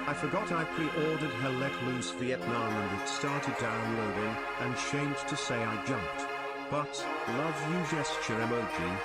I forgot I pre-ordered her Let Loose Vietnam and it started downloading, and shamed to say I jumped. But, love you gesture emoji.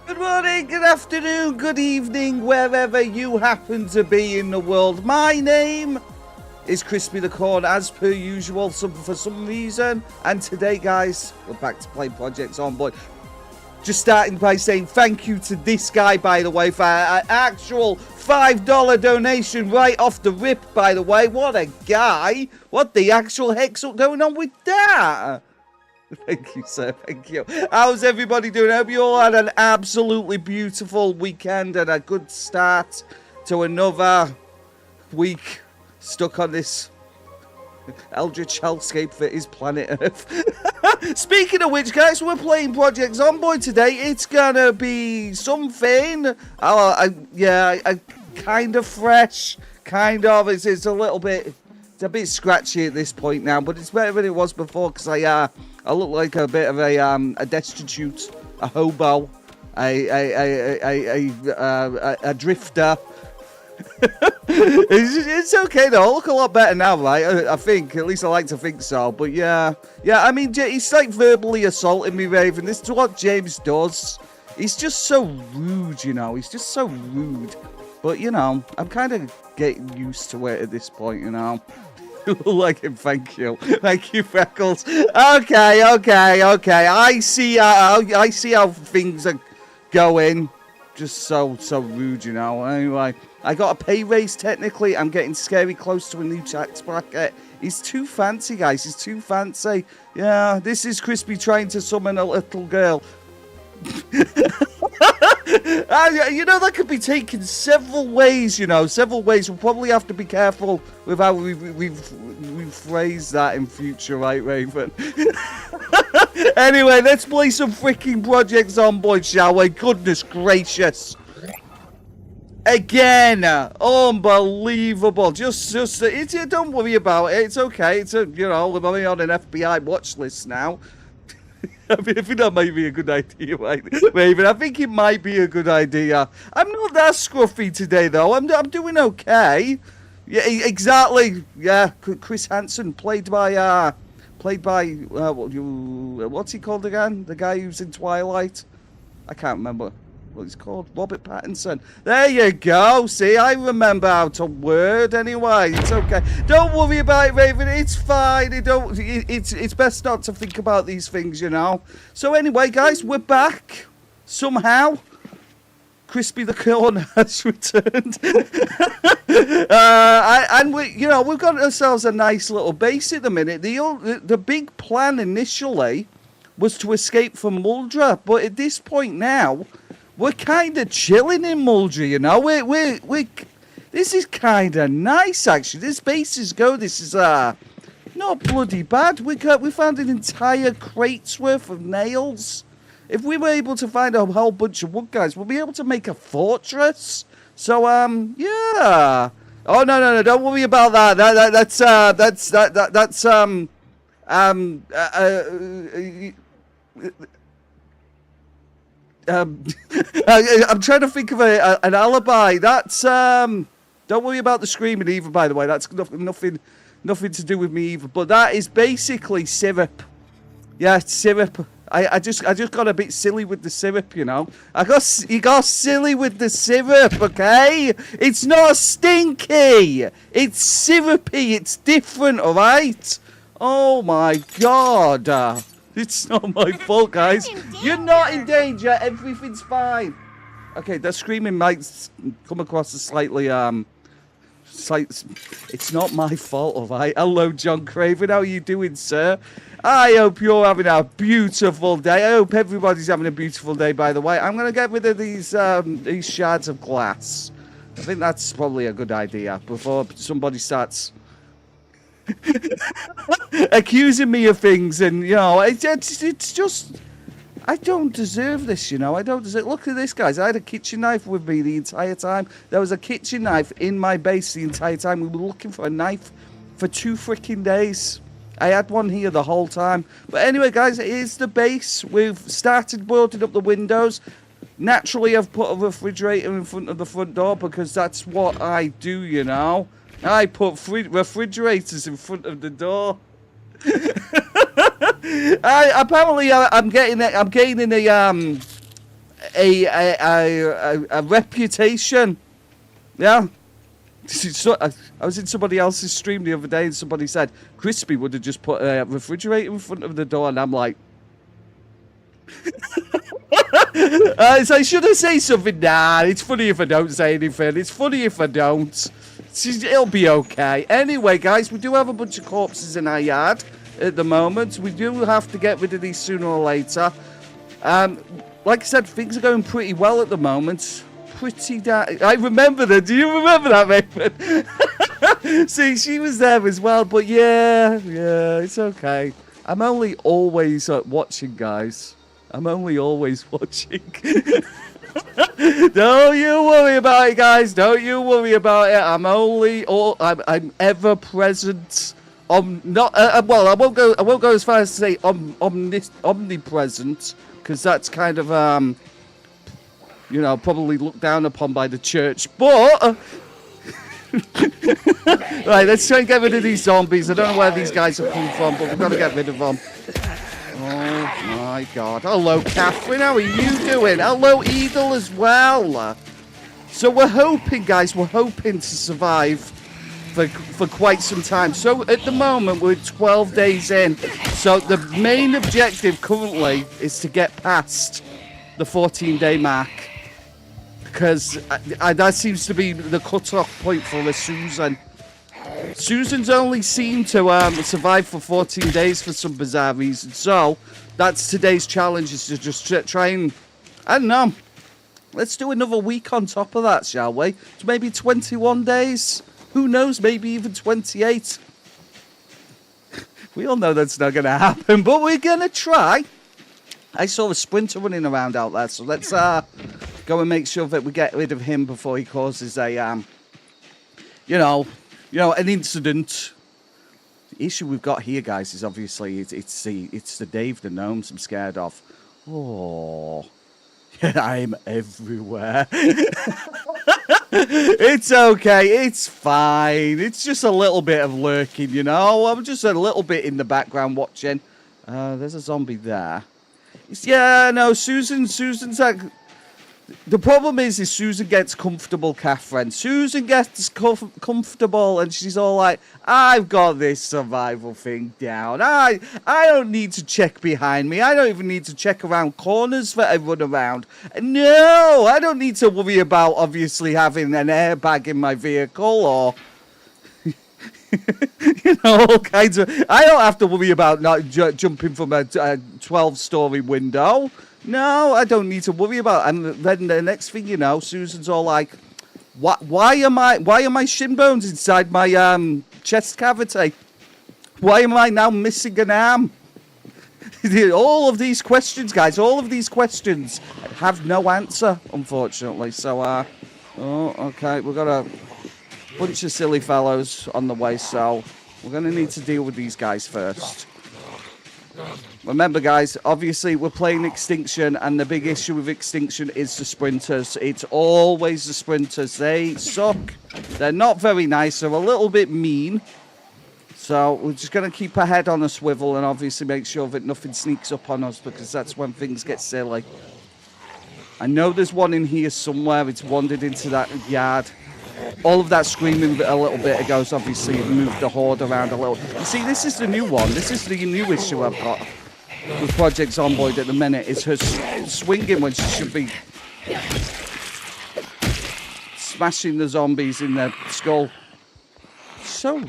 Good morning, good afternoon, good evening, wherever you happen to be in the world. My name is Crispy the Corn, as per usual, for some reason. And today, guys, we're back to play Project Zomboid. Just starting by saying thank you to this guy, by the way, for an actual $5 donation right off the rip, by the way. What a guy. What the actual heck's going on with that? Thank you, sir. Thank you. How's everybody doing? I hope you all had an absolutely beautiful weekend and a good start to another week stuck on this eldritch hellscape that is planet Earth. Speaking of which, guys, we're playing Project Zomboid today. It's gonna be something. Kind of fresh. Kind of. It's a little bit. It's a bit scratchy at this point now, but it's better than it was before because I look like a bit of a destitute, a hobo, a drifter. it's okay though. I look a lot better now, right? I think, at least I like to think so. But yeah. I mean, he's like verbally assaulting me, Raven. This is what James does. He's just so rude, you know. He's just so rude. But you know, I'm kind of getting used to it at this point, you know. Like him, thank you, Freckles. Okay. I see how things are going. Just so rude, you know. Anyway, I got a pay raise. Technically, I'm getting scary close to a new tax bracket. He's too fancy, guys. He's too fancy. Yeah, this is Crispy trying to summon a little girl. You know, that could be taken several ways, you know. Several ways. We'll probably have to be careful with how we phrase that in future, right, Raven? Anyway, let's play some freaking Project Zomboid, shall we? Goodness gracious. Again, unbelievable. Just don't worry about it. It's okay. It's we're only on an FBI watch list now. I think that might be a good idea, right, Raven? I think it might be a good idea. I'm not that scruffy today, though. I'm doing okay. Yeah, exactly. Yeah, Chris Hansen, played by what's he called again? The guy who's in Twilight. I can't remember. what he's called, Robert Pattinson. There you go. See, I remember how to word anyway. It's okay. Don't worry about it, Raven. It's fine. It's best not to think about these things, you know. So anyway, guys, we're back somehow. Crispy the Corn has returned. And we've got ourselves a nice little base at the minute. The big plan initially was to escape from Muldraugh, but at this point now, we're kind of chilling in Muldraugh, you know. This is kind of nice, actually. This base is good. This is not bloody bad. We found an entire crate's worth of nails. If we were able to find a whole bunch of wood, guys, we'll be able to make a fortress. So, yeah. Oh, no, don't worry about that. I'm trying to think of an alibi. Don't worry about the screaming either, by the way. That's nothing to do with me either. But that is basically syrup. Yeah, it's syrup. I just got a bit silly with the syrup, you know. You got silly with the syrup, okay? It's not stinky. It's syrupy. It's different, all right? Oh my God. It's not my fault, guys. You're not in danger. Everything's fine. Okay, that screaming might come across as slightly it's not my fault, all right? Hello, John Craven. How are you doing, sir? I hope you're having a beautiful day. I hope everybody's having a beautiful day, by the way. I'm going to get rid of these shards of glass. I think that's probably a good idea before somebody starts accusing me of things. And, you know, it's just... I don't deserve this, you know. I don't deserve... Look at this, guys. I had a kitchen knife with me the entire time. There was a kitchen knife in my base the entire time. We were looking for a knife for 2 freaking days. I had one here the whole time. But anyway, guys, here's the base. We've started boarding up the windows. Naturally, I've put a refrigerator in front of the front door because that's what I do, you know. I put refrigerators in front of the door. I'm gaining a reputation. Yeah. I was in somebody else's stream the other day and somebody said Crispy would have just put a refrigerator in front of the door, and I'm like, so should I say something? Nah, it's funny if I don't say anything. It's funny if I don't. It'll be okay. Anyway, guys, we do have a bunch of corpses in our yard at the moment. We do have to get rid of these sooner or later. Like I said, things are going pretty well at the moment. I remember that. Do you remember that, Raven? See, she was there as well. But yeah, it's okay. I'm only always watching, guys. I'm only always watching. Don't you worry about it, guys. Don't you worry about it. I'm ever present. Well, I won't go as far as to say omnipresent, because that's kind of you know, probably looked down upon by the church. But right, let's try and get rid of these zombies. I don't know where these guys have come from, but we've got to get rid of them. Oh my God. Hello, Catherine. How are you doing? Hello, Edel as well. So we're hoping, guys, to survive for quite some time. So at the moment, we're 12 days in. So the main objective currently is to get past the 14-day mark. Because that seems to be the cut-off point for Susan. Susan's only seemed to survive for 14 days for some bizarre reason. So that's today's challenge, is to just try and, I don't know, let's do another week on top of that, shall we? It's maybe 21 days. Who knows, maybe even 28. We all know that's not going to happen, but we're going to try. I saw a sprinter running around out there, so let's go and make sure that we get rid of him before he causes a, you know, an incident. The issue we've got here, guys, is obviously it's the Dave the Gnomes I'm scared of. Oh, I'm everywhere. It's okay. It's fine. It's just a little bit of lurking, you know. I'm just a little bit in the background watching. There's a zombie there. Yeah, no, Susan's like... The problem is Susan gets comfortable, Catherine. Susan gets comfortable, and she's all like, "I've got this survival thing down. I don't need to check behind me. I don't even need to check around corners that I run around. No, I don't need to worry about obviously having an airbag in my vehicle or." All kinds of. I don't have to worry about not jumping from a 12-story window. No, I don't need to worry about it. And then the next thing you know, Susan's all like, why are my shin bones inside my chest cavity? Why am I now missing an arm? All of these questions, guys, all of these questions have no answer, unfortunately. So, okay, we've got a bunch of silly fellows on the way, so we're going to need to deal with these guys first. Remember, guys, obviously we're playing Extinction, and the big issue with Extinction is the sprinters. It's always the sprinters. They suck. They're not very nice. They're a little bit mean. So we're just going to keep our head on a swivel and obviously make sure that nothing sneaks up on us, because that's when things get silly. I know there's one in here somewhere. It's wandered into that yard. All of that screaming a little bit ago has obviously moved the horde around a little. You see, this is the new one. This is the new issue I've got with Project Zomboid at the minute. Is her swinging when she should be smashing the zombies in their skull. So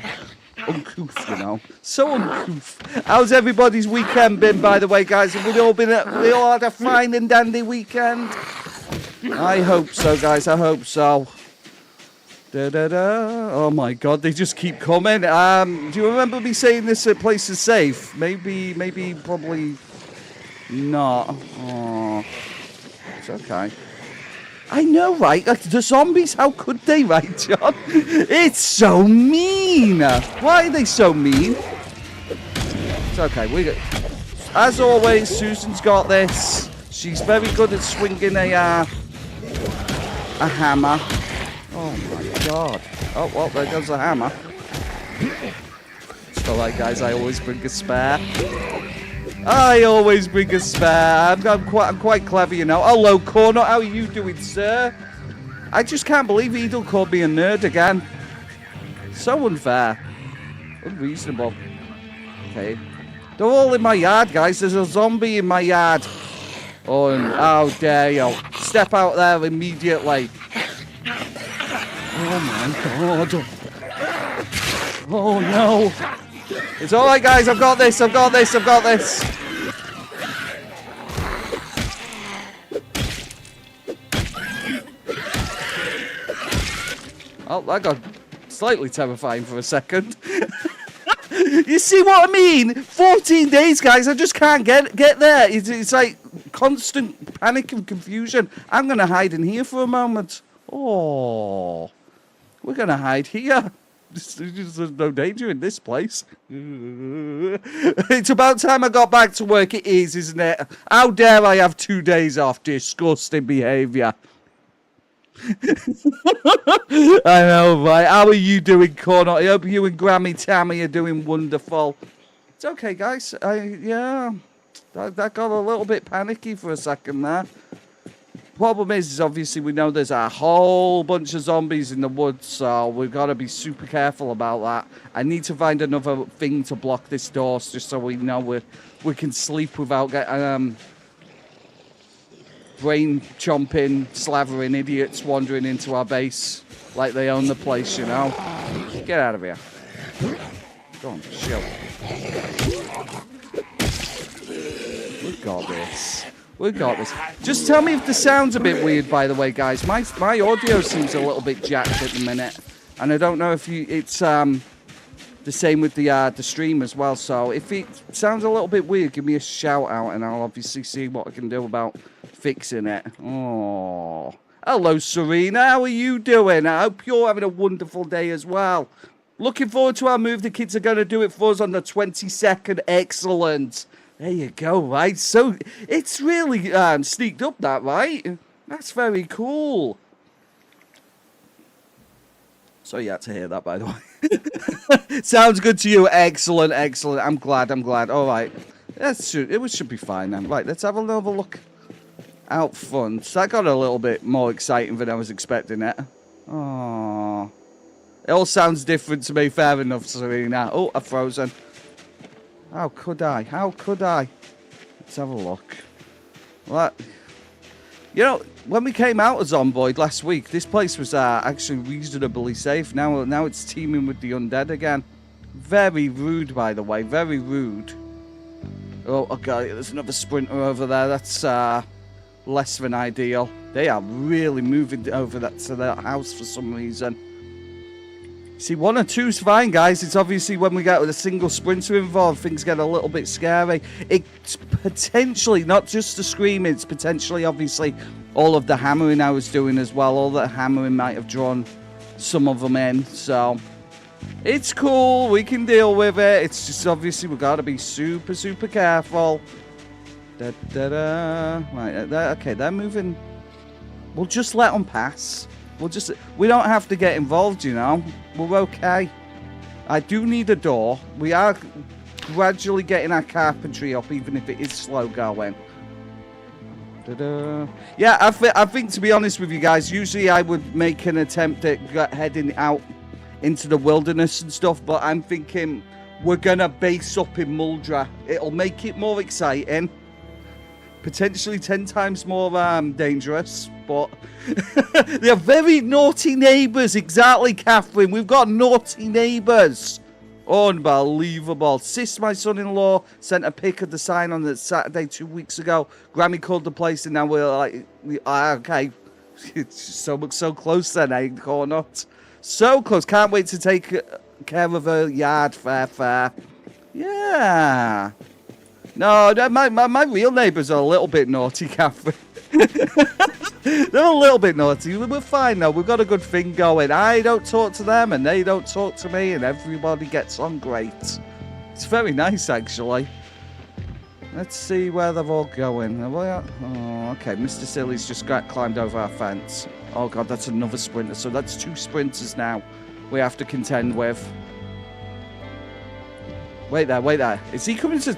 uncouth, you know. So uncouth. How's everybody's weekend been, by the way, guys? Have we all had a fine and dandy weekend? I hope so, guys. I hope so. Oh my God, they just keep coming. Do you remember me saying this place is safe? Maybe, probably not. Oh, it's okay. I know, right? Like the zombies, how could they, right, John? It's so mean. Why are they so mean? It's okay. As always, Susan's got this. She's very good at swinging a hammer. Oh my God. Oh, well, there goes the hammer. It's alright, guys, I always bring a spare. I always bring a spare. I'm quite clever, you know. Hello, Cornut, how are you doing, sir? I just can't believe Edel called me a nerd again. So unfair. Unreasonable. Okay. They're all in my yard, guys. There's a zombie in my yard. Oh, how dare you. Step out there immediately. Oh my God. Oh no. It's alright, guys. I've got this. I've got this. I've got this. Oh, that got slightly terrifying for a second. You see what I mean? 14 days, guys. I just can't get there. It's like constant panic and confusion. I'm going to hide in here for a moment. Oh. We're going to hide here. There's no danger in this place. It's about time I got back to work. It is, isn't it? How dare I have 2 days off? Disgusting behaviour. I know, right? How are you doing, Cornut? I hope you and Grammy Tammy are doing wonderful. It's okay, guys. Yeah. That got a little bit panicky for a second there. Problem is obviously we know there's a whole bunch of zombies in the woods, so we've got to be super careful about that. I need to find another thing to block this door just so we know we can sleep without getting brain chomping, slavering idiots wandering into our base like they own the place, you know. Get out of here. Go on, chill. We've got this. We got this. Just tell me if the sound's a bit weird, by the way, guys. My audio seems a little bit jacked at the minute, and I don't know if it's the same with the stream as well. So if it sounds a little bit weird, give me a shout out, and I'll obviously see what I can do about fixing it. Oh, hello, Serena. How are you doing? I hope you're having a wonderful day as well. Looking forward to our move. The kids are going to do it for us on the 22nd. Excellent. There you go, right? So it's really sneaked up that, right? That's very cool. So you had to hear that, by the way. Sounds good to you. Excellent, excellent. I'm glad. All right. It should be fine then. Right, let's have another look out front. That got a little bit more exciting than I was expecting it. Oh, it all sounds different to me. Fair enough, Serena. Oh, I've frozen. How could I? How could I? Let's have a look. What? You know, when we came out of Zomboid last week, this place was actually reasonably safe. Now it's teeming with the undead again. Very rude, by the way. Very rude. Oh, okay. There's another sprinter over there. That's less than ideal. They are really moving over to that house for some reason. See, 1 or 2's fine, guys. It's obviously when we get with a single sprinter involved, things get a little bit scary. It's potentially not just the screaming, it's potentially, obviously, all of the hammering I was doing as well. All that hammering might have drawn some of them in, so it's cool. We can deal with it. It's just obviously we've got to be super, super careful. Right, okay, they're moving. We'll just let them pass. We don't have to get involved, you know. We're okay. I do need a door. We are gradually getting our carpentry up, even if it is slow going. Yeah, I think, to be honest with you guys, usually I would make an attempt at heading out into the wilderness and stuff, but I'm thinking we're going to base up in Muldraugh. It'll make it more exciting. Potentially 10 times more dangerous, but they're very naughty neighbours. Exactly, Catherine. We've got naughty neighbours. Unbelievable. Sis, my son-in-law, sent a pic of the sign on the Saturday 2 weeks ago. Grammy called the place, and now we're like, okay, it's so close then, eh, Cornut? So close. Can't wait to take care of her yard. Fair. Yeah. No, my real neighbours are a little bit naughty, Catherine. They're a little bit naughty. We're fine, though. We've got a good thing going. I don't talk to them, and they don't talk to me, and everybody gets on great. It's very nice, actually. Let's see where they're all going. Oh, okay. Mr. Silly's just climbed over our fence. Oh, God, that's another sprinter. So that's 2 sprinters now we have to contend with. Wait there. Is he coming to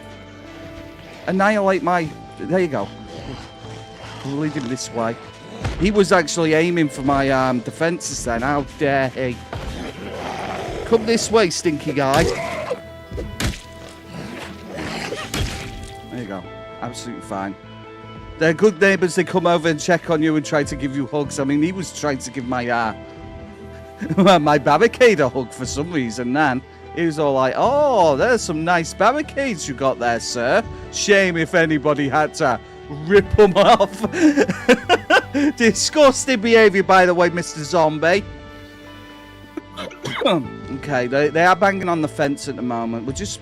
annihilate my... There you go. We'll lead him this way. He was actually aiming for my defences then. How dare he? Come this way, stinky guy. There you go. Absolutely fine. They're good neighbours. They come over and check on you and try to give you hugs. I mean, he was trying to give my my barricade a hug for some reason then. He was all like, oh, there's some nice barricades you got there, sir. Shame if anybody had to rip them off. Disgusting behaviour, by the way, Mr. Zombie. Okay, they are banging on the fence at the moment. We're just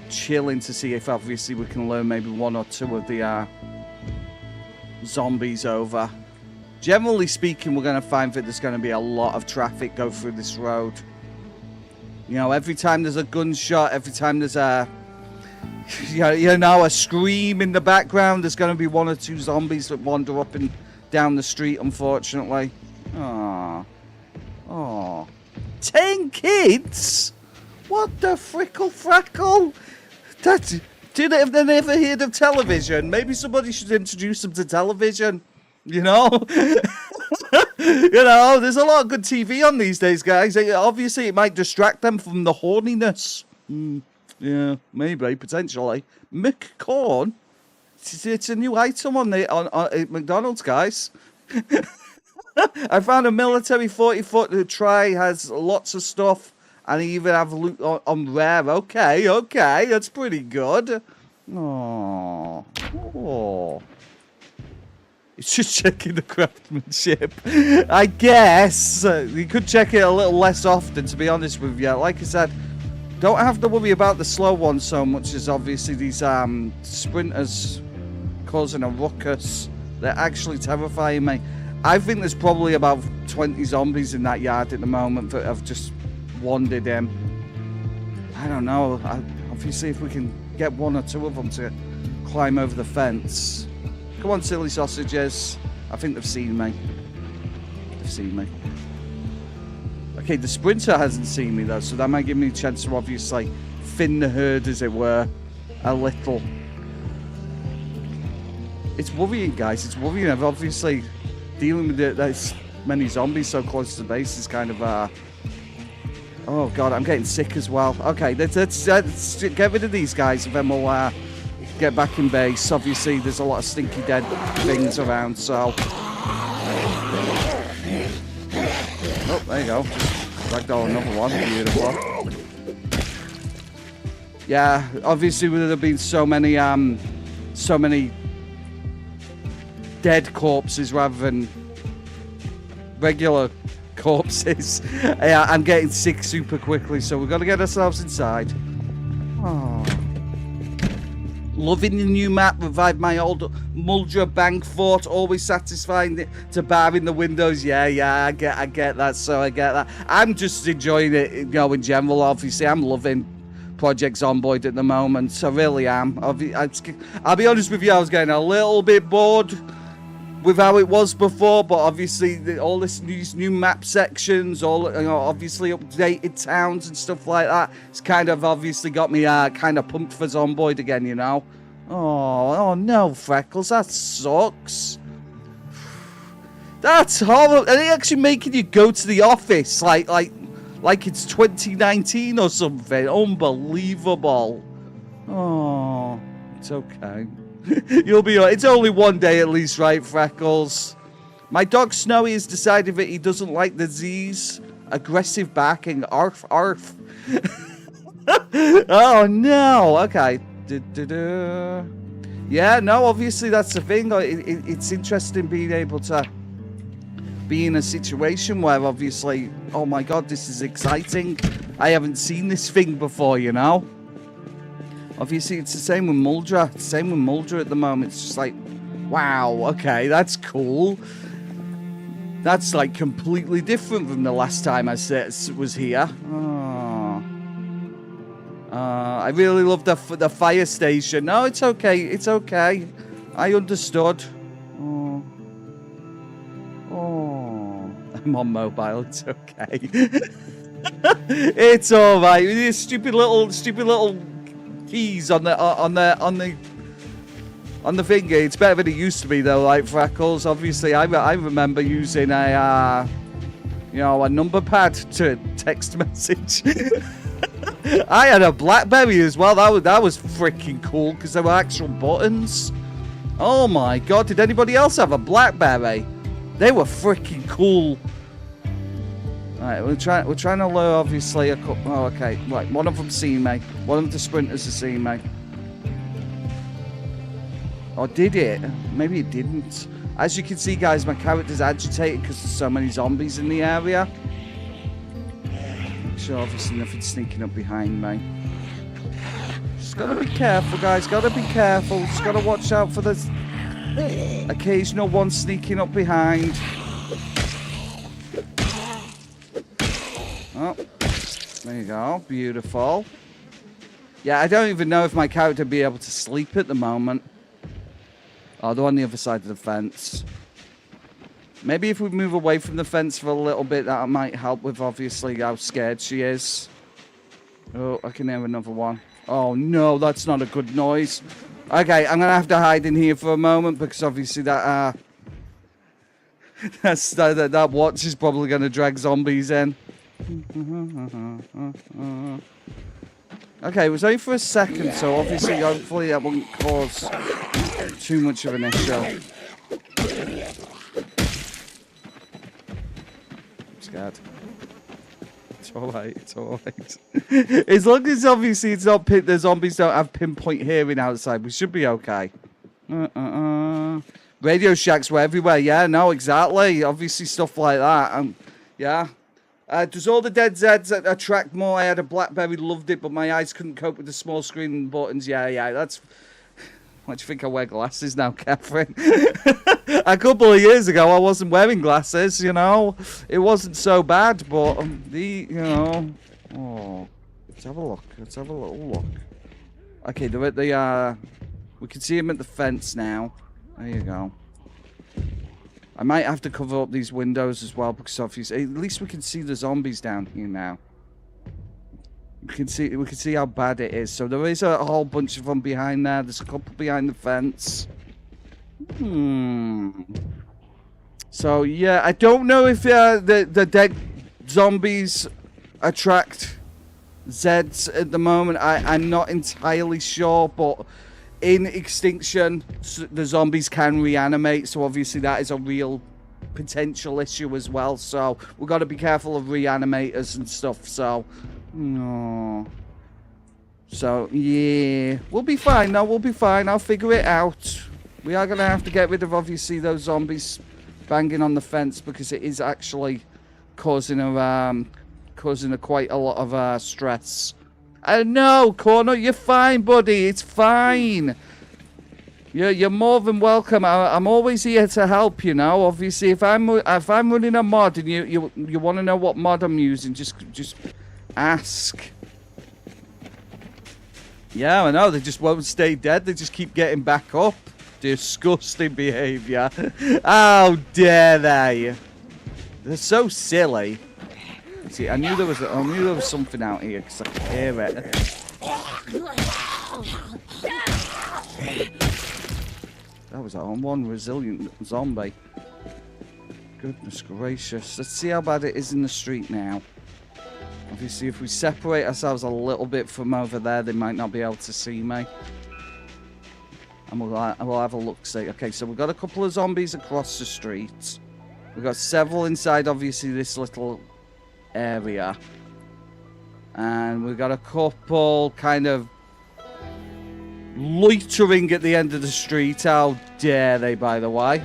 chilling to see if, obviously, we can lure maybe 1 or 2 of the zombies over. Generally speaking, we're going to find that there's going to be a lot of traffic go through this road. You know, every time there's a gunshot, every time there's a, you know, a scream in the background, there's going to be 1 or 2 zombies that wander up and down the street, unfortunately. Aww. 10 kids? What the frickle frackle? Have they never heard of television? Maybe somebody should introduce them to television. You know? You know, there's a lot of good TV on these days, guys. Obviously, it might distract them from the horniness. Yeah, maybe, potentially. McCorn? It's a new item on McDonald's, guys. I found a military 40-foot tray, has lots of stuff, and I even have loot on rare. Okay, that's pretty good. Oh. It's just checking the craftsmanship. I guess. You could check it a little less often, to be honest with you. Like I said, don't have to worry about the slow ones so much as obviously these sprinters causing a ruckus. They're actually terrifying me. I think there's probably about 20 zombies in that yard at the moment that have just wandered in. I don't know. Obviously, if we can get 1 or 2 of them to climb over the fence. Come on, silly sausages. I think they've seen me. Okay, the sprinter hasn't seen me, though, so that might give me a chance to obviously thin the herd, as it were, a little. it's worrying, guys. It's worrying. I've obviously dealing with there's many zombies so close to the base is kind of oh god, I'm getting sick as well. Okay, let's get rid of these guys and then we'll get back in base. Obviously, there's a lot of stinky dead things around, so. Oh, there you go. Dragged on another one. Beautiful. Yeah, obviously there have been so many dead corpses rather than regular corpses. Yeah, I'm getting sick super quickly, so we've got to get ourselves inside. Oh. Loving the new map, revive my old Muldraugh bank fort, always satisfying to bar in the windows. Yeah, I get that, so I get that. I'm just enjoying it, you know, in general, obviously. I'm loving Project Zomboid at the moment, I really am. I'll be honest with you, I was getting a little bit bored with how it was before, but obviously all these new map sections, all, you know, obviously updated towns and stuff like that, it's kind of obviously got me kind of pumped for Zomboid again, you know. Oh no, Freckles, that sucks. That's horrible. Are they actually making you go to the office like it's 2019 or something? Unbelievable. Oh, it's okay. You'll be alright. It's only one day at least, right, Freckles? My dog Snowy has decided that he doesn't like the Z's aggressive barking. Arf, arf. Oh no. Okay. Yeah, no, obviously that's the thing. It's interesting being able to be in a situation where obviously, oh my god, this is exciting. I haven't seen this thing before, you know? Obviously, it's the same with Muldraugh. It's the same with Muldraugh at the moment. It's just like, wow, okay, that's cool. That's like completely different from the last time I was here. Oh. I really love the fire station. No, it's okay. It's okay. I understood. Oh. I'm on mobile. It's okay. It's all right. These stupid little keys on the finger. It's better than it used to be though, like Freckles. Obviously, I remember using a number pad to text message. I had a BlackBerry as well. That was freaking cool because there were actual buttons. Oh my god! Did anybody else have a BlackBerry? They were freaking cool. Alright, we're trying to lure obviously a couple. Oh, okay. Right, one of them seen me. One of the sprinters has seen me. Or did it? Maybe it didn't. As you can see, guys, my character's agitated because there's so many zombies in the area. So obviously nothing's sneaking up behind me. Just gotta be careful, guys. Gotta be careful. Just gotta watch out for the occasional one sneaking up behind. Oh, there you go. Beautiful. Yeah, I don't even know if my character would be able to sleep at the moment. Oh, they're on the other side of the fence. Maybe if we move away from the fence for a little bit, that might help with obviously how scared she is. Oh, I can hear another one. Oh no, that's not a good noise. Okay, I'm gonna have to hide in here for a moment because obviously that that watch is probably gonna drag zombies in. Okay, it was only for a second, so obviously, hopefully that won't cause too much of an issue. I'm scared. It's alright, it's alright. As long as obviously it's not the zombies don't have pinpoint hearing outside, we should be okay. Radio shacks were everywhere, yeah, no, exactly. Obviously stuff like that, yeah. Does all the dead Zeds attract more? I had a BlackBerry, loved it, but my eyes couldn't cope with the small screen and buttons. Yeah, that's... Why do you think I wear glasses now, Catherine? A couple of years ago, I wasn't wearing glasses, you know? It wasn't so bad, but Oh, let's have a look. Let's have a little look. Okay, they're at the, we can see them at the fence now. There you go. I might have to cover up these windows as well because obviously, at least we can see the zombies down here now. We can see how bad it is. So there is a whole bunch of them behind there. There's a couple behind the fence. So, yeah, I don't know if the dead zombies attract Zeds at the moment. I'm not entirely sure, but in Extinction, the zombies can reanimate, so obviously that is a real potential issue as well. So we've got to be careful of reanimators and stuff. So, no. So, yeah, we'll be fine. No, we'll be fine. I'll figure it out. We are going to have to get rid of, obviously, those zombies banging on the fence because it is actually causing quite a lot of stress. No, Corner, you're fine, buddy. It's fine. You're more than welcome. I'm always here to help. You know. Obviously, if I'm running a mod and you want to know what mod I'm using, just ask. Yeah, I know. They just won't stay dead. They just keep getting back up. Disgusting behaviour. How dare they? They're so silly. See, I knew there was something out here because I could hear it. That was one resilient zombie. Goodness gracious. Let's see how bad it is in the street now. Obviously, if we separate ourselves a little bit from over there, they might not be able to see me. And we'll have a look-see. Okay, so we've got a couple of zombies across the street. We've got several inside, obviously, this little area. And we've got a couple kind of loitering at the end of the street. How dare they, by the way.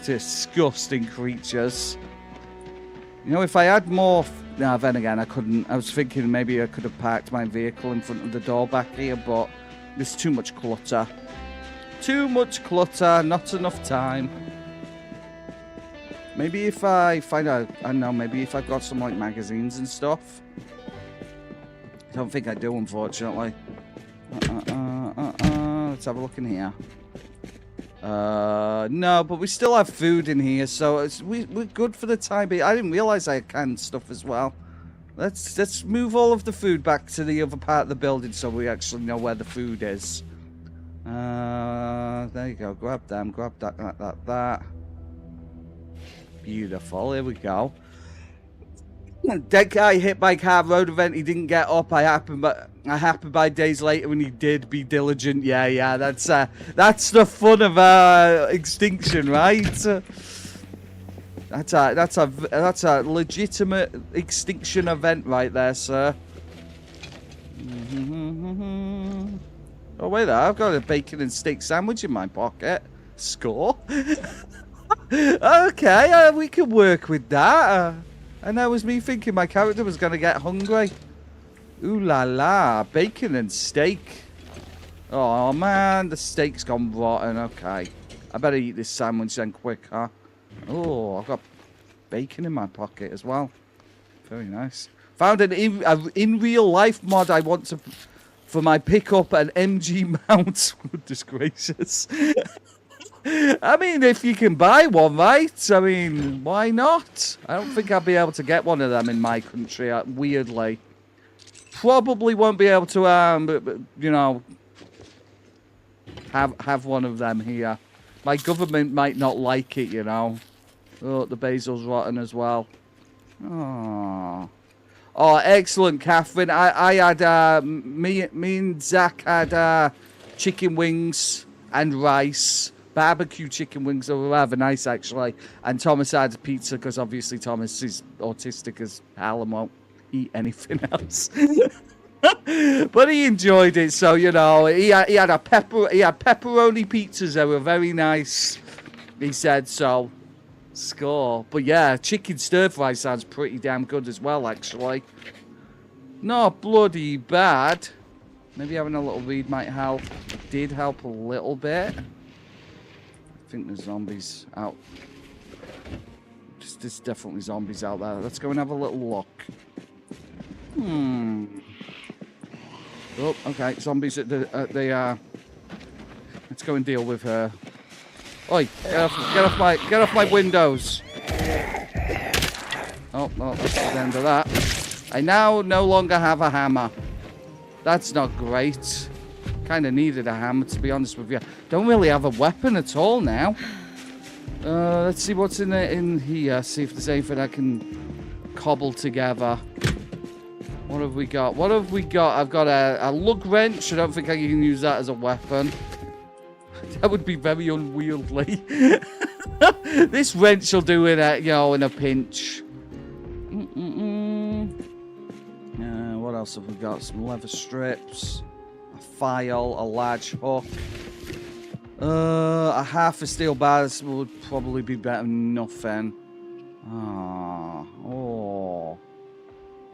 Disgusting creatures. You know, if I had more... No, then again, I couldn't. I was thinking maybe I could have parked my vehicle in front of the door back here, but there's too much clutter. Too much clutter, not enough time. Maybe if I find out, I don't know, maybe if I've got some, like, magazines and stuff. I don't think I do, unfortunately. Let's have a look in here. No, but we still have food in here, so we're good for the time being. I didn't realise I had canned stuff as well. Let's move all of the food back to the other part of the building so we actually know where the food is. There you go. Grab them. Grab that. Beautiful. Here we go. Dead guy hit by car, road event. He didn't get up. I happened by days later when he did. Be diligent. Yeah. That's the fun of Extinction, right? That's a legitimate Extinction event right there, sir. Oh wait there, I've got a bacon and steak sandwich in my pocket. Score. Okay, we can work with that. And that was me thinking my character was going to get hungry. Ooh la la, bacon and steak. Oh man, the steak's gone rotten. Okay, I better eat this sandwich then quick, huh? Oh, I've got bacon in my pocket as well. Very nice. Found an in real life mod I want to for my pickup an MG mount. Goodness gracious. I mean, if you can buy one, right? I mean, why not? I don't think I'll be able to get one of them in my country, weirdly. Probably won't be able to, you know, have one of them here. My government might not like it, you know. Oh, the basil's rotten as well. Oh, excellent, Catherine. I had, me and Zach had chicken wings and rice. Barbecue chicken wings that were rather nice, actually. And Thomas had pizza, because obviously Thomas is autistic as hell and won't eat anything else. But he enjoyed it, so, you know, he had pepperoni pizzas that were very nice, he said, so, score. But yeah, chicken stir-fry sounds pretty damn good as well, actually. Not bloody bad. Maybe having a little read might help. Did help a little bit. I think there's zombies out. There's definitely zombies out there. Let's go and have a little look. Oh, okay. Zombies at the let's go and deal with her. Oi! Get off my windows! Oh, well, that's the end of that. I now no longer have a hammer. That's not great. kind of needed a hammer, to be honest with you. Don't really have a weapon at all now. Let's see what's in here. See if there's anything I can cobble together. What have we got? What have we got? I've got a lug wrench. I don't think I can use that as a weapon. That would be very unwieldy. This wrench will do it, you know, in a pinch. What else have we got? Some leather strips, a file, a large hook. A half a steel bar would probably be better than nothing. Oh.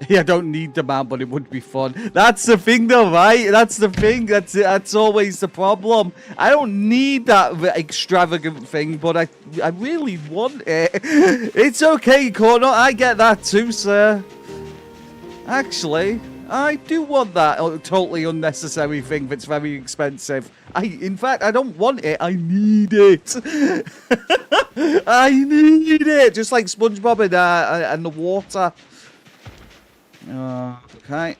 Yeah, I don't need the man, but it would be fun. That's the thing, though, right? That's the thing. That's always the problem. I don't need that extravagant thing, but I really want it. It's okay, Corner. I get that too, sir. Actually, I do want that totally unnecessary thing that's very expensive. In fact, I don't want it. I need it. I need it. Just like SpongeBob and the water. Okay.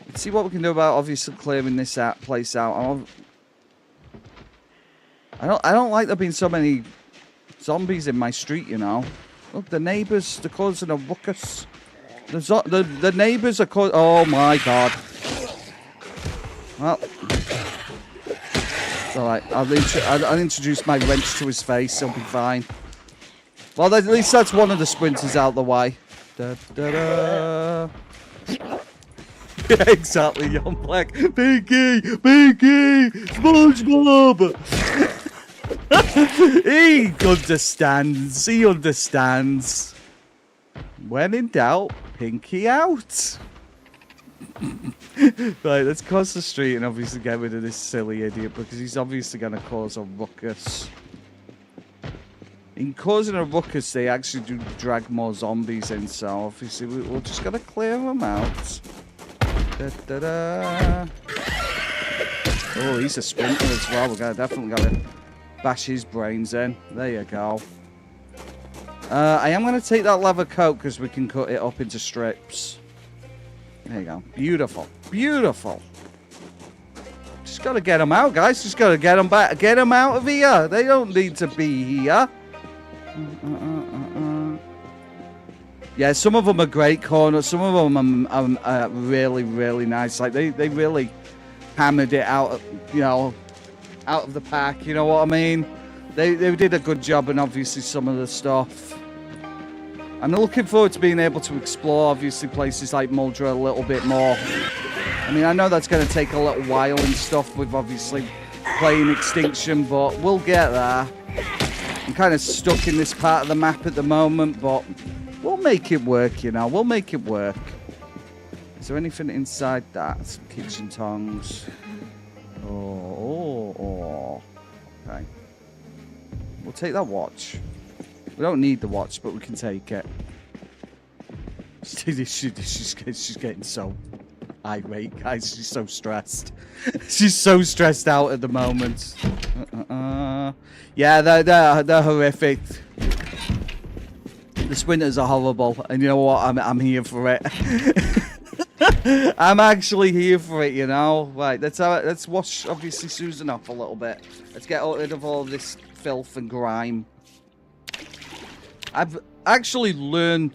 Let's see what we can do about obviously clearing this place out. I don't like there being so many zombies in my street, you know. Look, the neighbours, they're causing a ruckus. The neighbours are causing... Oh my god. Well, it's alright. I'll introduce my wrench to his face. He'll be fine. Well, at least that's one of the sprinters out the way. Da, da, da. Yeah, exactly, young Black. Pinky! SpongeBob! He understands. He understands. When in doubt, Pinky out. Right, let's cross the street and obviously get rid of this silly idiot because he's obviously going to cause a ruckus. In causing a ruckus, they actually do drag more zombies in, so obviously we're just going to clear them out. Da, da, da. Oh, he's a sprinter as well. We're definitely got to bash his brains in. There you go. I am going to take that leather coat because we can cut it up into strips. There you go. Beautiful. Beautiful. Just got to get them out, guys. Just got to get them back. Get them out of here. They don't need to be here. Yeah, some of them are great corners. Some of them are really, really nice. Like, they really hammered it out, you know, out of the pack. You know what I mean? They did a good job, and obviously some of the stuff. I'm looking forward to being able to explore, obviously, places like Muldraugh a little bit more. I mean, I know that's going to take a little while and stuff with, obviously, playing Extinction, but we'll get there. I'm kind of stuck in this part of the map at the moment, but we'll make it work, you know. We'll make it work. Is there anything inside that? Some kitchen tongs. Oh. Okay. We'll take that watch. We don't need the watch, but we can take it. She's getting so irate, guys. She's so stressed. She's so stressed out at the moment. Yeah, they're horrific. The sprinters are horrible, and you know what? I'm here for it. I'm actually here for it, you know. Right, let's wash obviously Susan off a little bit. Let's get rid of all this filth and grime. I've actually learned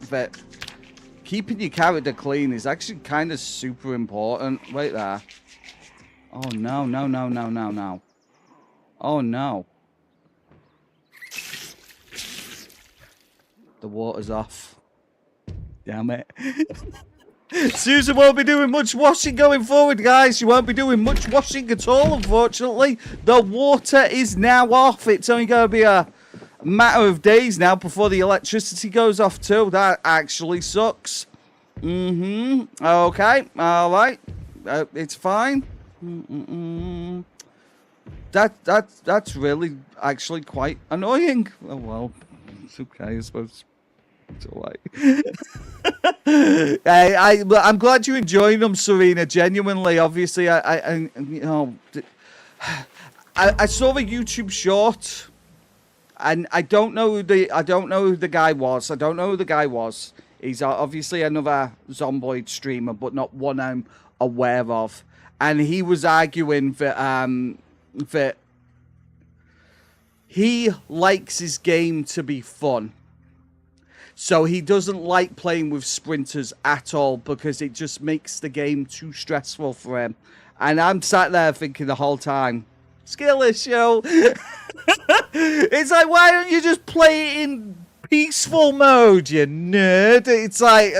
that keeping your character clean is actually kind of super important. Wait there. Oh no. Oh no. The water's off. Damn it. Susan won't be doing much washing going forward, guys. She won't be doing much washing at all, unfortunately. The water is now off. It's only going to be a matter of days now before the electricity goes off too. That actually sucks. Okay. All right. It's fine. That's really actually quite annoying. Oh well. It's okay, I suppose. It's alright. I'm glad you're enjoying them, Serena. Genuinely, obviously, I you know, I saw the YouTube short, and I don't know who the guy was. He's obviously another Zomboid streamer, but not one I'm aware of. and he was arguing that he likes his game to be fun. So he doesn't like playing with sprinters at all because it just makes the game too stressful for him. And I'm sat there thinking the whole time, skill issue. It's like, why don't you just play it in peaceful mode, you nerd? It's like,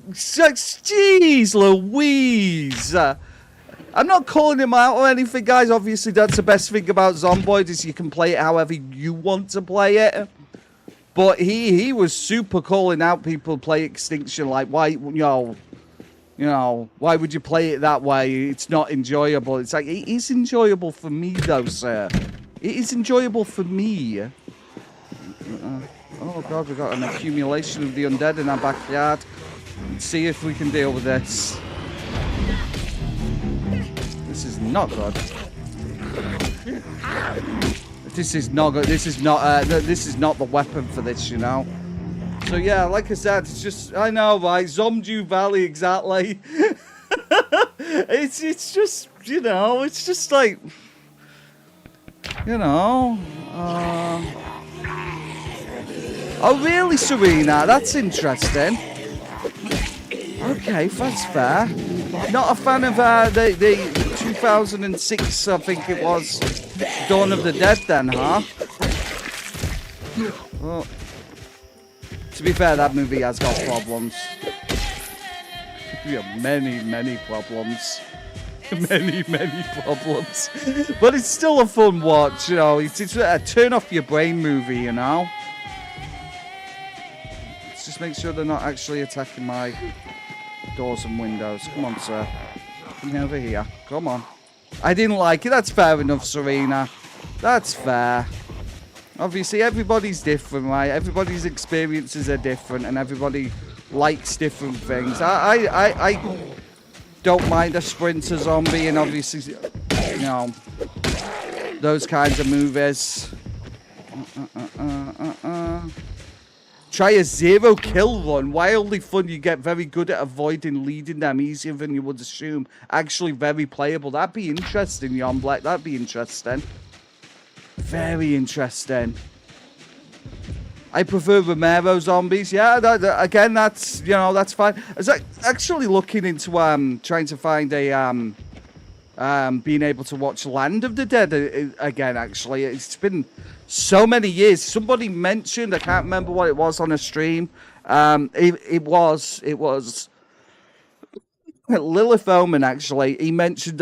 jeez Louise. I'm not calling him out or anything, guys. Obviously, that's the best thing about Zomboid is you can play it however you want to play it. But he was super calling out people play Extinction, like, why, you know, why would you play it that way? It's not enjoyable. It's like, it is enjoyable for me, though, sir. It is enjoyable for me. Oh, God, we've got an accumulation of the undead in our backyard. Let's see if we can deal with this. This is not good. This is not good. This is not the weapon for this, you know. So yeah, like I said, it's just, I know, right? Zomboid Valley, exactly. it's just, you know, it's just like, you know. Oh really, Serena? That's interesting. Okay, that's fair. Not a fan of the 2006, I think it was, Dawn of the Dead then, huh? Well, to be fair, that movie has got problems. Yeah, many problems. Many problems. But it's still a fun watch, you know. It's a turn off your brain movie, you know. Let's just make sure they're not actually attacking my doors and windows. Come on, sir. Come over here. Come on. I didn't like it. That's fair enough, Serena. That's fair. Obviously, everybody's different, right? Everybody's experiences are different, and everybody likes different things. I don't mind a sprinter zombie, and obviously, you know, those kinds of movies. Try a 0-kill run. Wildly fun. You get very good at avoiding leading them easier than you would assume. Actually, very playable. That'd be interesting, Jon Black. That'd be interesting. Very interesting. I prefer Romero zombies. Yeah, again, that's, you know, that's fine. I was actually looking into trying to find a being able to watch Land of the Dead again. Actually, it's been so many years. Somebody mentioned, I can't remember what it was on a stream. It was Lilith Omen. Actually, he mentioned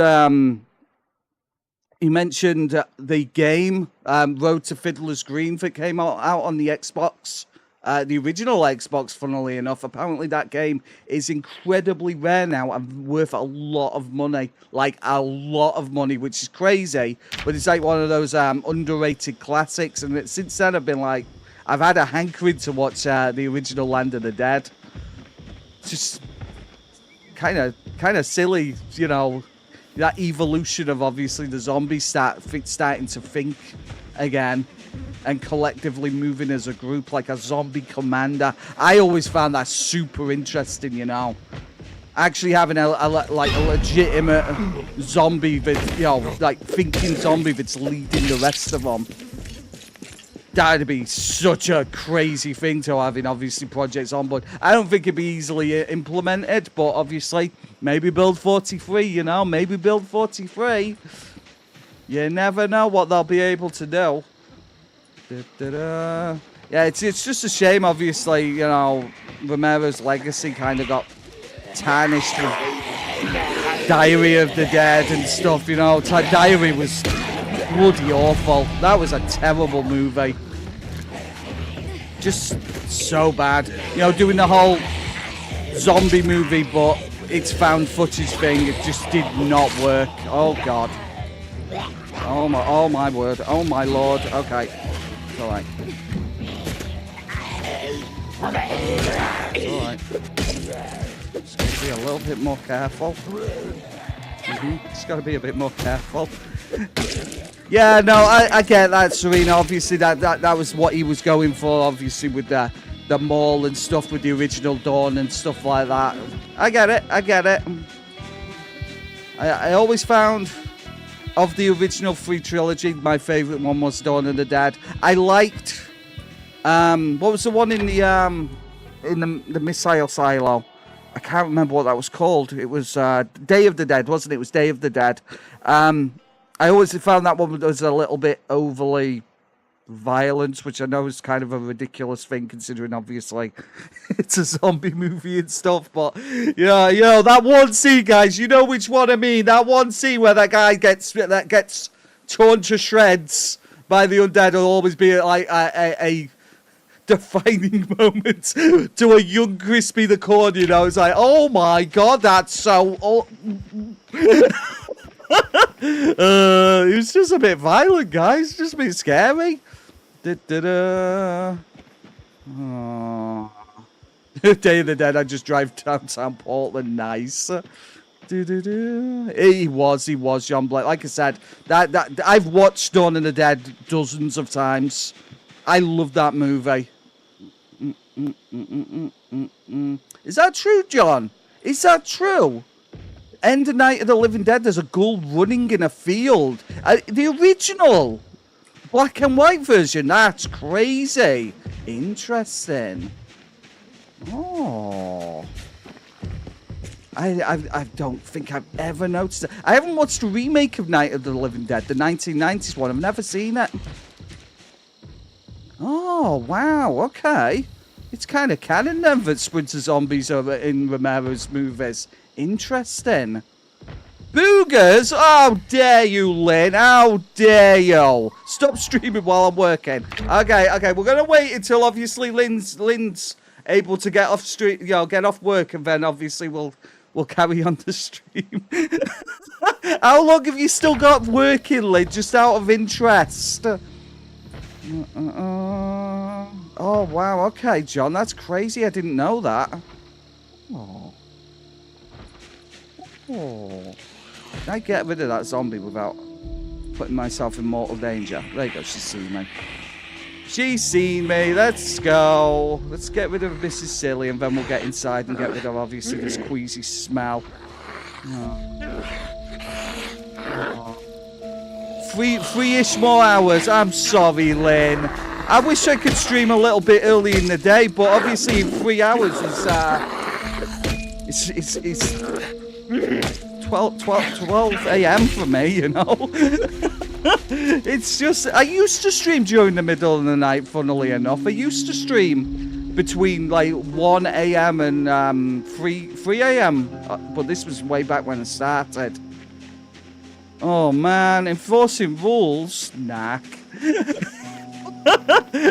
the game Road to Fiddler's Green that came out on the Xbox, the original Xbox, funnily enough. Apparently that game is incredibly rare now and worth a lot of money, like a lot of money, which is crazy, but it's like one of those underrated classics. And since then I've been like, I've had a hankering to watch the original Land of the Dead. It's just kind of silly, you know, that evolution of obviously the zombies starting to think again and collectively moving as a group like a zombie commander. I always found that super interesting, you know. Actually having a legitimate zombie that, you know, like thinking zombie that's leading the rest of them. That'd be such a crazy thing to have in, obviously, Project Zomboid. I don't think it'd be easily implemented, but obviously, maybe build 43, you know? Maybe build 43. You never know what they'll be able to do. Yeah, it's just a shame, obviously, you know, Romero's legacy kind of got tarnished with Diary of the Dead and stuff, you know. Diary was bloody awful. That was a terrible movie. Just so bad. You know, doing the whole zombie movie, but it's found footage thing, it just did not work. Oh, God. Oh, my word. Oh, my Lord. Okay. It's all right. It's all right. Just got to be a little bit more careful. Just got to be a bit more careful. Yeah, no, I get that, Serena. Obviously, that was what he was going for, obviously, with the mall and stuff, with the original Dawn and stuff like that. I get it. I always found, of the original 3 trilogy, my favourite one was Dawn of the Dead. I liked, what was the one in the missile silo? I can't remember what that was called. It was Day of the Dead, wasn't it? It was Day of the Dead. I always found that one was a little bit overly violent, which I know is kind of a ridiculous thing considering obviously it's a zombie movie and stuff, but yeah, that one scene, guys, you know which one I mean. That one scene where that guy gets torn to shreds by the undead will always be like a defining moment to a young Crispy the Corn, you know. It's like, oh my god, that's so it was just a bit violent, guys, just a bit scary. Oh. Day of the Dead, I just drive downtown Portland, nice. He was John Blake. Like I said, that I've watched Dawn of the Dead dozens of times. I love that movie. Is that true, John? Is that true? End of Night of the Living Dead, there's a ghoul running in a field. The original black and white version, that's crazy. Interesting. Oh. I don't think I've ever noticed it. I haven't watched a remake of Night of the Living Dead, the 1990s one. I've never seen it. Oh, wow, okay. It's kind of canon then that Splinter Zombies are in Romero's movies. Interesting. Boogers? How dare you, Lynn? How dare you? Stop streaming while I'm working. Okay, we're gonna wait until obviously Lynn's able to get off get off work, and then obviously we'll carry on the stream. How long have you still got working, Lynn? Just out of interest. Oh wow, okay, John, that's crazy. I didn't know that. Oh. Can I get rid of that zombie without putting myself in mortal danger? There you go, she's seen me. She's seen me, let's go. Let's get rid of Mrs. Silly and then we'll get inside and get rid of obviously this queasy smell. Three-ish more hours, I'm sorry, Lynn. I wish I could stream a little bit early in the day, but obviously 3 hours is 12 a.m. for me, you know. It's just, I used to stream during the middle of the night, funnily enough. I used to stream between like 1 a.m. and 3 a.m. But this was way back when I started. Oh man, enforcing rules? Knack.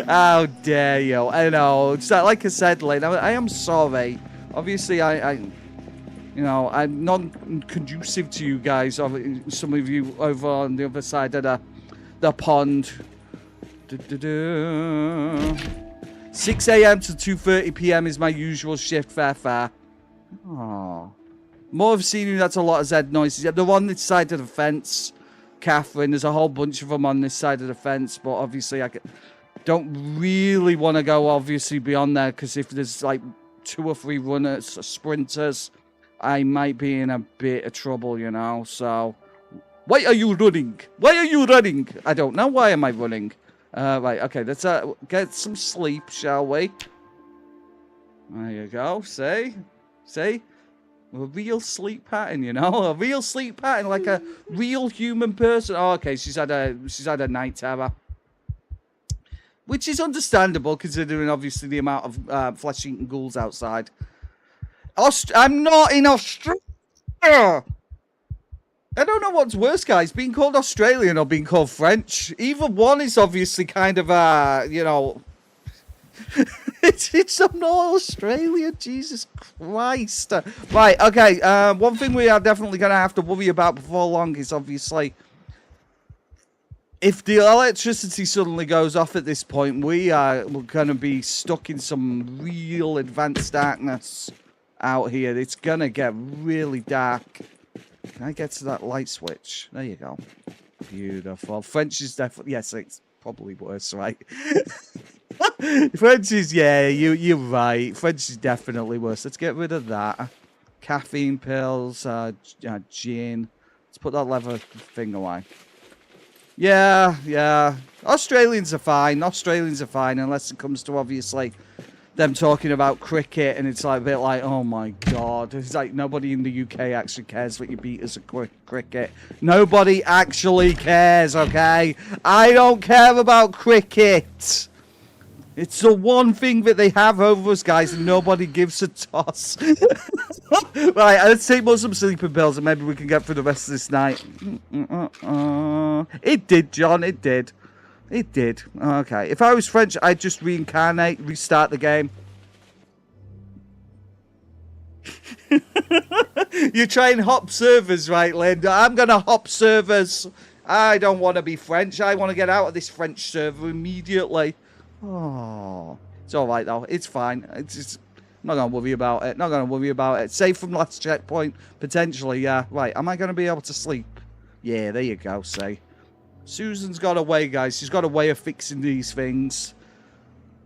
How dare you? I know. Like I said, Lynn, I am sorry. Obviously, I'm non-conducive to you guys. Some of you over on the other side of the pond. 6 a.m. to 2:30 p.m. is my usual shift. Fair. Oh. More of seeing you, that's a lot of Z noises. Yeah, they're on this side of the fence, Catherine. There's a whole bunch of them on this side of the fence, but obviously I don't really want to go obviously beyond there, because if there's like 2 or 3 runners, sprinters, I might be in a bit of trouble, you know. So, why are you running? Why are you running? I don't know. Why am I running? Right, okay, let's get some sleep, shall we? There you go. See? A real sleep pattern, you know? A real sleep pattern, like a real human person. Oh, okay, she's had a night terror. Which is understandable, considering, obviously, the amount of flesh-eating ghouls outside. I'm not in Australia! I don't know what's worse, guys, being called Australian or being called French. Either one is obviously kind of, you know... I'm not Australian, Jesus Christ. Right, okay, one thing we are definitely going to have to worry about before long is obviously... If the electricity suddenly goes off at this point, we're going to be stuck in some real advanced darkness out here. It's going to get really dark. Can I get to that light switch? There you go. Beautiful. French is definitely... Yes, it's probably worse, right? French is... Yeah, you're right. French is definitely worse. Let's get rid of that. Caffeine pills, gin. Let's put that leather thing away. Yeah, yeah. Australians are fine. Australians are fine, unless it comes to, obviously, them talking about cricket, and it's like a bit like, oh my god. It's like nobody in the UK actually cares what you beat as a cricket. Nobody actually cares, okay? I don't care about cricket. It's the one thing that they have over us, guys, and nobody gives a toss. Right, let's take more some sleeping pills, and maybe we can get through the rest of this night. It did, John, it did. It did. Okay, if I was French, I'd just reincarnate, restart the game. You're trying hop servers, right, Linda? I'm going to hop servers. I don't want to be French. I want to get out of this French server immediately. Oh, it's all right, though. It's fine. It's just... I'm not going to worry about it. Not going to worry about it. Save from last checkpoint. Potentially, yeah. Right, am I going to be able to sleep? Yeah, there you go, see. Susan's got a way, guys. She's got a way of fixing these things.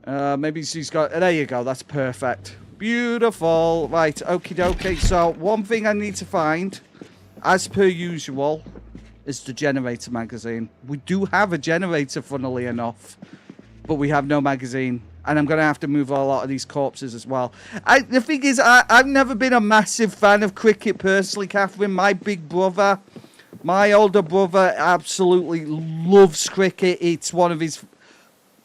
Maybe she's got... There you go. That's perfect. Beautiful. Right, okie dokie. So, one thing I need to find, as per usual, is the generator magazine. We do have a generator, funnily enough, but we have no magazine. And I'm going to have to move a lot of these corpses as well. The thing is, I've never been a massive fan of cricket personally, Catherine. My big brother, my older brother, absolutely loves cricket. It's one of his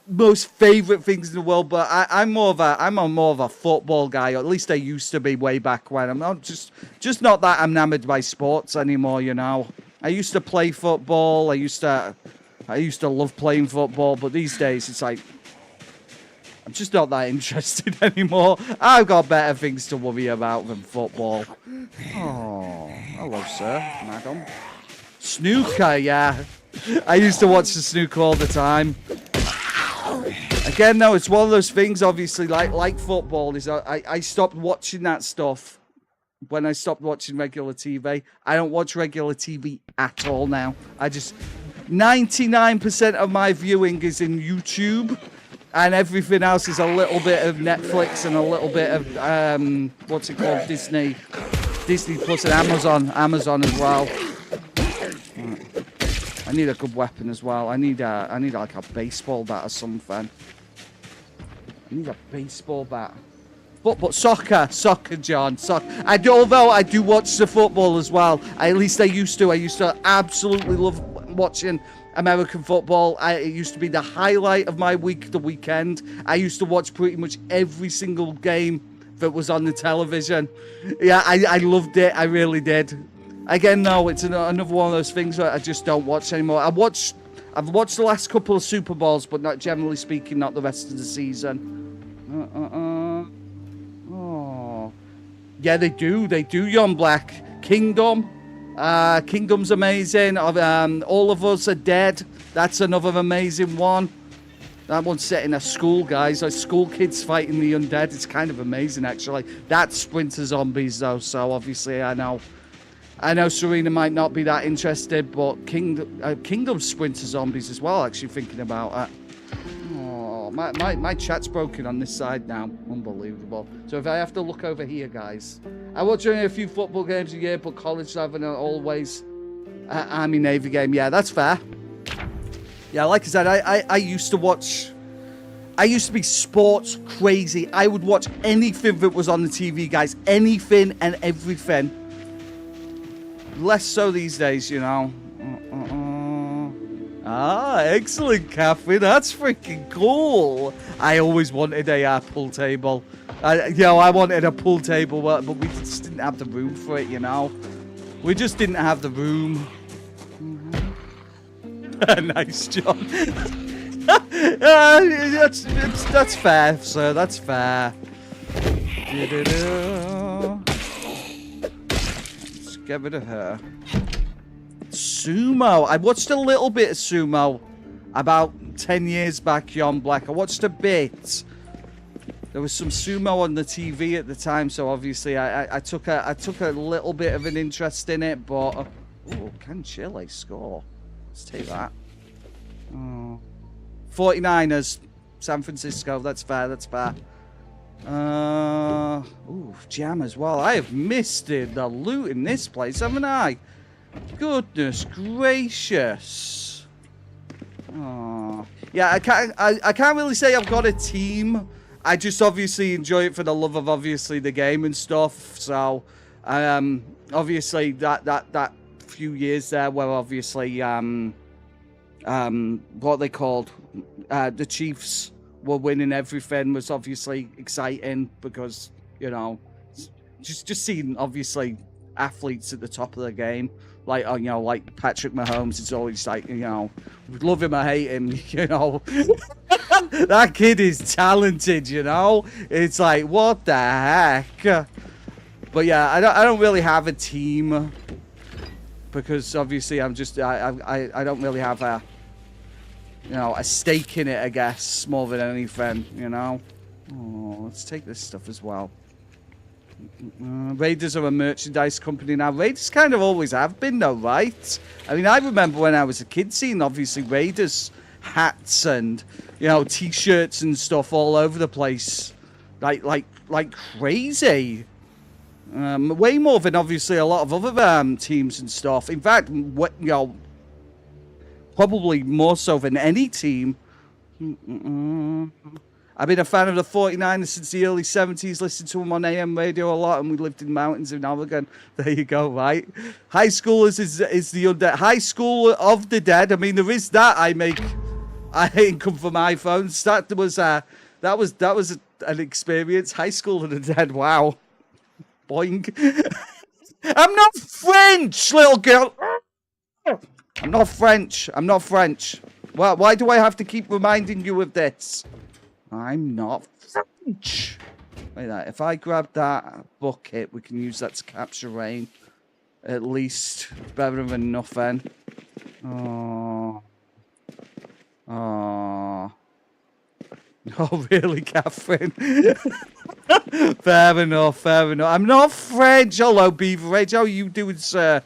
most favourite things in the world. But I'm more of a football guy, or at least I used to be way back when. I'm not just not that enamored by sports anymore, you know. I used to play football. I used to love playing football. But these days, it's like... I'm just not that interested anymore. I've got better things to worry about than football. Oh, hello, sir, madam. Snooker, yeah. I used to watch the snooker all the time. Again, though, it's one of those things, obviously, like football, is I stopped watching that stuff when I stopped watching regular TV. I don't watch regular TV at all now. 99% of my viewing is in YouTube. And everything else is a little bit of Netflix and a little bit of, what's it called, Disney Plus and Amazon as well. I need a good weapon as well. I need like a baseball bat or something. I need a baseball bat. But soccer, John, soccer. Although I do watch the football as well. At least I used to. I used to absolutely love watching American football. It used to be the highlight of my week, the weekend. I used to watch pretty much every single game that was on the television. Yeah, I loved it. I really did. Again, no, it's another one of those things that I just don't watch anymore. I've watched the last couple of Super Bowls, but not generally speaking, not the rest of the season. Oh, yeah, they do, Young Black. Kingdom's amazing. All of Us Are Dead. That's another amazing one. That one's set in a school, guys. Like school kids fighting the undead. It's kind of amazing, actually. That's Sprinter Zombies, though. So obviously, I know Serena might not be that interested, but Kingdom's Sprinter Zombies as well. Actually, thinking about it. Oh, my chat's broken on this side now. Unbelievable. So if I have to look over here, guys. I watch only a few football games a year, but college having always Army Navy game. Yeah, that's fair. Yeah, like I said, I used to watch... I used to be sports crazy. I would watch anything that was on the TV, guys. Anything and everything. Less so these days, you know. Ah, excellent, Catherine. That's freaking cool. I always wanted a pool table. I wanted a pool table, but we just didn't have the room for it, you know. We just didn't have the room. Nice, John. That's fair, sir. That's fair. Let's get rid of her. Sumo. I watched a little bit of sumo about 10 years back, Young Black. I watched a bit. There was some sumo on the TV at the time, so obviously I took a little bit of an interest in it, but... Ooh, can Chile score? Let's take that. Oh. 49ers, San Francisco. That's fair, that's fair. Ooh, jam as well. I have missed the loot in this place, haven't I? Goodness gracious. Oh. Yeah, I can't really say I've got a team. I just obviously enjoy it for the love of obviously the game and stuff. So, obviously that few years there where obviously what they called the Chiefs were winning everything was obviously exciting because, you know, just seeing obviously athletes at the top of the game, like, you know, like Patrick Mahomes. It's always like, you know, love him or hate him, you know. That kid is talented, you know. It's like, what the heck? But yeah, I don't really have a team because obviously I'm just I don't really have a, you know, a stake in it, I guess, more than anything, you know. Oh, let's take this stuff as well. Raiders are a merchandise company now. Raiders kind of always have been, though, right? I mean, I remember when I was a kid seeing, obviously, Raiders hats and, you know, T-shirts and stuff all over the place, like crazy. Way more than obviously a lot of other teams and stuff. In fact, what, you know, probably more so than any team. I've been a fan of the 49ers since the early 70s, listened to them on AM radio a lot, and we lived in mountains in Oregon. There you go, right? High Schoolers is the undead. High School of the Dead. I mean, there is that. I income from iPhones. That was an experience. High School of the Dead. Wow. Boing. I'm not French, little girl. I'm not French. I'm not French. Well, why do I have to keep reminding you of this? I'm not French. Wait, that. If I grab that bucket, we can use that to capture rain. At least better than nothing. Oh. Oh. Oh, really, Catherine? Fair enough, fair enough. I'm not French. Hello, Beaverage. How are you doing, sir?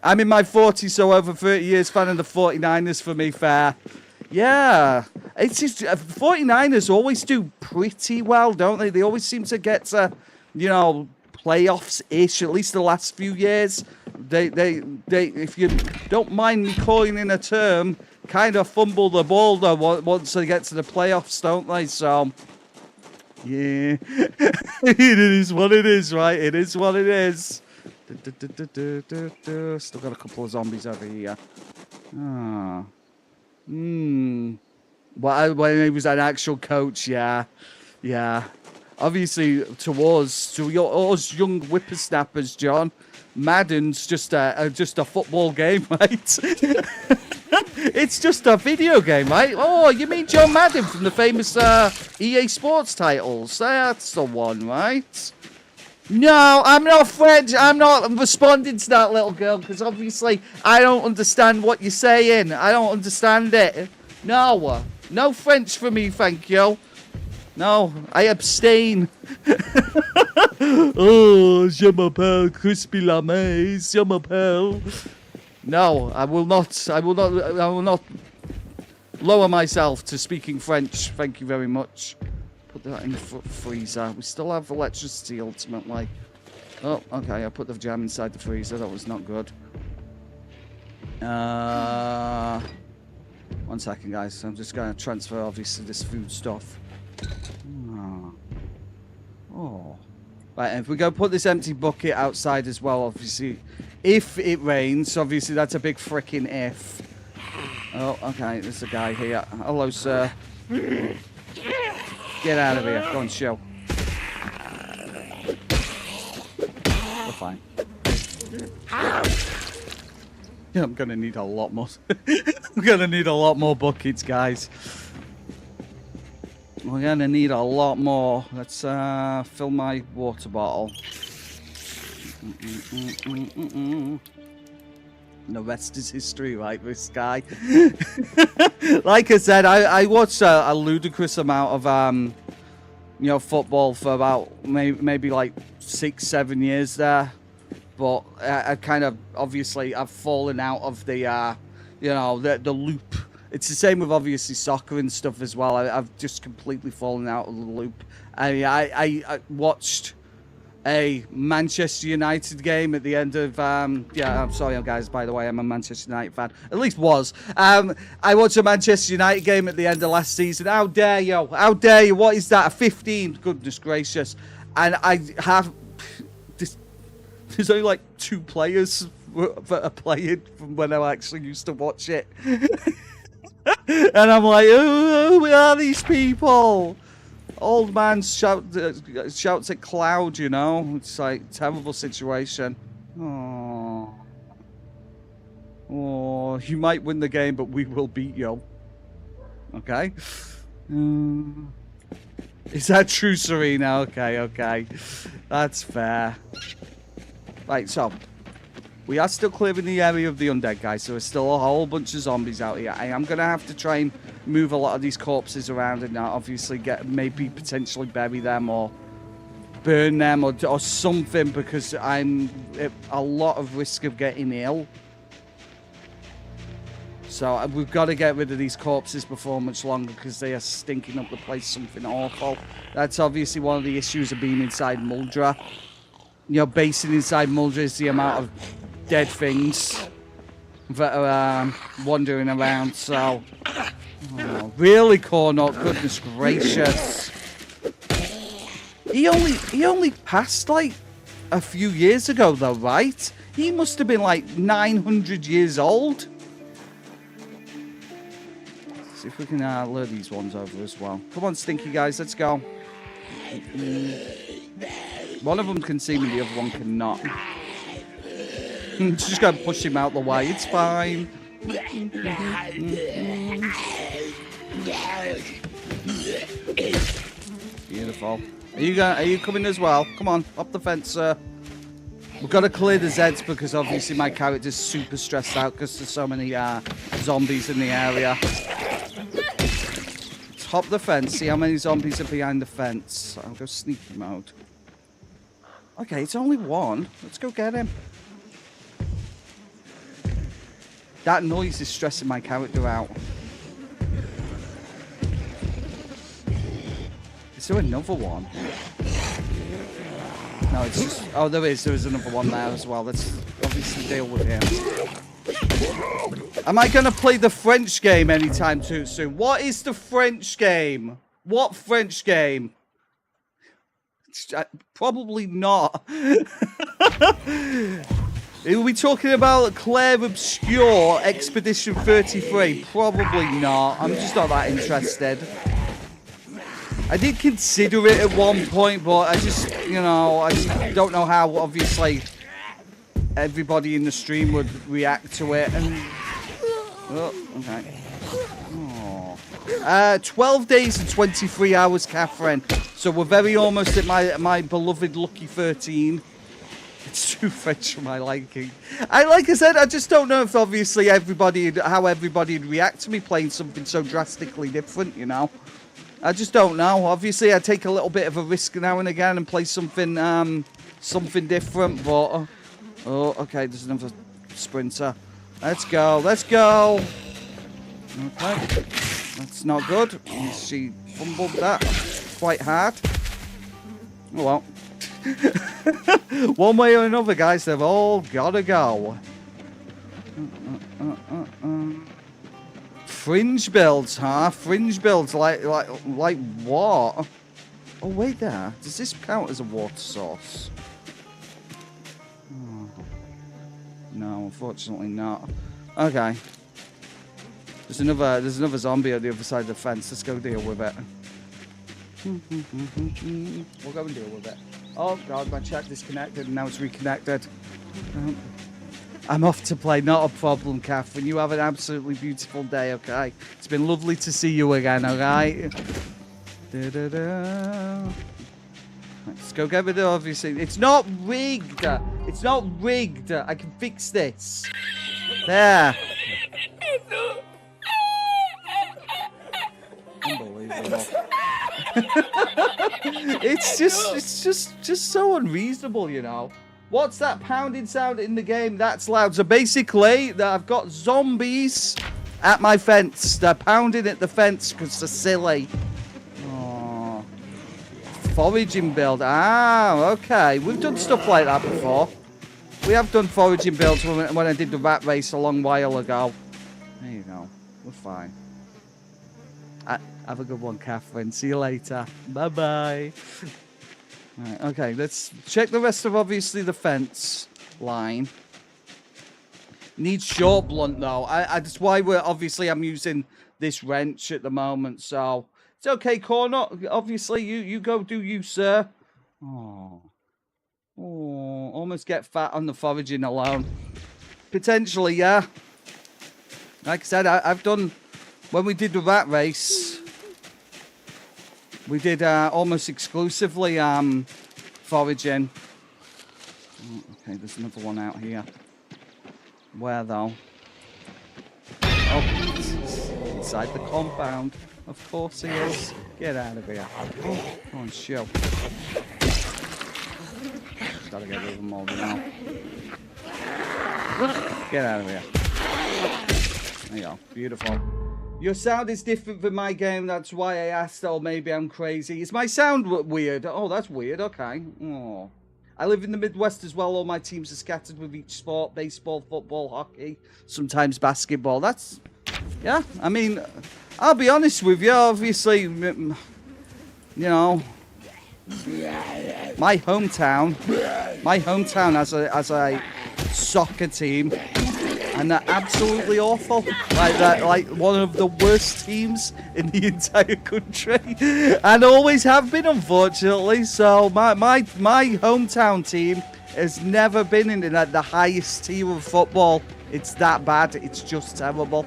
I'm in my 40s, so over 30 years fan of the 49ers for me, fair. Yeah. It's just, 49ers always do pretty well, don't they? They always seem to get to, you know, playoffs-ish, at least the last few years. They, if you don't mind me calling in a term, kind of fumble the ball, though, once they get to the playoffs, don't they? So, yeah. It is what it is, right? It is what it is. Still got a couple of zombies over here. Ah. Well, when he was an actual coach, yeah. Yeah. Obviously, to us young whippersnappers, John, Madden's just a football game, right? It's just a video game, right? Oh, you mean John Madden from the famous EA Sports titles? That's the one, right? No, I'm not French. I'm not responding to that little girl because obviously I don't understand what you're saying. I don't understand it. No, no French for me, thank you. No, I abstain. Oh, je m'appelle Crispy Lame, je m'appelle. No, I will not lower myself to speaking French. Thank you very much. Put that in the freezer. We still have electricity, ultimately. Oh, okay, I put the jam inside the freezer. That was not good. 1 second, guys. I'm just going to transfer, obviously, this food stuff. Oh. Right, and if we go put this empty bucket outside as well, obviously, if it rains, obviously that's a big freaking if. Oh, okay, there's a guy here. Hello, sir. Get out of here. Go on, show. We're fine. Yeah, I'm gonna need a lot more. I'm gonna need a lot more buckets, guys. We're gonna need a lot more. Let's fill my water bottle. And the rest is history, right, this guy? Like I said, I watched a ludicrous amount of you know, football for about maybe like 6-7 years there, but I kind of obviously I've fallen out of the you know, the loop. It's the same with obviously soccer and stuff as well. I've just completely fallen out of the loop. I watched a Manchester United game at the end of yeah, I'm sorry guys, by the way, I'm a Manchester United fan, at least was. I watched a Manchester United game at the end of last season. How dare you, what is that, a 15? Goodness gracious. And I have this, there's only like 2 players that are playing from when I actually used to watch it. And I'm like, who are these people? Old man shouts at cloud, you know. It's like terrible situation. Oh, you might win the game, but we will beat you. Okay. Is that true, Serena? Okay. That's fair. Right, so we are still clearing the area of the undead, guys. So there's still a whole bunch of zombies out here. I am going to have to try and move a lot of these corpses around and now obviously maybe potentially bury them or burn them or something, because I'm at a lot of risk of getting ill. So we've got to get rid of these corpses before much longer, because they are stinking up the place something awful. That's obviously one of the issues of being inside Muldraugh. You know, basing inside Muldraugh is the amount of dead things that are wandering around. So, really, Cornot? Goodness gracious! He only passed like a few years ago, though, right? He must have been like 900 years old. Let's see if we can lure these ones over as well. Come on, stinky guys, let's go. One of them can see me, the other one cannot. Just gotta push him out the way, it's fine. Beautiful. Are you coming as well? Come on, up the fence, sir. We've got to clear the Zeds because obviously my character's super stressed out because there's so many zombies in the area. Hop the fence, see how many zombies are behind the fence. I'll go sneaky mode. Okay, it's only one. Let's go get him. That noise is stressing my character out. Is there another one? No, it's just... Oh, there is. There is another one there as well. Let's obviously deal with him. Am I going to play the French game anytime too soon? What is the French game? What French game? Probably not. Are we talking about Claire Obscure Expedition 33? Probably not. I'm just not that interested. I did consider it at one point, but I just, you know, I just don't know how, obviously, everybody in the stream would react to it. And oh, okay. Oh. 12 days and 23 hours, Catherine. So we're very almost at my beloved lucky 13. It's too French for my liking. Like I said, I just don't know if obviously how everybody'd react to me playing something so drastically different, you know. I just don't know. Obviously, I take a little bit of a risk now and again and play something different, but oh, okay, there's another sprinter. Let's go. Okay, that's not good. She fumbled that quite hard. Oh well. One way or another, guys, they've all gotta go. Fringe builds, huh? Fringe builds, like what? Oh, wait there. Does this count as a water source? Oh. No, unfortunately not. Okay. There's another zombie on the other side of the fence. Let's go deal with it. We'll go and deal with it. Oh god, my chat disconnected and now it's reconnected. I'm off to play, not a problem, Catherine. You have an absolutely beautiful day, okay? It's been lovely to see you again, alright? Let's go get rid of, obviously. It's not rigged! It's not rigged! I can fix this. There. Unbelievable. It's just so unreasonable, you know. What's that pounding sound in the game? That's loud. So basically, I've got zombies at my fence. They're pounding at the fence because they're silly. Oh. foraging build. Ah, okay. We've done stuff like that before. We have done foraging builds when I did the rat race a long while ago. There you go. We're fine. Have a good one, Catherine. See you later. Bye-bye. Right, okay, let's check the rest of, obviously, the fence line. Needs short blunt, though. That's why I'm using this wrench at the moment, so... It's okay, Corner. Obviously, you go do you, sir. Oh, almost get fat on the foraging alone. Potentially, yeah. Like I said, I've done... When we did the rat race, we did almost exclusively foraging. Oh, okay, there's another one out here. Where, though? Oh, it's inside the compound. Of course he is. Get out of here. Oh, come on, show. Just gotta get rid of them all now. Get out of here. There you go. Beautiful. Your sound is different from my game. That's why I asked. Oh, maybe I'm crazy. Is my sound weird? Oh, that's weird. Okay. Oh. I live in the Midwest as well. All my teams are scattered with each sport. Baseball, football, hockey, sometimes basketball. That's... Yeah, I mean... I'll be honest with you, obviously, you know, my hometown has a soccer team, and they're absolutely awful. Like one of the worst teams in the entire country, and always have been, unfortunately. So my hometown team has never been in the highest tier of football. It's that bad. It's just terrible.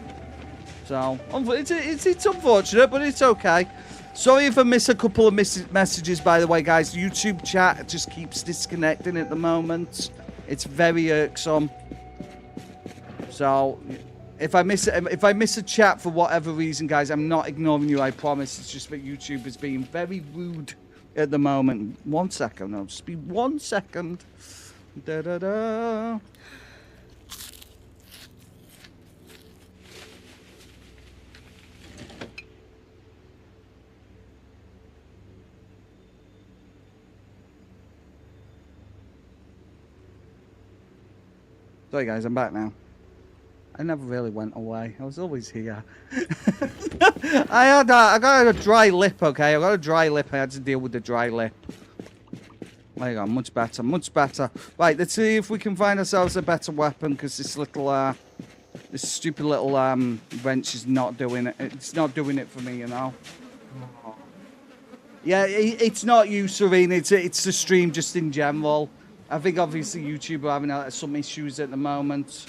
So, it's unfortunate, but it's okay. Sorry if I miss a couple of messages, by the way, guys. YouTube chat just keeps disconnecting at the moment. It's very irksome. So, if I miss a chat for whatever reason, guys, I'm not ignoring you, I promise. It's just that YouTube is being very rude at the moment. 1 second. I'll just be 1 second. Da-da-da. Sorry guys, I'm back now. I never really went away. I was always here. I got a dry lip, okay? I got a dry lip. I had to deal with the dry lip. There you go. Much better. Much better. Right, let's see if we can find ourselves a better weapon, because this little, this stupid little wrench is not doing it. It's not doing it for me, you know? Yeah, it's not you, Serene. It's the stream just in general. I think obviously YouTube are having some issues at the moment.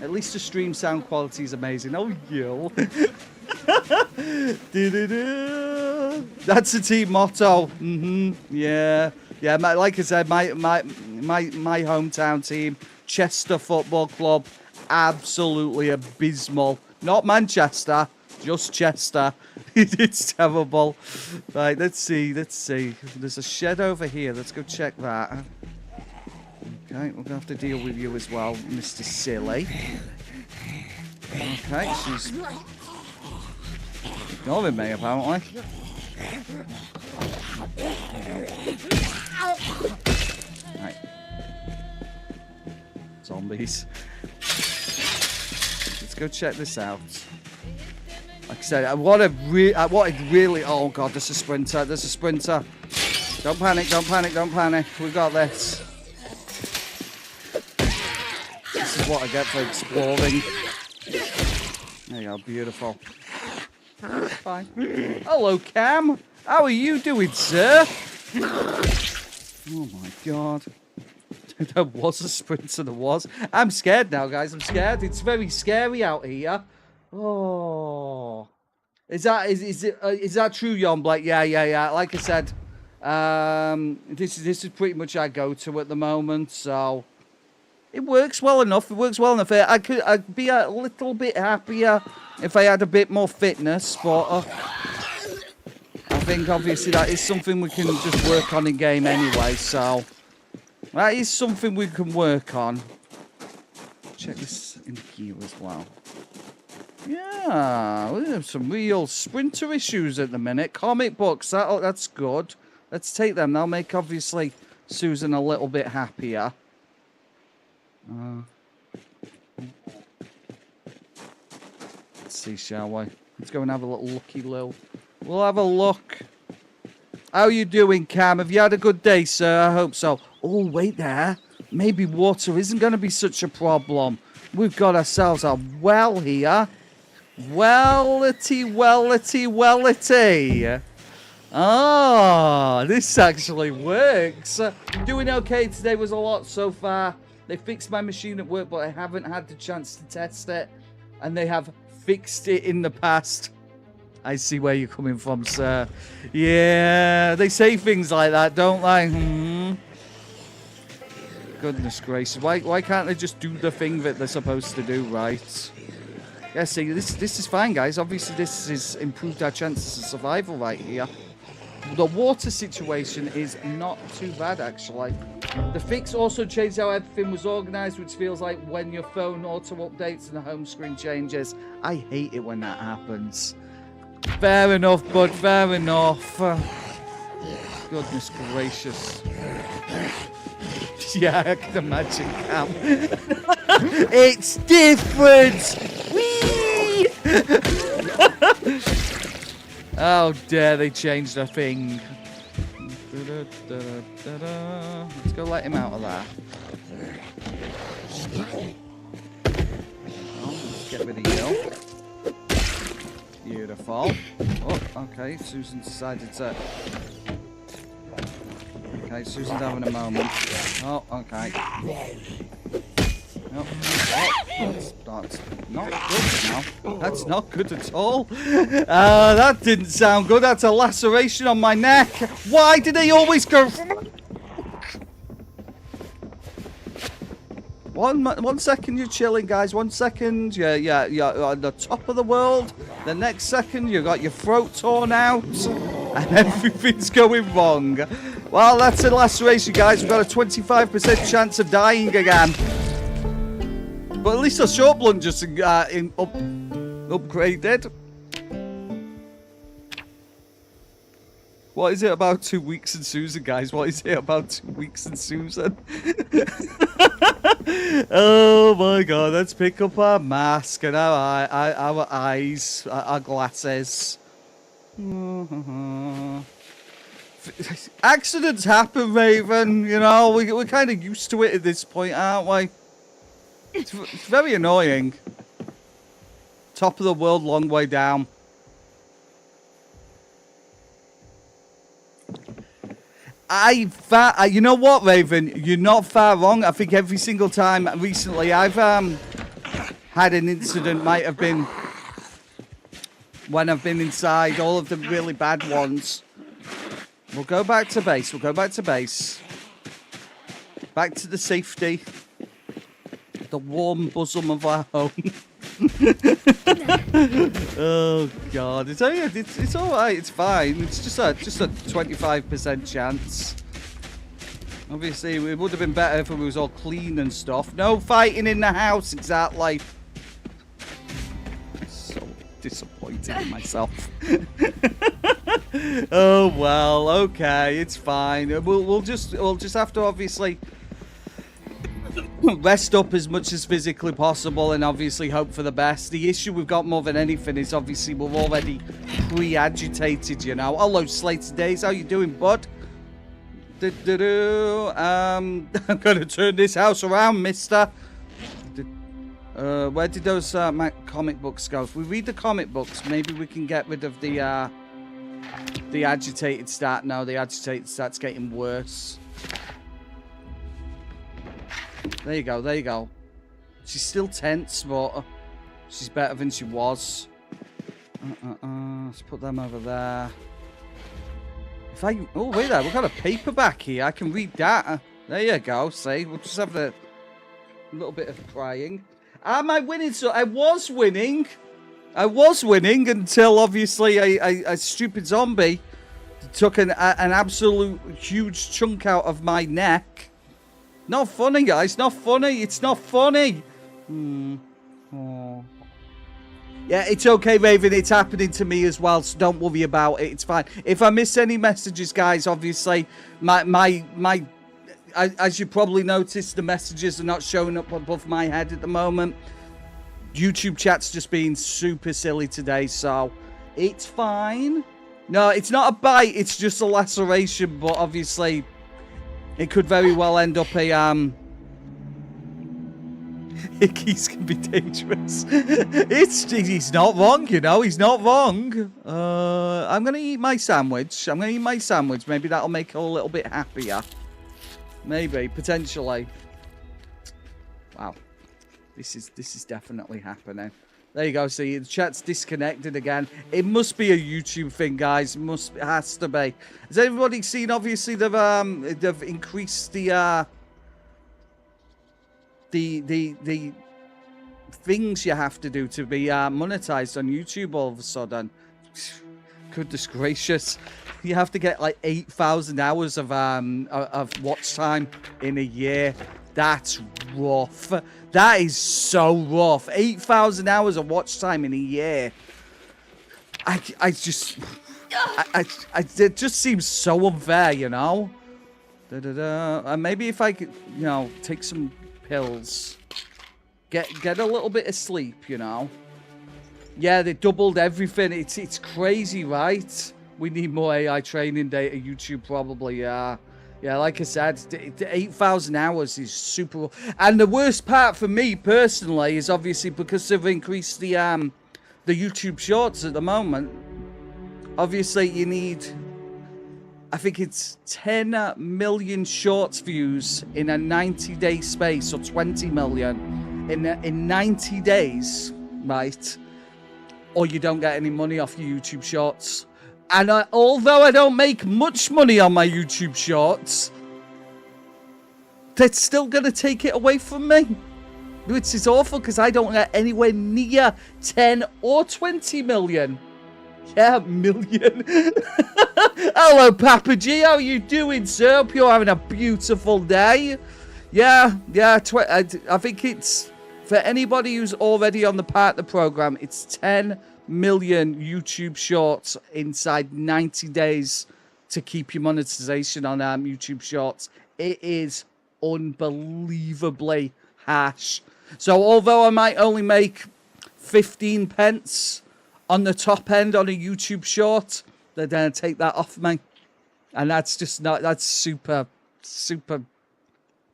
At least the stream sound quality is amazing. Oh, yo. That's the team motto. Yeah. Yeah, like I said, my hometown team, Chester Football Club, absolutely abysmal. Not Manchester, just Chester. It's terrible. Right, let's see. There's a shed over here. Let's go check that. Okay, we're going to have to deal with you as well, Mr. Silly. Okay, she's ignoring me, apparently. Right. Zombies. Let's go check this out. Like I said, I wanted really... Oh, God, there's a sprinter. There's a sprinter. Don't panic, don't panic, don't panic. We got this. This is what I get for exploring. There you go, beautiful. Fine. Hello, Cam. How are you doing, sir? Oh my God. There was a sprinter, there was. I'm scared now, guys. I'm scared. It's very scary out here. Oh. Is that true, Yon Blake? Yeah. Like I said, this is pretty much our go-to at the moment, so it works well enough. I'd be a little bit happier if I had a bit more fitness, but I think obviously that is something we can just work on in game anyway, so that is something we can work on. Check this in here as well. Yeah, we have some real sprinter issues at the minute. Comic books, that's good. Let's take them. They'll make, obviously, Susan a little bit happier. Let's see, shall we? Let's go and have a little looky, Lil. We'll have a look. How are you doing, Cam? Have you had a good day, sir? I hope so. Oh, wait there. Maybe water isn't going to be such a problem. We've got ourselves a well here. Wellity, wellity, wellity. Ah, this actually works. Doing okay today was a lot so far. They fixed my machine at work, but I haven't had the chance to test it. And they have fixed it in the past. I see where you're coming from, sir. Yeah, they say things like that, don't they? Goodness gracious. Why can't they just do the thing that they're supposed to do, right? Yeah, see, this is fine, guys. Obviously, this has improved our chances of survival right here. The water situation is not too bad, actually. The fix also changed how everything was organised, which feels like when your phone auto-updates and the home screen changes. I hate it when that happens. Fair enough, bud, fair enough. Goodness gracious. Yeah, I can imagine, Cam. It's different! Whee! Oh, dare they changed a thing. Let's go let him out of there. Let's get rid of you. Beautiful. Oh, okay. Susan decided to... Okay, Susan's having a moment. Oh, okay. Oh, that's not good now. That's not good at all. That didn't sound good. That's a laceration on my neck. Why do they always go... One second you're chilling, guys. 1 second you're on the top of the world. The next second you got your throat torn out. And everything's going wrong. Well, that's a laceration, guys. We've got a 25% chance of dying again. But at least our short blunt just upgraded. What is it about 2 weeks and Susan, guys? What is it about 2 weeks and Susan? Oh my god, let's pick up our mask and our eyes, our glasses. Accidents happen, Raven. You know, we're kind of used to it at this point, aren't we? It's very annoying. Top of the world, long way down. You know what, Raven? You're not far wrong. I think every single time recently I've had an incident, might have been when I've been inside, all of the really bad ones. We'll go back to base. We'll go back to base. Back to the safety. The warm bosom of our home. Oh god, it's all right. It's fine. It's just a 25% chance. Obviously, it would have been better if it was all clean and stuff. No fighting in the house, exactly. So disappointed in myself. Oh well, okay, it's fine. We'll just have to obviously rest up as much as physically possible and obviously hope for the best. The issue we've got more than anything is obviously we're already pre-agitated, you know. Hello, Slater Days. How you doing, bud? I'm going to turn this house around, mister. Where did those comic books go? If we read the comic books, maybe we can get rid of the agitated stat. No, the agitated stat's getting worse. There you go, there you go. She's still tense, but she's better than she was. Let's put them over there. Oh, wait there, we've got a paperback here. I can read that. There you go, see? We'll just have a little bit of crying. Am I winning? So I was winning. I was winning until, obviously, a stupid zombie took an absolute huge chunk out of my neck. Not funny, guys. Not funny. It's not funny. Oh. Yeah, it's okay, Raven. It's happening to me as well, so don't worry about it. It's fine. If I miss any messages, guys, obviously, as you probably noticed, the messages are not showing up above my head at the moment. YouTube chat's just being super silly today, so it's fine. No, it's not a bite. It's just a laceration, but obviously, it could very well end up a Hickeys can be dangerous. He's not wrong, you know. He's not wrong. I'm gonna eat my sandwich. Maybe that'll make her a little bit happier. Maybe, potentially. Wow, this is definitely happening. There you go. See, the chat's disconnected again. It must be a YouTube thing, guys. It has to be. Has everybody seen? Obviously, they've increased the things you have to do to be monetized on YouTube all of a sudden. Goodness gracious. You have to get like 8,000 hours of watch time in a year. That's rough. That is so rough. 8,000 hours of watch time in a year. It just seems so unfair, you know? Maybe if I could, you know, take some pills, get a little bit of sleep, you know. Yeah, they doubled everything. It's crazy, right? We need more AI training data. YouTube probably, yeah, like I said, 8,000 hours is super. And the worst part for me personally is obviously because they've increased the YouTube shorts at the moment. Obviously you need, I think it's 10 million shorts views in a 90-day space, or 20 million in 90 days, right? Or you don't get any money off your YouTube shorts. And although I don't make much money on my YouTube shorts, they're still going to take it away from me. Which is awful, because I don't get anywhere near 10 or 20 million. Yeah, million. Hello, Papa G. How are you doing, sir? Hope you're having a beautiful day. Yeah. I think it's, for anybody who's already on the partner program, it's 10 million YouTube shorts inside 90 days to keep your monetization on YouTube shorts. It is unbelievably harsh. So although I might only make 15 pence on the top end on a YouTube short, they're going to take that off me. And that's just not, that's super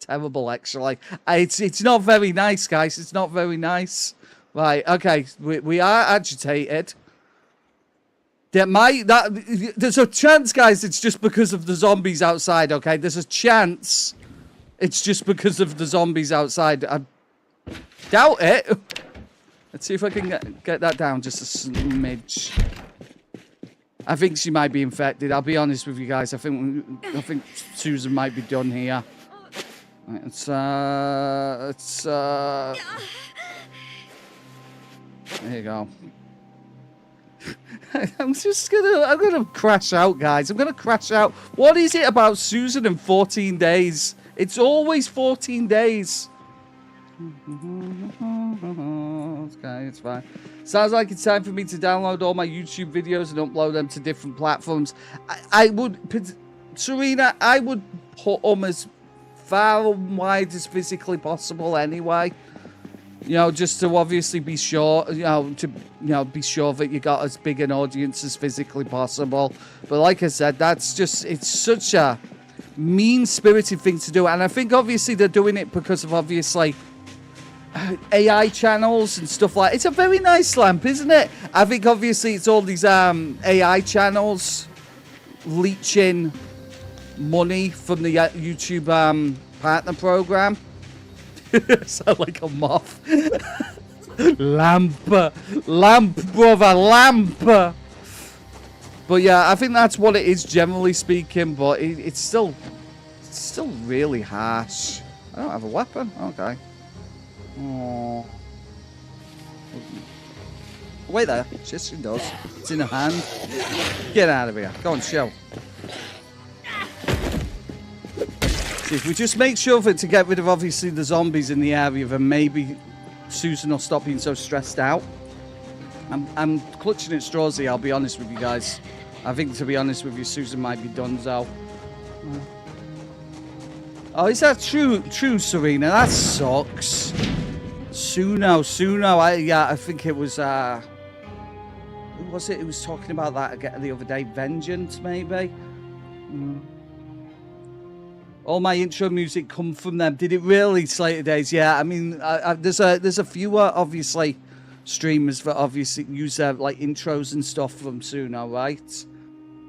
terrible, actually. It's not very nice, guys. It's not very nice. Right, okay, we are agitated. There's a chance, guys, it's just because of the zombies outside, okay? There's a chance it's just because of the zombies outside. I doubt it. Let's see if I can get that down just a smidge. I think she might be infected. I'll be honest with you guys. I think Susan might be done here. Right, there you go. I'm gonna crash out, guys. I'm gonna crash out. What is it about Susan and 14 days? It's always 14 days. Okay, it's fine. Sounds like it's time for me to download all my YouTube videos and upload them to different platforms. I would, Serena, I would put them as far and wide as physically possible anyway. You know, just to obviously be sure, be sure that you got as big an audience as physically possible. But like I said, that's just, it's such a mean-spirited thing to do. And I think obviously they're doing it because of obviously AI channels and stuff like that. It's a very nice lamp, isn't it? I think obviously it's all these AI channels leeching money from the YouTube partner program. Sound like a moth. Lamp, brother, lamp. But yeah, I think that's what it is generally speaking. But it's still really harsh. I don't have a weapon. Okay. Oh. Wait there. Yes, she does. It's in her hand. Get out of here. Go on, show. See, if we just make sure that to get rid of obviously the zombies in the area, then maybe Susan will stop being so stressed out. I'm clutching at straws here, I'll be honest with you guys. I think, to be honest with you, Susan might be donezo. Oh, is that true, Serena? That sucks. Suno. I think it was, who was it who was talking about that again the other day? Vengeance, maybe? All my intro music come from them. Did it really, Slater Days? Yeah, I mean, there's a few, obviously, streamers that obviously use their, like, intros and stuff from Suno, right?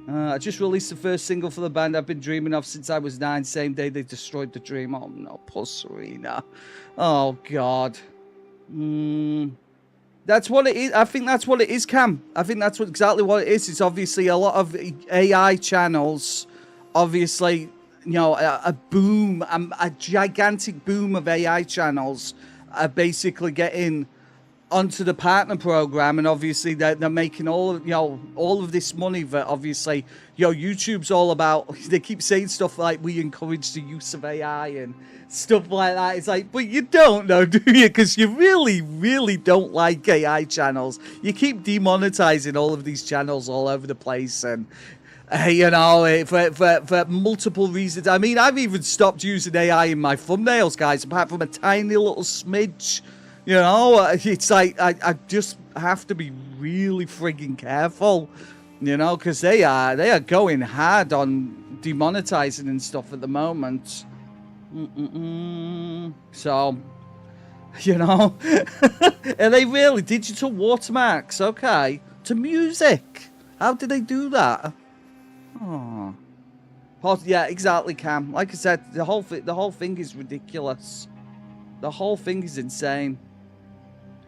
I just released the first single for the band I've been dreaming of since I was 9. Same day they destroyed the dream. Oh no, poor Serena. Oh God. That's what it is. I think that's what it is, Cam. I think that's exactly what it is. It's obviously a lot of AI channels. Obviously, you know, a boom, a gigantic boom of AI channels are basically getting onto the partner program, and obviously they're making all of this money that obviously YouTube's all about. They keep saying stuff like we encourage the use of AI and stuff like that. It's like, but you don't know, do you? Because you really don't like AI channels. You keep demonetizing all of these channels all over the place, and you know, for multiple reasons. I mean, I've even stopped using AI in my thumbnails, guys, apart from a tiny little smidge. You know, it's like I just have to be really frigging careful, you know, because they are going hard on demonetizing and stuff at the moment. So, you know, are they really digital watermarks? Okay, to music. How did they do that? Oh, yeah, exactly, Cam. Like I said, the whole thing is ridiculous. The whole thing is insane.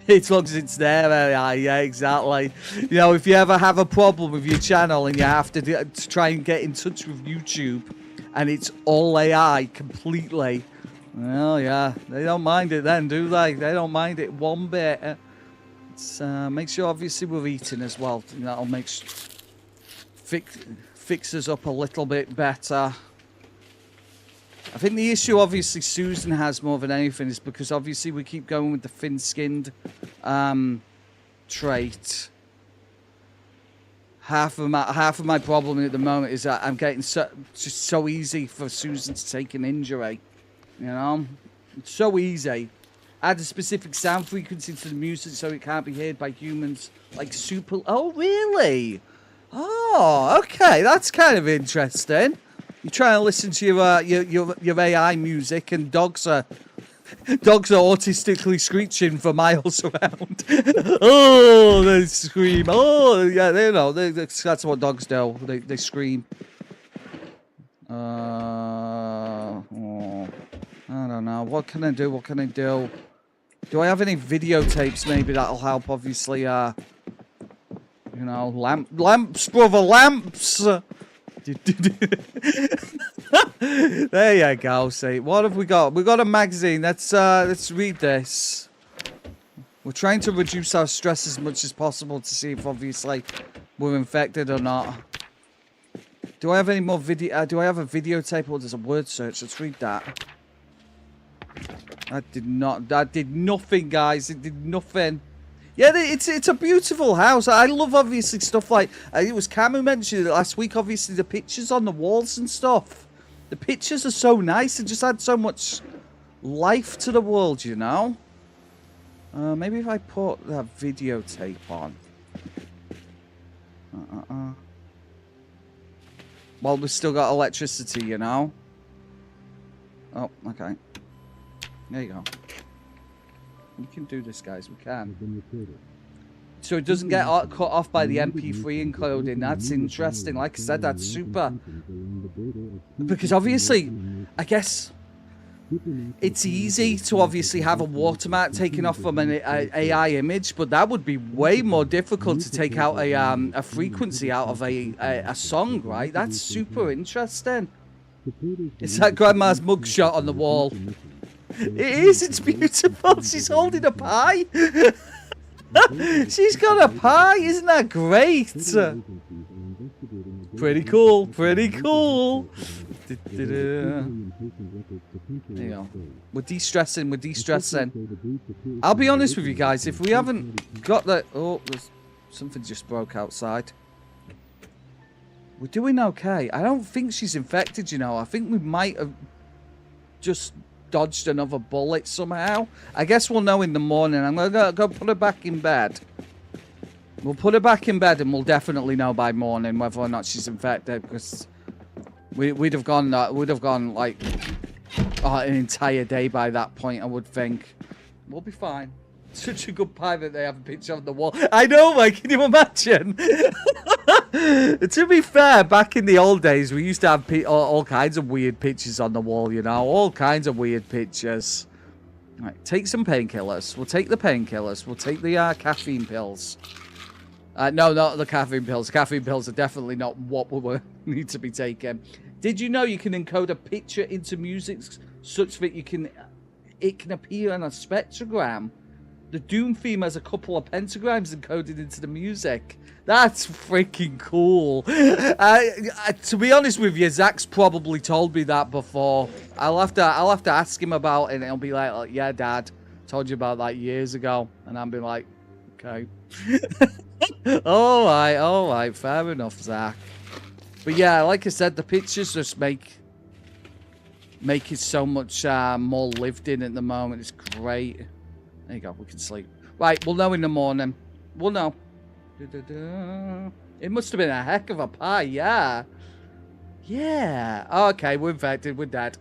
As long as it's there, yeah, exactly. You know, if you ever have a problem with your channel and you have to try and get in touch with YouTube, and it's all AI completely, well, yeah, they don't mind it then, do they? They don't mind it one bit. It's, make sure, obviously, we're eating as well. That'll make fix us up a little bit better. I think the issue, obviously, Susan has more than anything is because, obviously, we keep going with the thin-skinned trait. Half of my problem at the moment is that I'm getting just so easy for Susan to take an injury. You know? It's so easy. Add a specific sound frequency to the music so it can't be heard by humans like super... Oh, really? Oh, okay. That's kind of interesting. You try and listen to your AI music, and dogs are autistically screeching for miles around. Oh, they scream. Oh, yeah, they know. That's what dogs do. They scream. Oh, I don't know. What can I do? What can I do? Do I have any videotapes? Maybe that'll help. Obviously, you know, lamps, brother, lamps. There you go. See, what have we got? We got a magazine. Let's read this. We're trying to reduce our stress as much as possible to see if obviously we're infected or not. Do I have any more video? Do I have a videotape or there's a word search? Let's read that. That did nothing, guys. It did nothing. Yeah, it's a beautiful house. I love, obviously, stuff like... it was Cam who mentioned it last week, obviously, the pictures on the walls and stuff. The pictures are so nice. It just adds so much life to the world, you know? Maybe if I put that videotape on. Well, we've still got electricity, you know? Oh, okay. There you go. We can do this, guys. We can. So it doesn't get cut off by the MP3 encoding. That's interesting. Like I said, that's super. Because obviously, I guess it's easy to obviously have a watermark taken off from an AI image, but that would be way more difficult to take out a frequency out of a song, right? That's super interesting. It's that grandma's mugshot on the wall. It is, it's beautiful. She's holding a pie. She's got a pie, isn't that great? Pretty cool, pretty cool. There you go. We're de-stressing, we're de-stressing. I'll be honest with you guys, if we haven't got that... Oh, Something just broke outside. We're doing okay. I don't think she's infected, you know. I think we might have just dodged another bullet somehow. I guess we'll know in the morning. I'm going to go put her back in bed. We'll put her back in bed and we'll definitely know by morning whether or not she's infected, because we'd have gone like an entire day by that point, I would think. We'll be fine. Such a good pie that they have a picture on the wall. I know, mate. Can you imagine? To be fair, back in the old days, we used to have all kinds of weird pictures on the wall, you know? All kinds of weird pictures. Right, take some painkillers. We'll take the painkillers. We'll take the caffeine pills. No, not the caffeine pills. Caffeine pills are definitely not what we need to be taking. Did you know you can encode a picture into music such that it can appear on a spectrogram? The Doom theme has a couple of pentagrams encoded into the music. That's freaking cool. To be honest with you, Zach's probably told me that before. I'll have to ask him about it, and he'll be like, "Yeah, Dad, told you about that years ago," and I'll be like, "Okay." all right, fair enough, Zach. But yeah, like I said, the pictures just make it so much more lived in at the moment. It's great. There you go, we can sleep. Right, we'll know in the morning. We'll know. It must have been a heck of a pie, yeah. Yeah. Okay, we're infected, we're dead.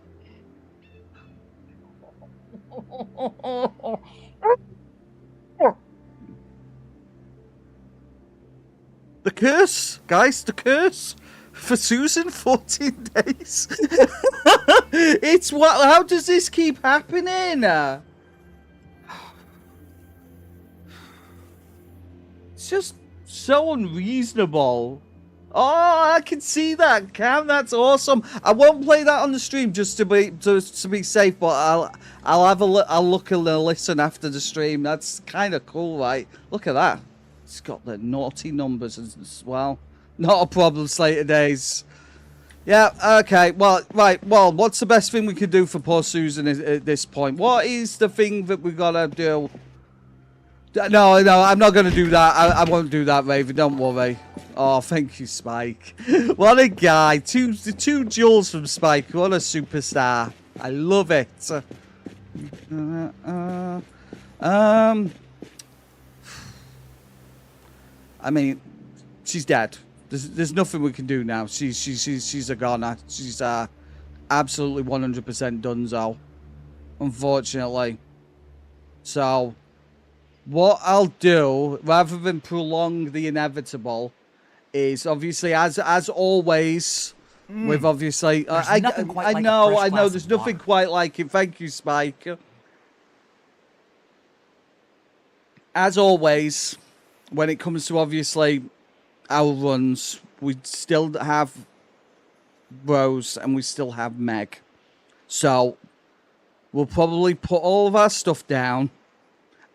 The curse, guys, the curse for Susan, 14 days. It's what? How does this keep happening? It's just so unreasonable. Oh, I can see that, Cam. That's awesome. I won't play that on the stream just to be safe, but I'll look and listen after the stream. That's kind of cool, right? Look at that. It's got the naughty numbers as well. Not a problem, Slater Days. Yeah, okay. Well, right. Well, what's the best thing we could do for poor Susan at this point? What is the thing that we gotta do? No, I'm not gonna do that. I won't do that, Raven. Don't worry. Oh, thank you, Spike. What a guy. Two jewels from Spike. What a superstar. I love it. I mean, she's dead. There's nothing we can do now. She's a goner. She's absolutely 100% donezo, unfortunately. So, what I'll do, rather than prolong the inevitable, is obviously as always. With obviously, I know. There's nothing quite like it. Thank you, Spike. As always, when it comes to obviously our runs, we still have Rose and we still have Meg. So we'll probably put all of our stuff down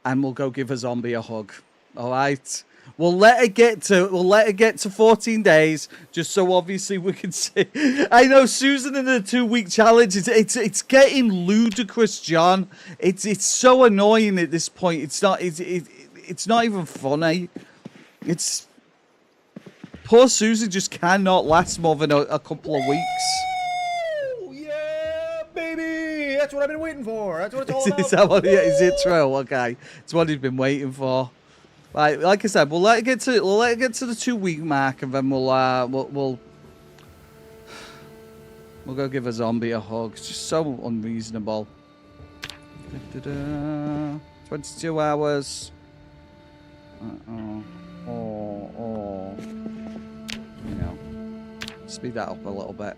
and we'll go give a zombie a hug. All right? We'll let her get to 14 days just so obviously we can see. I know Susan in the 2-week challenge, it's getting ludicrous, John. It's so annoying at this point. It's not even funny. It's poor Susan just cannot last more than a couple of weeks. Yeah, baby! That's what I've been waiting for. That's what it's all about. Is it true? Okay, it's what he's been waiting for. Right, like I said, we'll let it get to the 2-week mark, and then we'll go give a zombie a hug. It's just so unreasonable. 22 hours. You know, speed that up a little bit.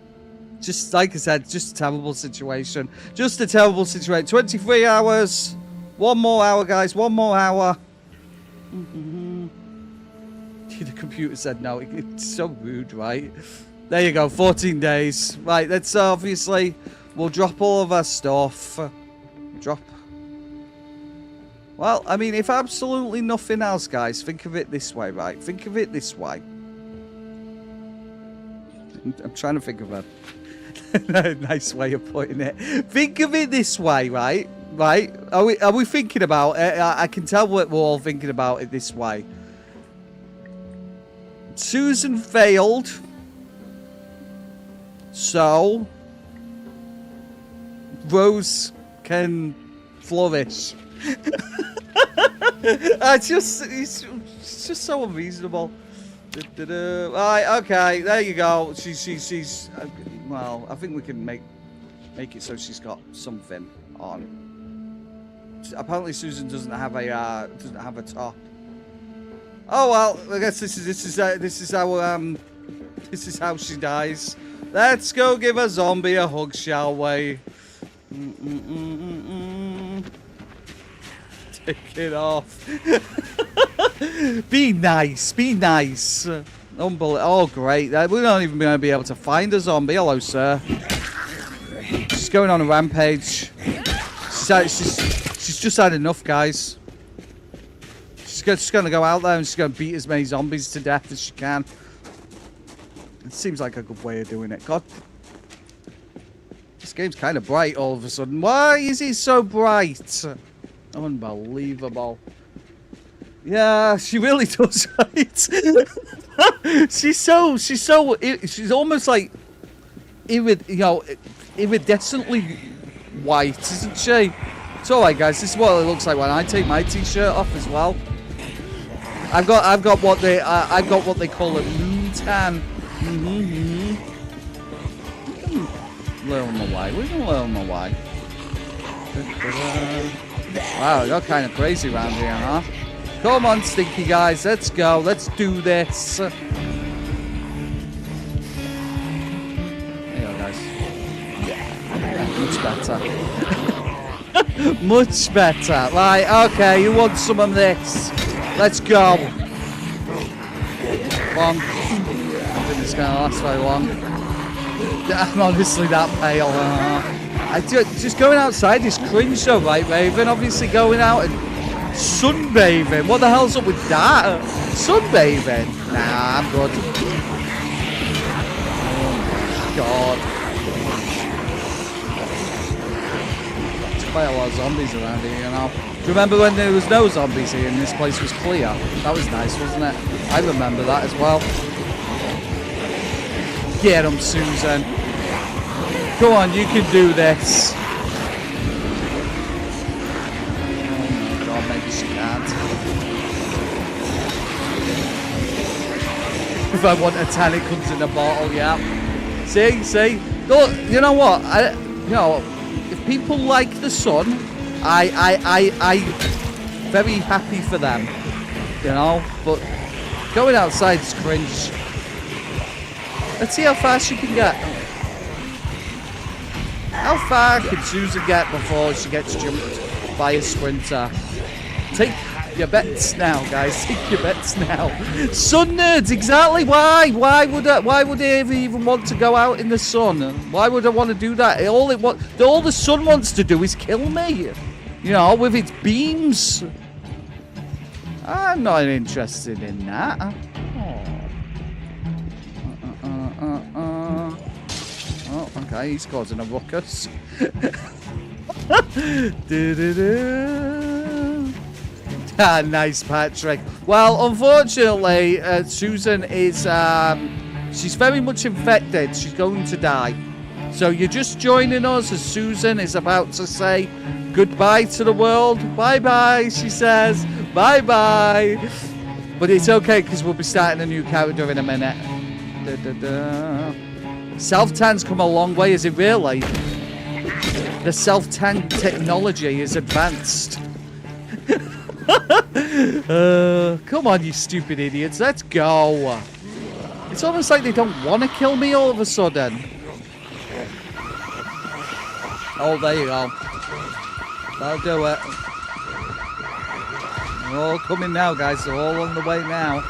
Just like I said, just a terrible situation. Just a terrible situation. 23 hours. 1 more hour, guys. 1 more hour. The computer said no. It's so rude, right? There you go. 14 days. Right, let's obviously, we'll drop all of our stuff. Drop. Well, I mean, if absolutely nothing else, guys, think of it this way, right? Think of it this way. I'm trying to think of a nice way of putting it. Think of it this way, right? Right? Are we thinking about it? I can tell we're all thinking about it this way. Susan failed. So Rose can flourish. It's just so unreasonable. Right, okay, there you go. She's well, I think we can make it so she's got something on. Apparently Susan doesn't have a top. Oh well, I guess this is how she dies. Let's go give a zombie a hug, shall we? Take it off. Be nice. Be nice. Unbelievable. Oh, great. We're not even going to be able to find a zombie. Hello, sir. She's going on a rampage. She's just had enough, guys. She's just going to go out there and she's going to beat as many zombies to death as she can. It seems like a good way of doing it. God. This game's kind of bright all of a sudden. Why is it so bright? Unbelievable. Yeah, she really does, right? she's almost like iridescently white, isn't she? It's alright, guys. This is what it looks like when I take my t-shirt off as well. I've got what they call a moon tan. Learn my way. We can learn my way. Wow, it got kind of crazy around here, huh? Come on, stinky guys. Let's go. Let's do this. There you go, guys. Much better. Much better. Right, okay. You want some of this? Let's go. Come on. I don't think it's going to last very long. I'm honestly that pale. Just going outside is cringe though, right, Raven? Obviously going out and sunbathing. What the hell's up with that? Sunbathing? Nah, I'm good. Oh my god. There's quite a lot of zombies around here, you know. Do you remember when there was no zombies here and this place was clear? That was nice, wasn't it? I remember that as well. Get him, Susan. Go on, you can do this. Oh my god, maybe she can't. If I want a tan, it comes in a bottle, yeah. See? Look, you know what? If people like the sun, I very happy for them. You know, but going outside is cringe. Let's see how fast she can get. How far can Susan get before she gets jumped by a sprinter? Take your bets now, guys. Take your bets now. Sun nerds, exactly. Why? Why would I even want to go out in the sun? Why would I want to do that? All the sun wants to do is kill me. You know, with its beams. I'm not interested in that. Oh, okay, he's causing a ruckus. Nice, Patrick. Well, unfortunately, Susan is, she's very much infected. She's going to die. So you're just joining us as Susan is about to say goodbye to the world. Bye-bye, she says. Bye-bye. But it's okay, because we'll be starting a new character in a minute. Self-tan's come a long way, is it really? The self-tan technology is advanced. Come on, you stupid idiots. Let's go. It's almost like they don't want to kill me all of a sudden. Oh, there you go. That'll do it. They're all coming now, guys. They're all on the way now.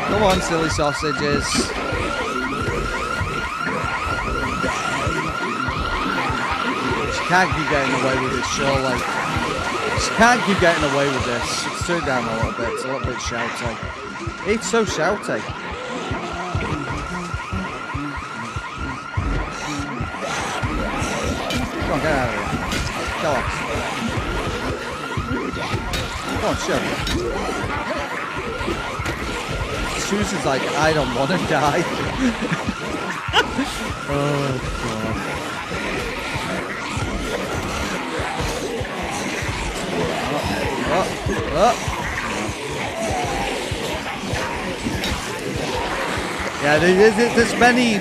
Come on, silly sausages. She can't keep getting away with this, surely. She can't keep getting away with this. Let's turn it down a little bit. It's a little bit shouty. It's so shouty. Come on, get out of here. Go on. Come on, show me. Susan's like, I don't want to die. Oh, God. Yeah, there's many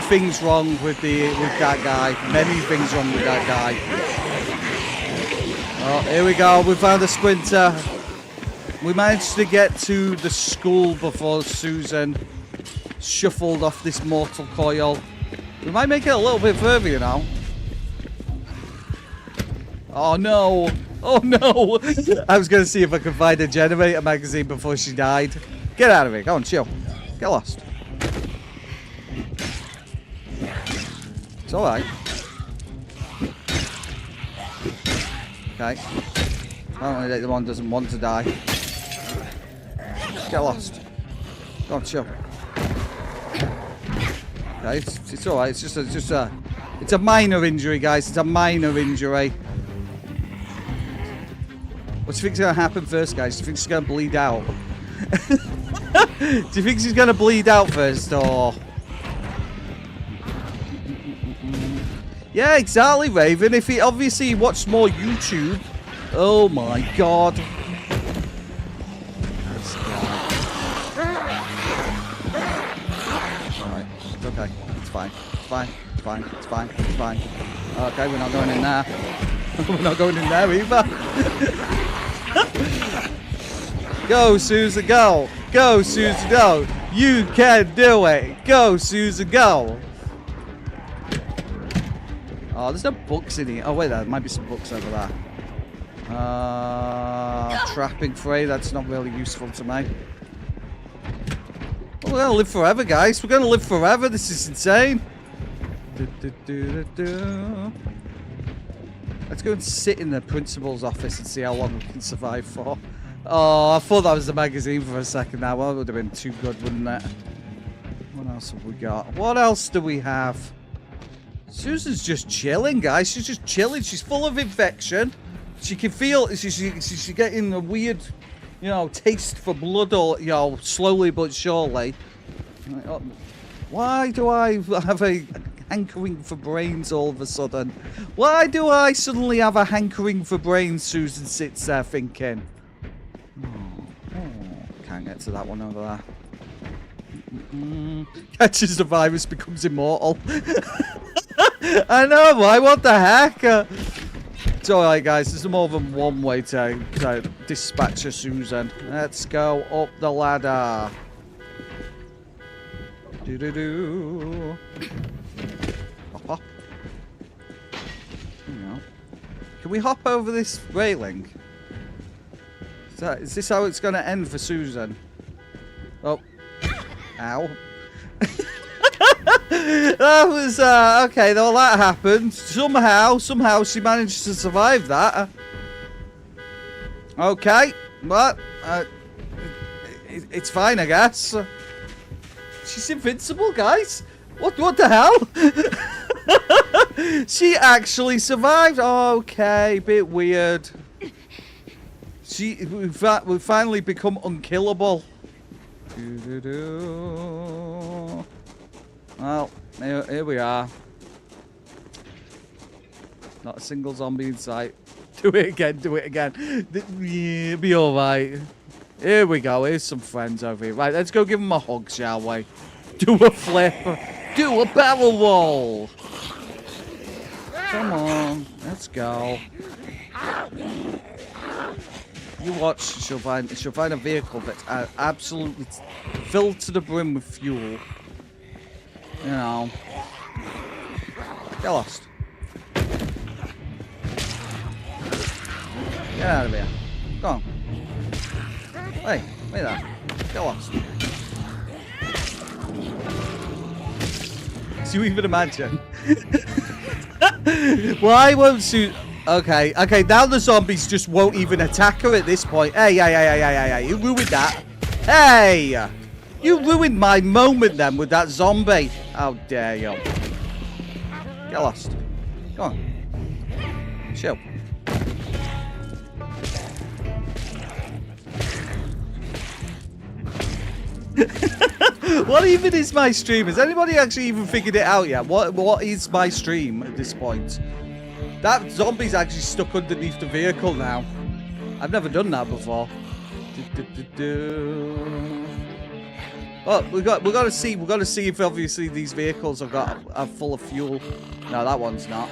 things wrong with that guy. Many things wrong with that guy. Oh, here we go. We found a sprinter. We managed to get to the school before Susan shuffled off this mortal coil. We might make it a little bit further, you know. Oh no! Oh no! I was going to see if I could find a generator magazine before she died. Get out of here. Go on, chill. Get lost. It's alright. Okay. Apparently the one doesn't want to die. Get lost. Go on, chill. Okay, it's alright. It's just a minor injury, guys. It's a minor injury. What do you think's gonna happen first, guys? Do you think she's gonna bleed out? Do you think she's gonna bleed out first, or? Yeah, exactly, Raven. If he obviously watched more YouTube. Oh my God. This guy. Alright, it's okay. It's fine. It's fine. It's fine. It's fine. It's fine. Okay, we're not going in there. We're not going in there either. Go, Susan, go. Go, Susan, go. You can do it. Go, Susan, go. Oh, there's no books in here. Oh, wait, there might be some books over there. Trapping free. That's not really useful to me. Well, we're going to live forever, guys. We're going to live forever. This is insane. Let's go and sit in the principal's office and see how long we can survive for. Oh, I thought that was the magazine for a second now. Well, it would have been too good, wouldn't it? What else have we got? What else do we have? Susan's just chilling, guys. She's just chilling. She's full of infection. She can feel she's getting a weird, you know, taste for blood, or, you know, slowly but surely. Why do I have a hankering for brains all of a sudden? Why do I suddenly have a hankering for brains? Susan sits there thinking. Can't get to that one over there. Catches the virus, becomes immortal. I know, why? What the heck? It's alright, guys. There's more than one way to dispatch a Susan. Let's go up the ladder. Do-do-do. Hop, hop. Can we hop over this railing? Is this how it's going to end for Susan? Oh. Ow. That was, okay, well, that happened. Somehow she managed to survive that. Okay, well, it's fine, I guess. She's invincible, guys. What the hell? She actually survived. Okay, bit weird. We've finally become unkillable. Well, here we are. Not a single zombie in sight. Do it again, do it again. Yeah, be alright. Here we go, here's some friends over here. Right, let's go give them a hug, shall we? Do a flip. Do a barrel roll. Come on, let's go. You watch, she'll find a vehicle that's absolutely filled to the brim with fuel. You know. Get lost. Get out of here. Go on. Hey, wait there. Get lost. Do you even imagine? Why won't Sue... Okay, now the zombies just won't even attack her at this point. Hey, you ruined that. Hey! You ruined my moment then with that zombie. How dare you. Get lost. Go on. Chill. What even is my stream? Has anybody actually even figured it out yet? What is my stream at this point? That zombie's actually stuck underneath the vehicle now. I've never done that before. Oh, we got to see if obviously these vehicles are full of fuel. No, that one's not.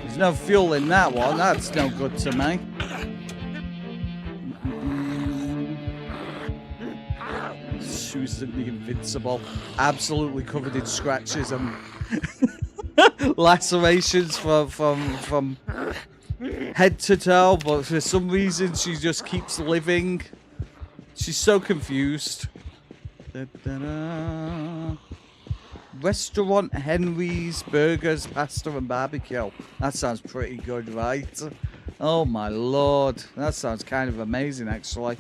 There's no fuel in that one. That's no good to me. Susan the Invincible, absolutely covered in scratches and lacerations from head to toe, but for some reason she just keeps living. She's so confused. Restaurant Henry's Burgers, Pasta and Barbecue. That sounds pretty good, right? Oh my lord, that sounds kind of amazing actually.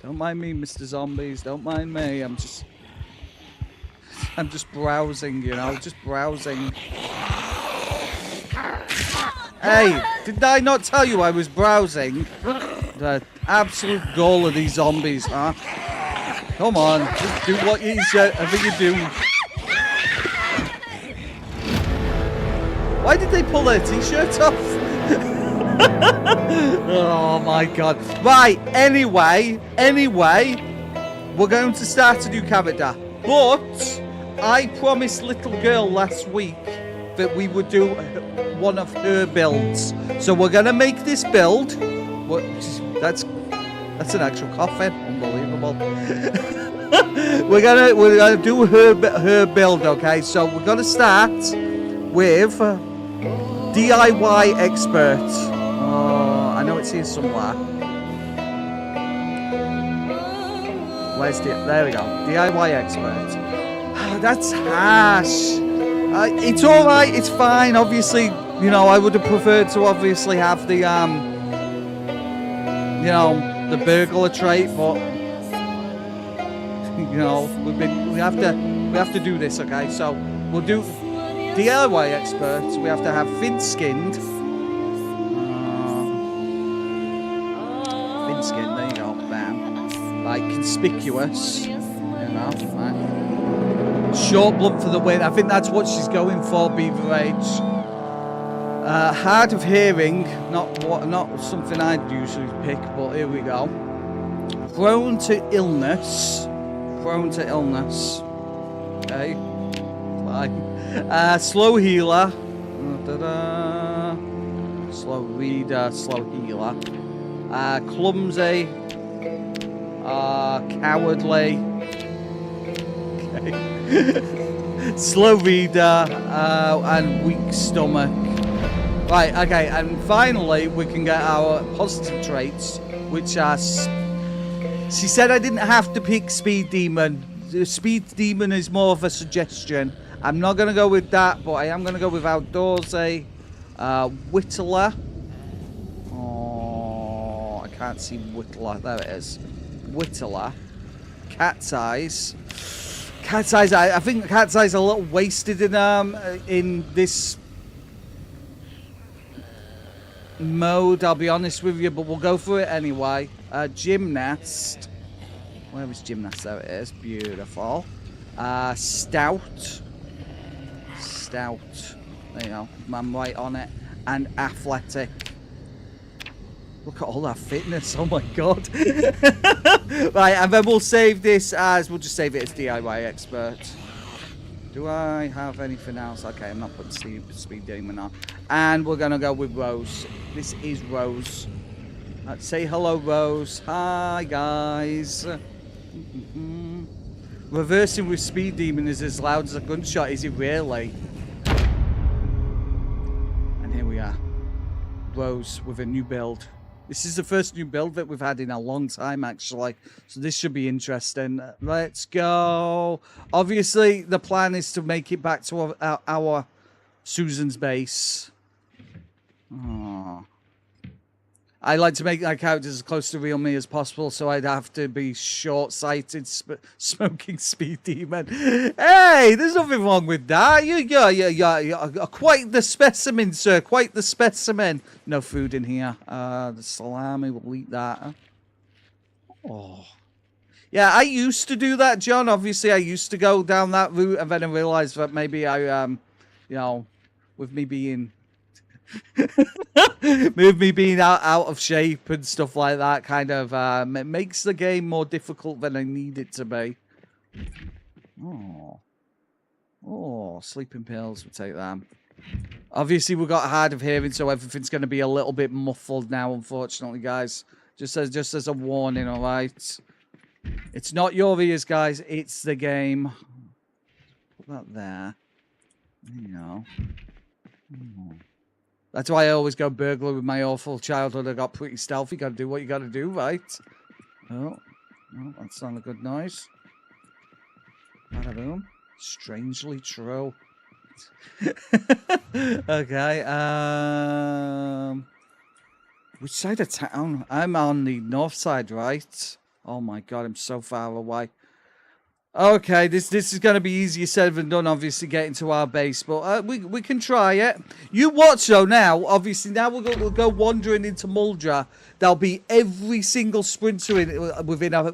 Don't mind me, Mr. Zombies. Don't mind me. I'm just browsing, you know, just browsing. Hey, did I not tell you I was browsing? The absolute goal of these zombies, huh? Come on, just do what you said. I think you do. Why did they pull their t-shirts off? Oh my god. Right, anyway, we're going to start a new character. But I promised little girl last week that we would do one of her builds. So we're gonna make this build. That's an actual coffin. Unbelievable. we're gonna do her build, okay? So we're gonna start with DIY expert. Oh, I know it's here somewhere. Where's there we go. DIY expert. Oh, that's harsh. It's all right. It's fine. Obviously, you know, I would have preferred to obviously have the you know, the burglar trait, but you know, we have to do this, okay? So we'll do DIY experts. We have to have thin-skinned. Thin-skinned. There you go. Bam. Like conspicuous. You know. Right. Short blunt for the win. I think that's what she's going for. Beaver age. Hard of hearing. Not something I'd usually pick, but here we go. Prone to illness. Okay. Fine. Slow healer. Slow reader. Slow healer. Clumsy. Cowardly. Okay. Slow reader. And weak stomach. Right, okay, and finally we can get our positive traits, which are... She said I didn't have to pick Speed Demon. The Speed Demon is more of a suggestion. I'm not going to go with that, but I am going to go with Outdoorsy. Whittler. Oh, I can't see Whittler. There it is. Whittler. Cat's Eyes. Cat's Eyes, I think Cat's Eyes are a little wasted in this mode, I'll be honest with you, but we'll go for it anyway. Gymnast. Where was Gymnast? There it is. Beautiful. Stout. There you go. I'm right on it. And athletic. Look at all that fitness. Oh my god. Right, and then we'll save this as... We'll just save it as DIY expert. Do I have anything else? Okay, I'm not putting Speed Demon on. And we're going to go with Rose. This is Rose. Say hello, Rose. Hi, guys. Reversing with Speed Demon is as loud as a gunshot. Is it really? And here we are. Rose with a new build. This is the first new build that we've had in a long time, actually. So this should be interesting. Let's go. Obviously, the plan is to make it back to our Susan's base. Oh. I like to make my characters as close to real me as possible, so I'd have to be short-sighted, smoking Speed Demon. Hey, there's nothing wrong with that. You're quite the specimen, sir. Quite the specimen. No food in here. The salami, we'll eat that. Oh. Yeah, I used to do that, John. Obviously, I used to go down that route, and then I realized that maybe I, you know, with me being, with me being out of shape and stuff like that, kind of it makes the game more difficult than I need it to be. Oh, sleeping pills. We'll take them. Obviously, we've got hard of hearing, so everything's going to be a little bit muffled now, unfortunately, guys. Just as a warning, all right? It's not your ears, guys. It's the game. Put that there. There you go. That's why I always go burglar with my awful childhood. I got pretty stealthy. Got to do what you got to do, right? Oh, that's not a good noise. Bada boom. Strangely true. Okay. Which side of town? I'm on the north side, right? Oh my god, I'm so far away. Okay, this is going to be easier said than done, obviously, getting to our base. But we can try it. You watch, though, now. Obviously, now we'll go wandering into Muldraugh. There'll be every single sprinter within a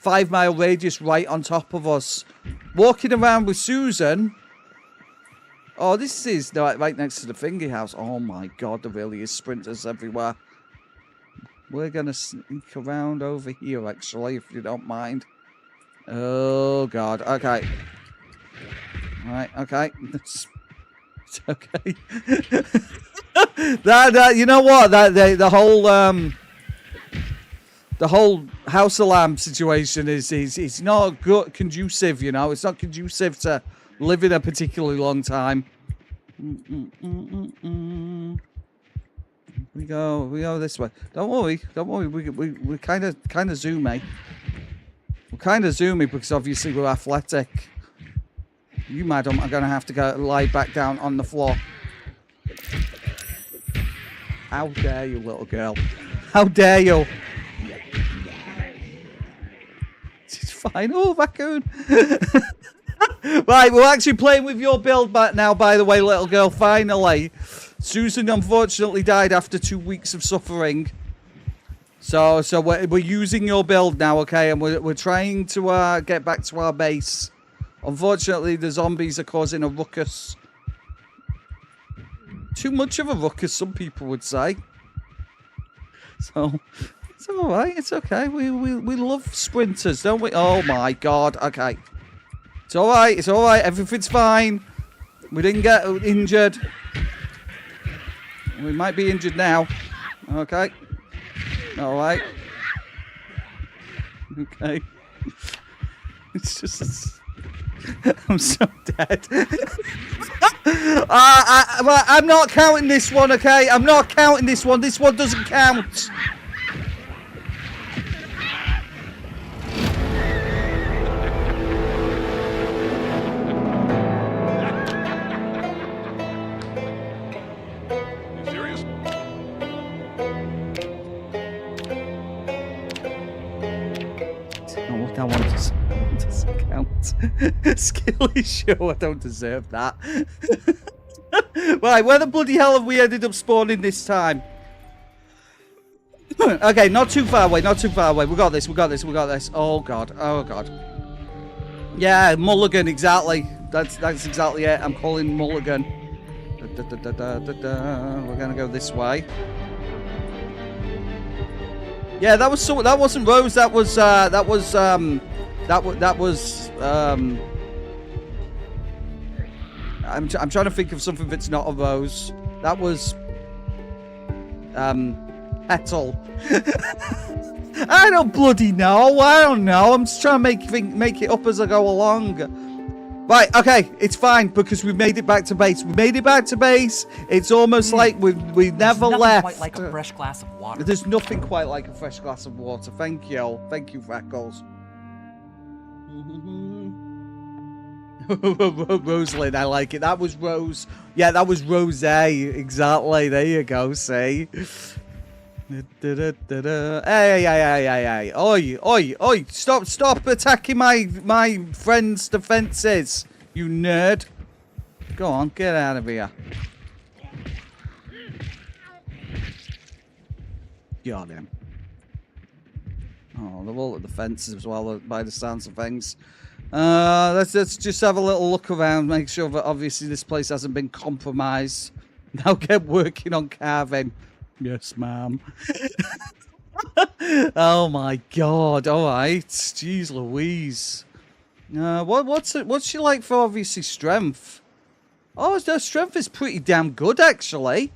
5-mile radius right on top of us. Walking around with Susan. Oh, this is right next to the Fingy house. Oh my god, there really is sprinters everywhere. We're going to sneak around over here, actually, if you don't mind. Oh, God. Okay. All right, okay. It's okay. You know what? The whole house alarm situation is not good, conducive, you know. It's not conducive to living a particularly long time. We go this way. Don't worry. We're kind of zoomy. We're kind of zoomy because obviously we're athletic. You, madam, are going to have to lie back down on the floor. How dare you, little girl? How dare you? It's fine. Oh, raccoon. Right, we're actually playing with your build now, by the way, little girl. Finally. Susan unfortunately died after 2 weeks of suffering. So we're using your build now, okay? And we're trying to get back to our base. Unfortunately, the zombies are causing a ruckus. Too much of a ruckus, some people would say. So it's all right. It's okay. We love sprinters, don't we? Oh my god. Okay. It's all right. It's all right. Everything's fine. We didn't get injured. We might be injured now. Okay. All right. Okay. It's just... I'm so dead. I'm not counting this one, okay? I'm not counting this one. This one doesn't count. That one doesn't count. Skilly show, I don't deserve that. Right, where the bloody hell have we ended up spawning this time? Okay, not too far away, not too far away. We got this, we got this, we got this. Oh god, oh god. Yeah, Mulligan, exactly. That's exactly it. I'm calling Mulligan. We're gonna go this way. Yeah, that wasn't Rose. That was I'm trying to think of something that's not a Rose. That was Petal. I don't bloody know. I don't know. I'm just trying to make it up as I go along. Right, okay, it's fine because we've made it back to base. We made it back to base. It's almost like we never left. Quite like a fresh glass of water. There's nothing quite like a fresh glass of water. Thank you, Freckles. Rosalind, I like it. That was Rose. Yeah, that was Rose. Exactly. There you go. See. Hey. Oi. Stop attacking my friend's defenses, you nerd. Go on, get out of here. Got him. Oh, they're all at the fences as well, by the sounds of things. Let's just have a little look around, make sure that obviously this place hasn't been compromised. Now get working on carving. Yes, ma'am. Oh my god, alright. Jeez Louise. What's she like for obviously strength? Oh, her strength is pretty damn good actually.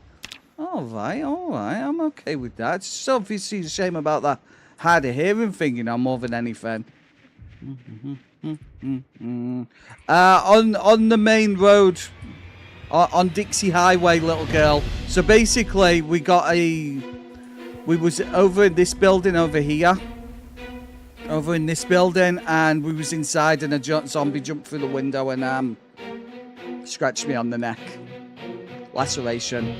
Alright, I'm okay with that. It's just obviously a shame about that hard of hearing thing, you know, more than anything. On the main road, on Dixie Highway, little girl. So basically, we was over in this building over here. Over in this building, and we was inside, and a zombie jumped through the window and scratched me on the neck. Laceration.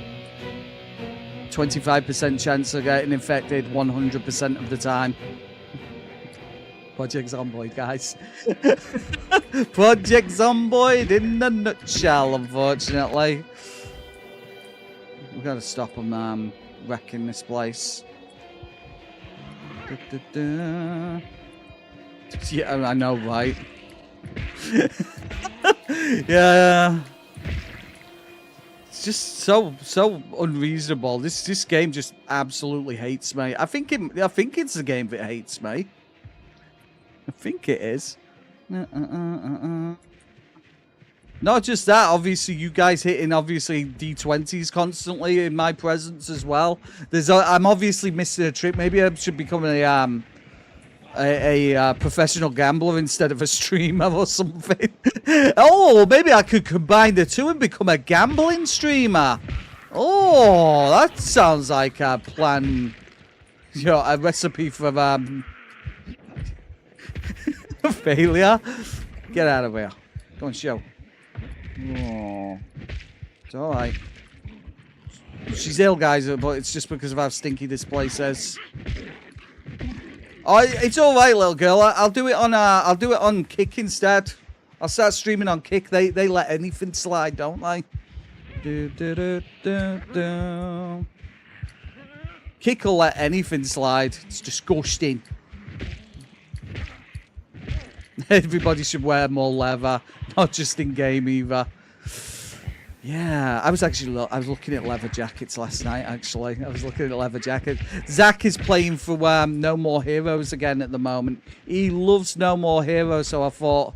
25% chance of getting infected 100% of the time. Project Zomboid, guys. Project Zomboid in a nutshell, unfortunately. We've got to stop them wrecking this place. Yeah, I know, right? Yeah. It's just so unreasonable. This game just absolutely hates me. I think it's a game that hates me. I think it is. Not just that, obviously you guys hitting obviously D20s constantly in my presence as well. I'm obviously missing a trick. Maybe I should become a professional gambler instead of a streamer or something. Oh, maybe I could combine the two and become a gambling streamer. Oh, that sounds like a plan. You know, a recipe for failure. Get out of here. Go and show. Oh, it's all right. She's ill, guys, but it's just because of how stinky this place is. Oh, it's all right, little girl. I'll do it on Kick instead. I'll start streaming on Kick. They let anything slide, don't they? Kick will let anything slide. It's disgusting. Everybody should wear more leather, not just in game either. Yeah, I was looking at leather jackets last night. Actually, I was looking at leather jackets. Zach is playing for No More Heroes again at the moment. He loves No More Heroes, so I thought,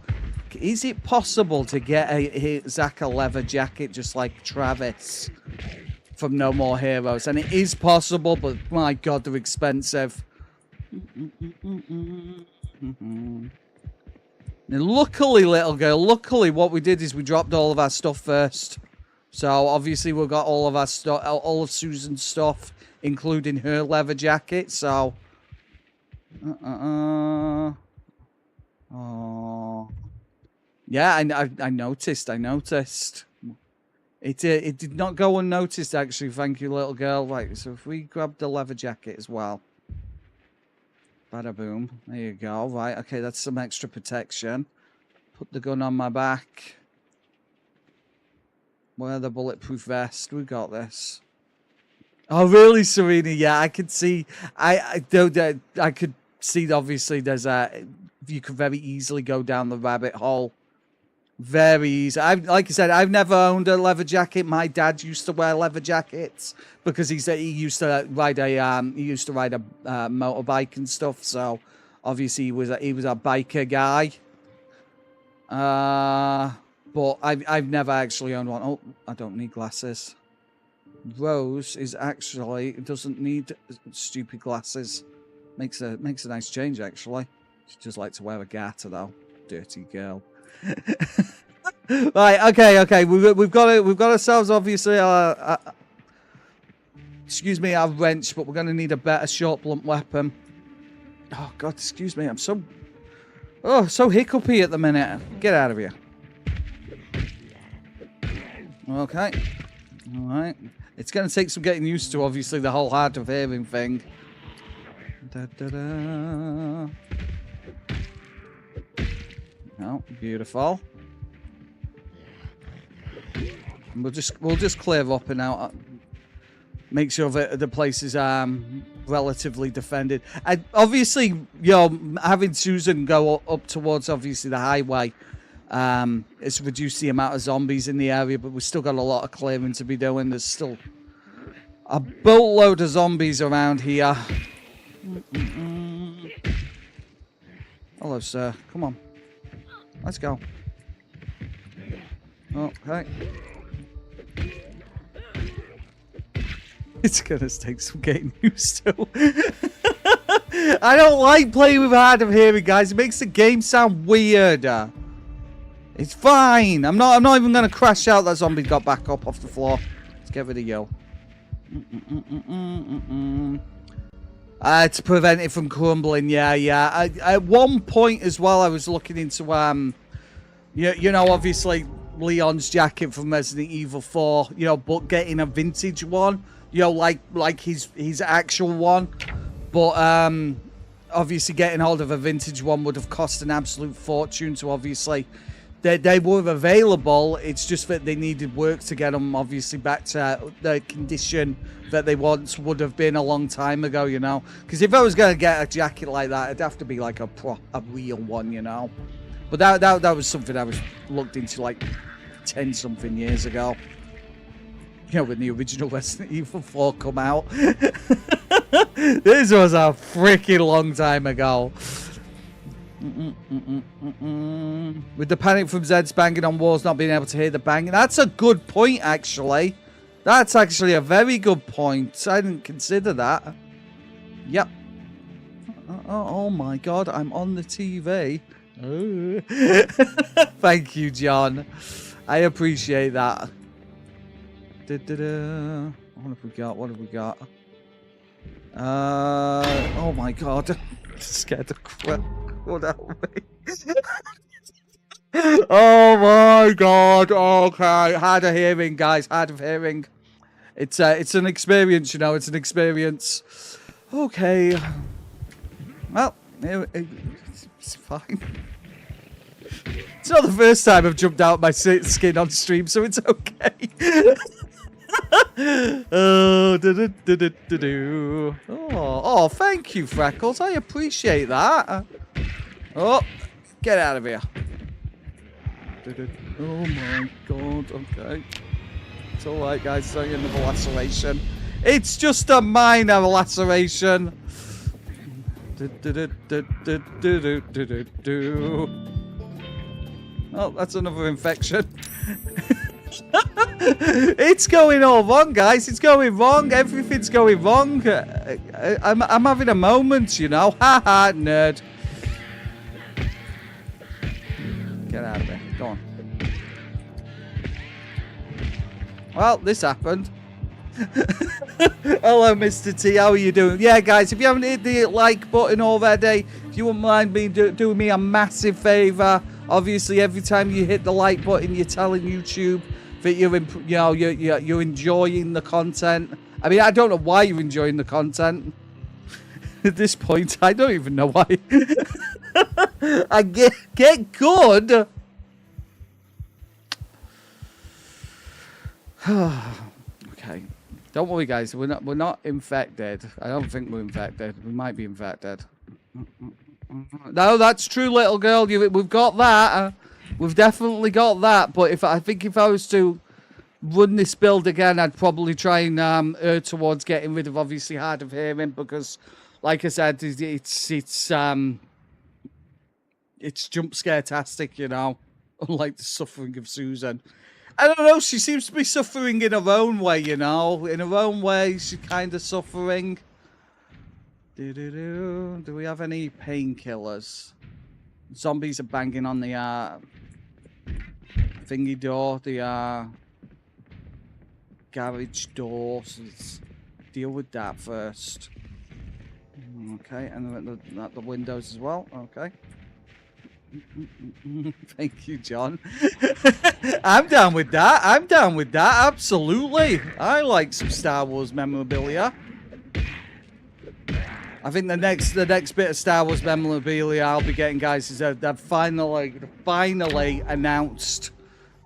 is it possible to get Zach a leather jacket just like Travis from No More Heroes? And it is possible, but my God, they're expensive. Now, luckily, little girl, luckily what we did is we dropped all of our stuff first. So, obviously, we've got all of our stuff, all of Susan's stuff, including her leather jacket, so... Oh... Yeah, I noticed. It did not go unnoticed, actually, thank you, little girl. Right, so if we grab the leather jacket as well... Bada boom. There you go. Right, okay, that's some extra protection. Put the gun on my back. Wear the bulletproof vest. We got this. Oh, really, Serena? Yeah, I could see. I could see. Obviously, you could very easily go down the rabbit hole. Very easy. Like I said, I've never owned a leather jacket. My dad used to wear leather jackets because he used to ride a motorbike and stuff. So obviously he was a biker guy. But I've never actually owned one. Oh, I don't need glasses. Rose doesn't need stupid glasses. Makes a nice change actually. She just likes to wear a garter though. Dirty girl. Right, okay. We've got ourselves obviously excuse me, our wrench, but we're gonna need a better short blunt weapon. Oh God, excuse me, I'm so hiccupy at the minute. Get out of here. Okay. Alright. It's gonna take some getting used to, obviously, the whole hard of hearing thing. Oh, beautiful. We'll just clear up and out. Make sure that the place is relatively defended. And obviously, you know, having Susan go up towards obviously the highway, it's reduced the amount of zombies in the area, but we've still got a lot of clearing to be doing. There's still a boatload of zombies around here. Hello, sir. Come on. Let's go. Okay. It's gonna take some getting used to. I don't like playing with hard of hearing, guys. It makes the game sound weird. It's fine. I'm not even gonna crash out. That zombie got back up off the floor. Let's get rid of you. To prevent it from crumbling. Yeah. At one point as well, I was looking into you know, obviously Leon's jacket from Resident Evil 4. You know, but getting a vintage one. You know, like his actual one. But obviously getting hold of a vintage one would have cost an absolute fortune. So obviously they were available. It's just that they needed work to get them obviously back to the condition that they once would have been a long time ago, you know. Because if I was going to get a jacket like that, it'd have to be like a real one, you know. But that was something I was looked into like 10-something years ago. You know, when the original Resident Evil 4 come out. This was a freaking long time ago. With the panic from Zed's banging on walls, not being able to hear the banging. That's a good point, actually. That's actually a very good point. I didn't consider that. Yep. Oh my god, I'm on the TV. Oh. Thank you, John. I appreciate that. What have we got? What have we got? Oh my god. I'm scared of crap. What out me? Oh my god. Okay. Hard of hearing, guys. Hard of hearing. It's an experience, you know. It's an experience. Okay. Well, it's fine. It's not the first time I've jumped out my skin on stream, so it's okay. Oh, thank you, Freckles. I appreciate that. Oh, get out of here. Oh my god, okay. It's alright, guys. It's only another laceration. It's just a minor laceration. Oh, that's another infection. It's going all wrong, guys. It's going wrong. Everything's going wrong. I'm having a moment, you know. Haha, nerd. Get out of here. Go on. Well, this happened. Hello, Mr. T. How are you doing? Yeah, guys, if you haven't hit the like button already, if you wouldn't mind doing me a massive favour. Obviously, every time you hit the like button, you're telling YouTube that you're enjoying the content. I mean, I don't know why you're enjoying the content. At this point, I don't even know why. I get good. Okay. Don't worry, guys. We're not infected. I don't think we're infected. We might be infected. No, that's true, little girl. We've got that. We've definitely got that. But I think if I was to run this build again, I'd probably try and err towards getting rid of obviously hard of hearing, because, like I said, it's jump scare-tastic, you know. Unlike the suffering of Susan. I don't know. She seems to be suffering in her own way, you know. In her own way, she's kind of suffering. Do we have any painkillers? Zombies are banging on the thingy door, the garage door. So let's deal with that first. Okay, and at the windows as well. Okay. Thank you, John. I'm down with that. I'm down with that. Absolutely. I like some Star Wars memorabilia. I think the next bit of Star Wars memorabilia I'll be getting, guys, is they've finally announced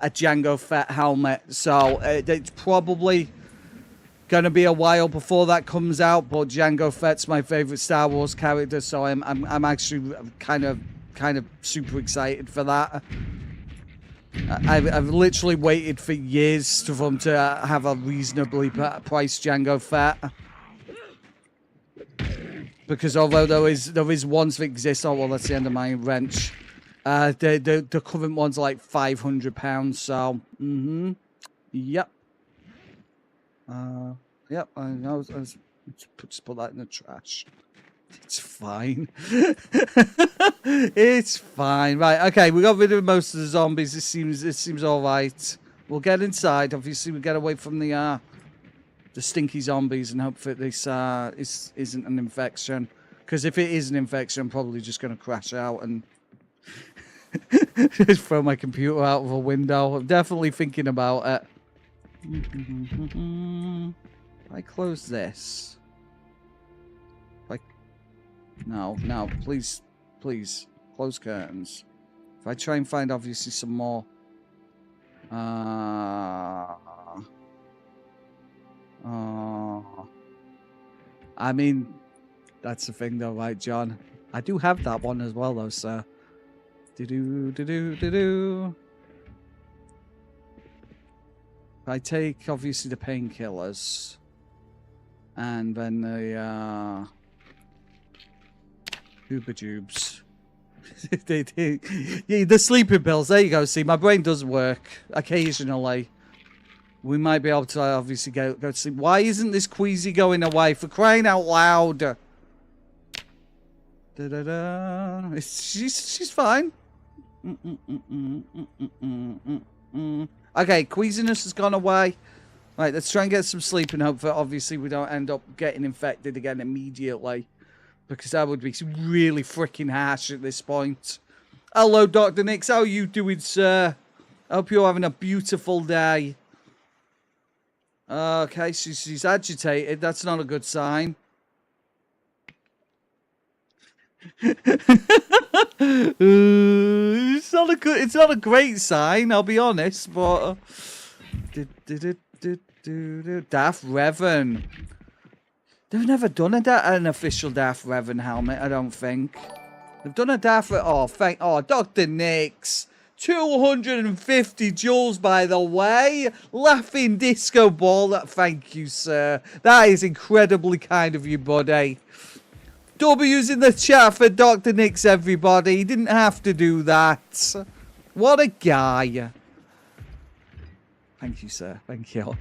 a Jango Fett helmet. So it's probably Gonna be a while before that comes out, but Jango Fett's my favorite Star Wars character, so I'm actually kind of super excited for that. I've literally waited for years for them to have a reasonably priced Jango Fett. Because although there is ones that exist, oh well, that's the end of my wrench. The current one's like £500, so yep. Yep, I know. Just put that in the trash. It's fine. It's fine. Right, okay, we got rid of most of the zombies. This seems all right. We'll get inside. Obviously, we get away from the stinky zombies and hope that this isn't an infection. Because if it is an infection, I'm probably just going to crash out and just throw my computer out of a window. I'm definitely thinking about it. I close this. No, please, close curtains. If I try and find, obviously, some more. I mean, that's the thing, though, right, John? I do have that one as well, though, sir. Do-do. I take, obviously, the painkillers. And then the, Uber tubes. Yeah, the sleeping pills. There you go. See, my brain does work occasionally. We might be able to obviously go to sleep. Why isn't this Queasy going away? For crying out loud! She's fine. Okay, queasiness has gone away. Right, let's try and get some sleep and hope that obviously we don't end up getting infected again immediately. Because that would be really freaking harsh at this point. Hello, Dr. Nix. How are you doing, sir? I hope you're having a beautiful day. Okay, she's agitated. That's not a good sign. It's not a great sign, I'll be honest, but Darth Revan. They've never done an official Darth Revan helmet, I don't think. They've done a Darth... Oh, Dr. Nix. 250 joules, by the way. Laughing disco ball. Thank you, sir. That is incredibly kind of you, buddy. W's in the chat for Dr. Nix, everybody. He didn't have to do that. What a guy. Thank you, sir. Thank you.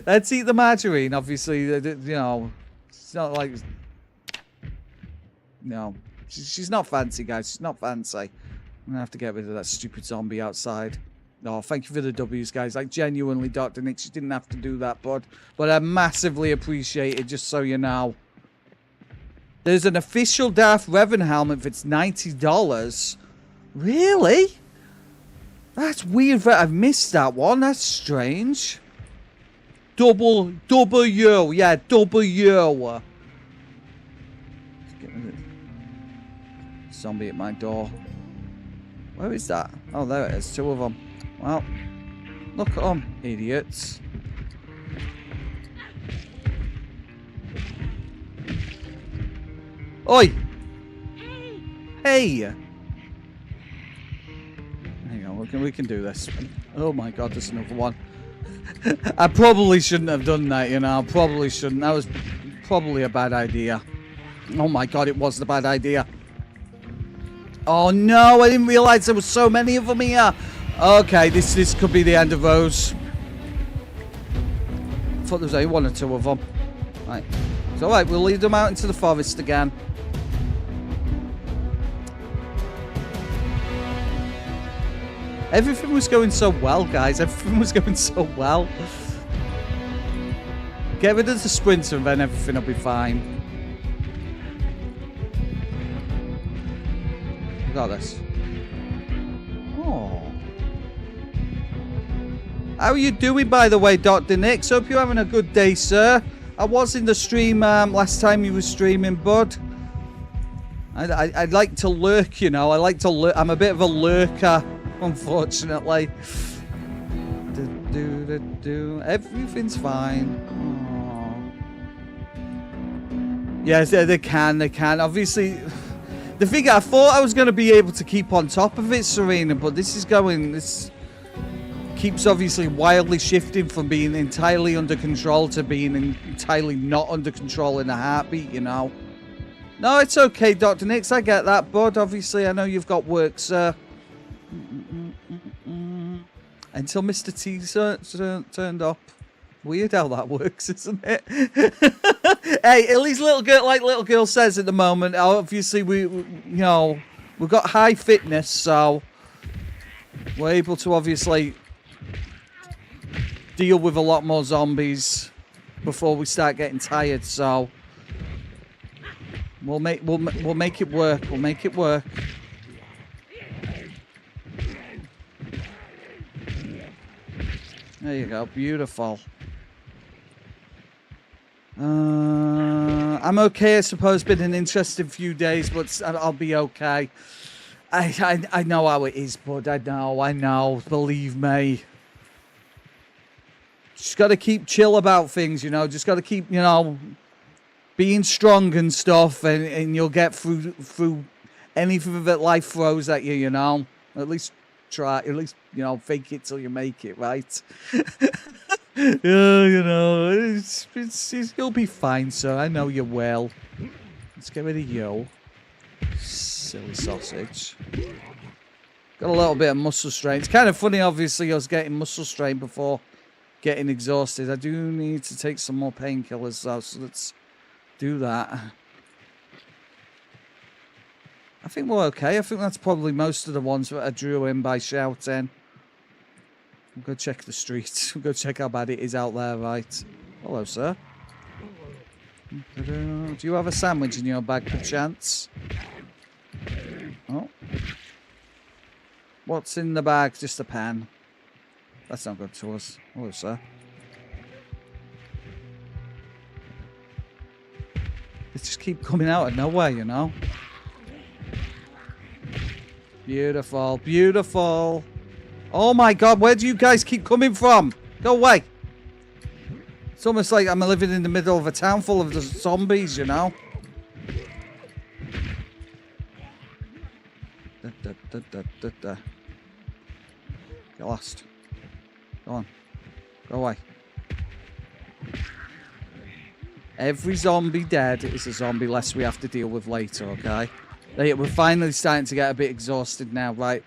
Let's eat the margarine, obviously. You know, it's not like... No. She's not fancy, guys. She's not fancy. I'm going to have to get rid of that stupid zombie outside. Oh, thank you for the W's, guys. Like, genuinely, Dr. Nix, you didn't have to do that, bud. But I massively appreciate it, just so you know. There's an official Darth Revan helmet that's $90. Really? That's weird that I've missed that one. That's strange. W. Yeah, W. Zombie at my door. Where is that? Oh, there it is. Two of them. Well, look at them, idiots. Oi! Hey! Hang on, we can do this. Oh my god, there's another one. I probably shouldn't have done that, you know. I probably shouldn't. That was probably a bad idea. Oh my god, it was a bad idea. Oh no, I didn't realize there were so many of them here. Okay, this could be the end of those. I thought there was only one or two of them. Right. It's alright, we'll lead them out into the forest again. Everything was going so well, guys. Everything was going so well. Get rid of the sprinter and then everything will be fine. We got this. Oh. How are you doing, by the way, Dr. Nix? Hope you're having a good day, sir. I was in the stream last time you were streaming, bud. I'd like to lurk, you know. I like to lurk. I'm a bit of a lurker, unfortunately. Everything's fine. Aww. Yes, they can. Obviously, the thing, I thought I was going to be able to keep on top of it, Serena, but this keeps obviously wildly shifting from being entirely under control to being entirely not under control in a heartbeat, you know. No, it's okay, Dr. Nix, I get that, bud. Obviously, I know you've got work, sir. Until Mr. T turned up. Weird how that works, isn't it? Hey, at least little girl says at the moment, obviously we've got high fitness, so we're able to obviously deal with a lot more zombies before we start getting tired, so we'll make it work. We'll make it work. There you go, beautiful. I'm okay, I suppose. Been an interesting few days, but I'll be okay. I know how it is, bud. I know. Believe me. Just got to keep chill about things, you know. Just got to keep, being strong and stuff, and you'll get through anything that life throws at you, you know. At least try. At least, fake it till you make it, right? Yeah, you'll be fine, sir. I know you will. Let's get rid of you. Silly sausage. Got a little bit of muscle strain. It's kind of funny, obviously, I was getting muscle strain before getting exhausted. I do need to take some more painkillers, though, so let's do that. I think we're okay. I think that's probably most of the ones that I drew in by shouting. We'll go check the streets. We'll go check how bad it is out there, right? Hello, sir. Do you have a sandwich in your bag, perchance? Oh. What's in the bag? Just a pan. That's not good to us. Hello, sir. They just keep coming out of nowhere, you know? Beautiful, beautiful. Oh my god, where do you guys keep coming from? Go away. It's almost like I'm living in the middle of a town full of zombies, you know? Get lost. Go on. Go away. Every zombie dead is a zombie less we have to deal with later, okay? We're finally starting to get a bit exhausted now, right?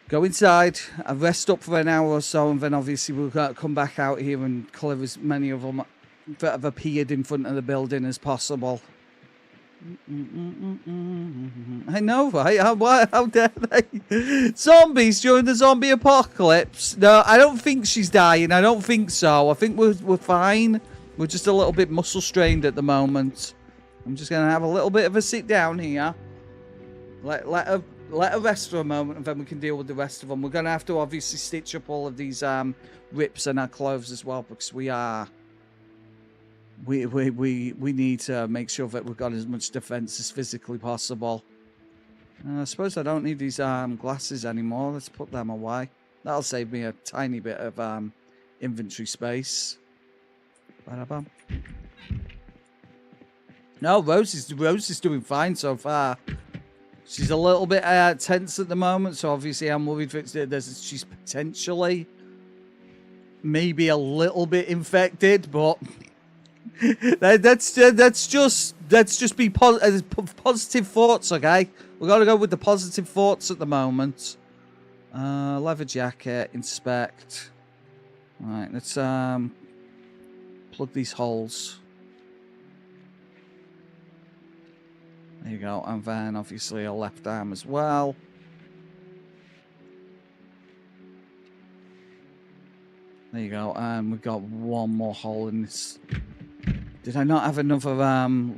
Go inside, rest up for an hour or so, and then obviously we'll come back out here and clear as many of them that have appeared in front of the building as possible. I know, right? How dare they? Zombies during the zombie apocalypse? No, I don't think she's dying. I don't think so. I think we're fine. We're just a little bit muscle strained at the moment. I'm just going to have a little bit of a sit down here. Let her rest for a moment, and then we can deal with the rest of them. We're going to have to obviously stitch up all of these rips in our clothes as well, because we need to make sure that we've got as much defense as physically possible. I suppose I don't need these glasses anymore. Let's put them away. That'll save me a tiny bit of inventory space. Ba-da-bum. No, Rose is doing fine so far. She's a little bit tense at the moment, so obviously I'm worried that she's potentially maybe a little bit infected, but let's just be positive thoughts, okay? We've got to go with the positive thoughts at the moment. Leather jacket, inspect. All right, let's plug these holes. There you go, and then obviously a left arm as well. There you go, and we've got one more hole in this. Did I not have another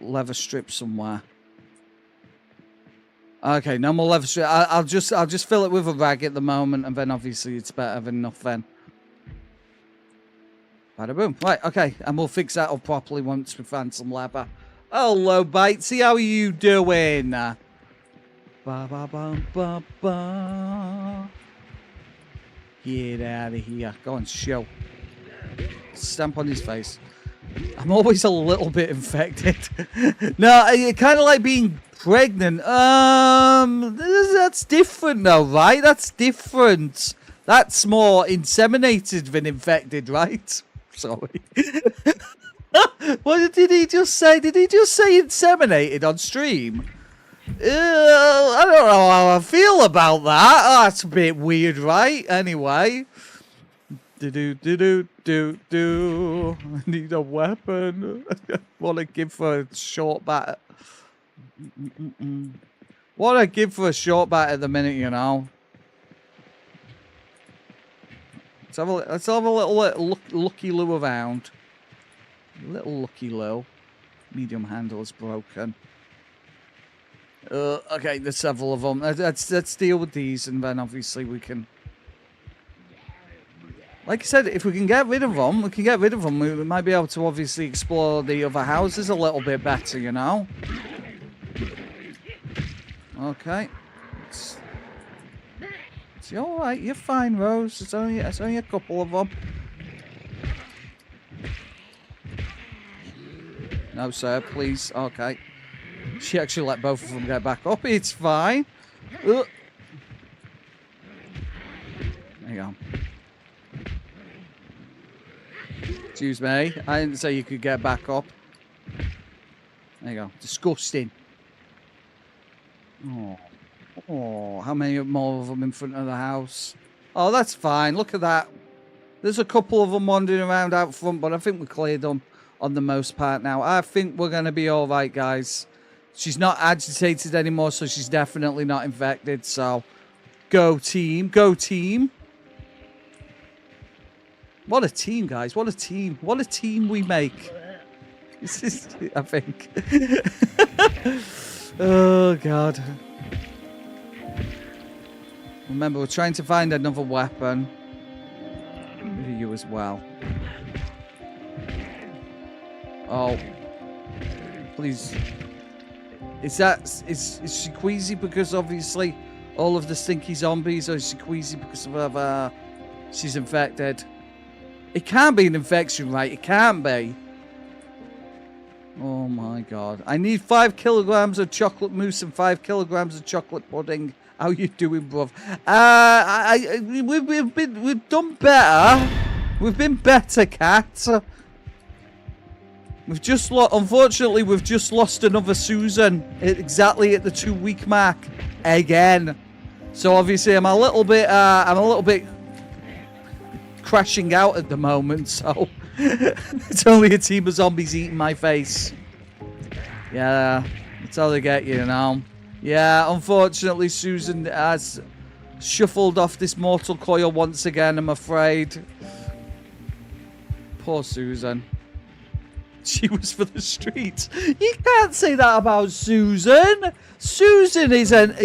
leather strip somewhere? Okay, no more leather strip. I'll just fill it with a rag at the moment, and then obviously it's better than nothing. Bada boom. Right, okay, and we'll fix that up properly once we find some leather. Hello, Bitesy, how are you doing? Ba ba ba ba ba. Get out of here. Go on, show. Stamp on his face. I'm always a little bit infected. No, kind of like being pregnant. That's different though, right? That's different. That's more inseminated than infected, right? Sorry. What did he just say? Did he just say inseminated on stream? I don't know how I feel about that. Oh, that's a bit weird, right? Anyway. Do. I need a weapon. What I give for a short bat. What I give for a short bat at the minute, you know. Let's have a little Lucky Lou around. Little Lucky Lou. Medium handle is broken. Okay, there's several of them. Let's deal with these, and then obviously we can. Like I said, if we can get rid of them, we might be able to obviously explore the other houses a little bit better, you know? Okay. It's alright, you're fine, Rose. It's only a couple of them. No, sir, please. Okay. She actually let both of them get back up. It's fine. There you go. Excuse me. I didn't say you could get back up. There you go. Disgusting. Oh, how many more of them in front of the house? Oh, that's fine. Look at that. There's a couple of them wandering around out front, but I think we cleared them on the most part now. I think we're going to be all right, guys. She's not agitated anymore, so she's definitely not infected. So, go team. Go team. What a team, guys. What a team. What a team we make. This is, I think. Oh, God. Remember, we're trying to find another weapon. You as well. Oh. Please. Is she queasy because obviously all of the stinky zombies, or is she queasy because of she's infected? It can't be an infection, right? It can't be. Oh my God. I need 5 kilograms of chocolate mousse and 5 kilograms of chocolate pudding. How you doing, bruv? We've done better. We've been better, cat. We've just unfortunately, we've just lost another Susan exactly at the 2-week mark again. So obviously, I'm a little bit crashing out at the moment. So it's only a team of zombies eating my face. Yeah, that's how they get you know. Yeah, unfortunately, Susan has shuffled off this mortal coil once again, I'm afraid. Poor Susan. She was for the streets. You can't say that about Susan. Susan is an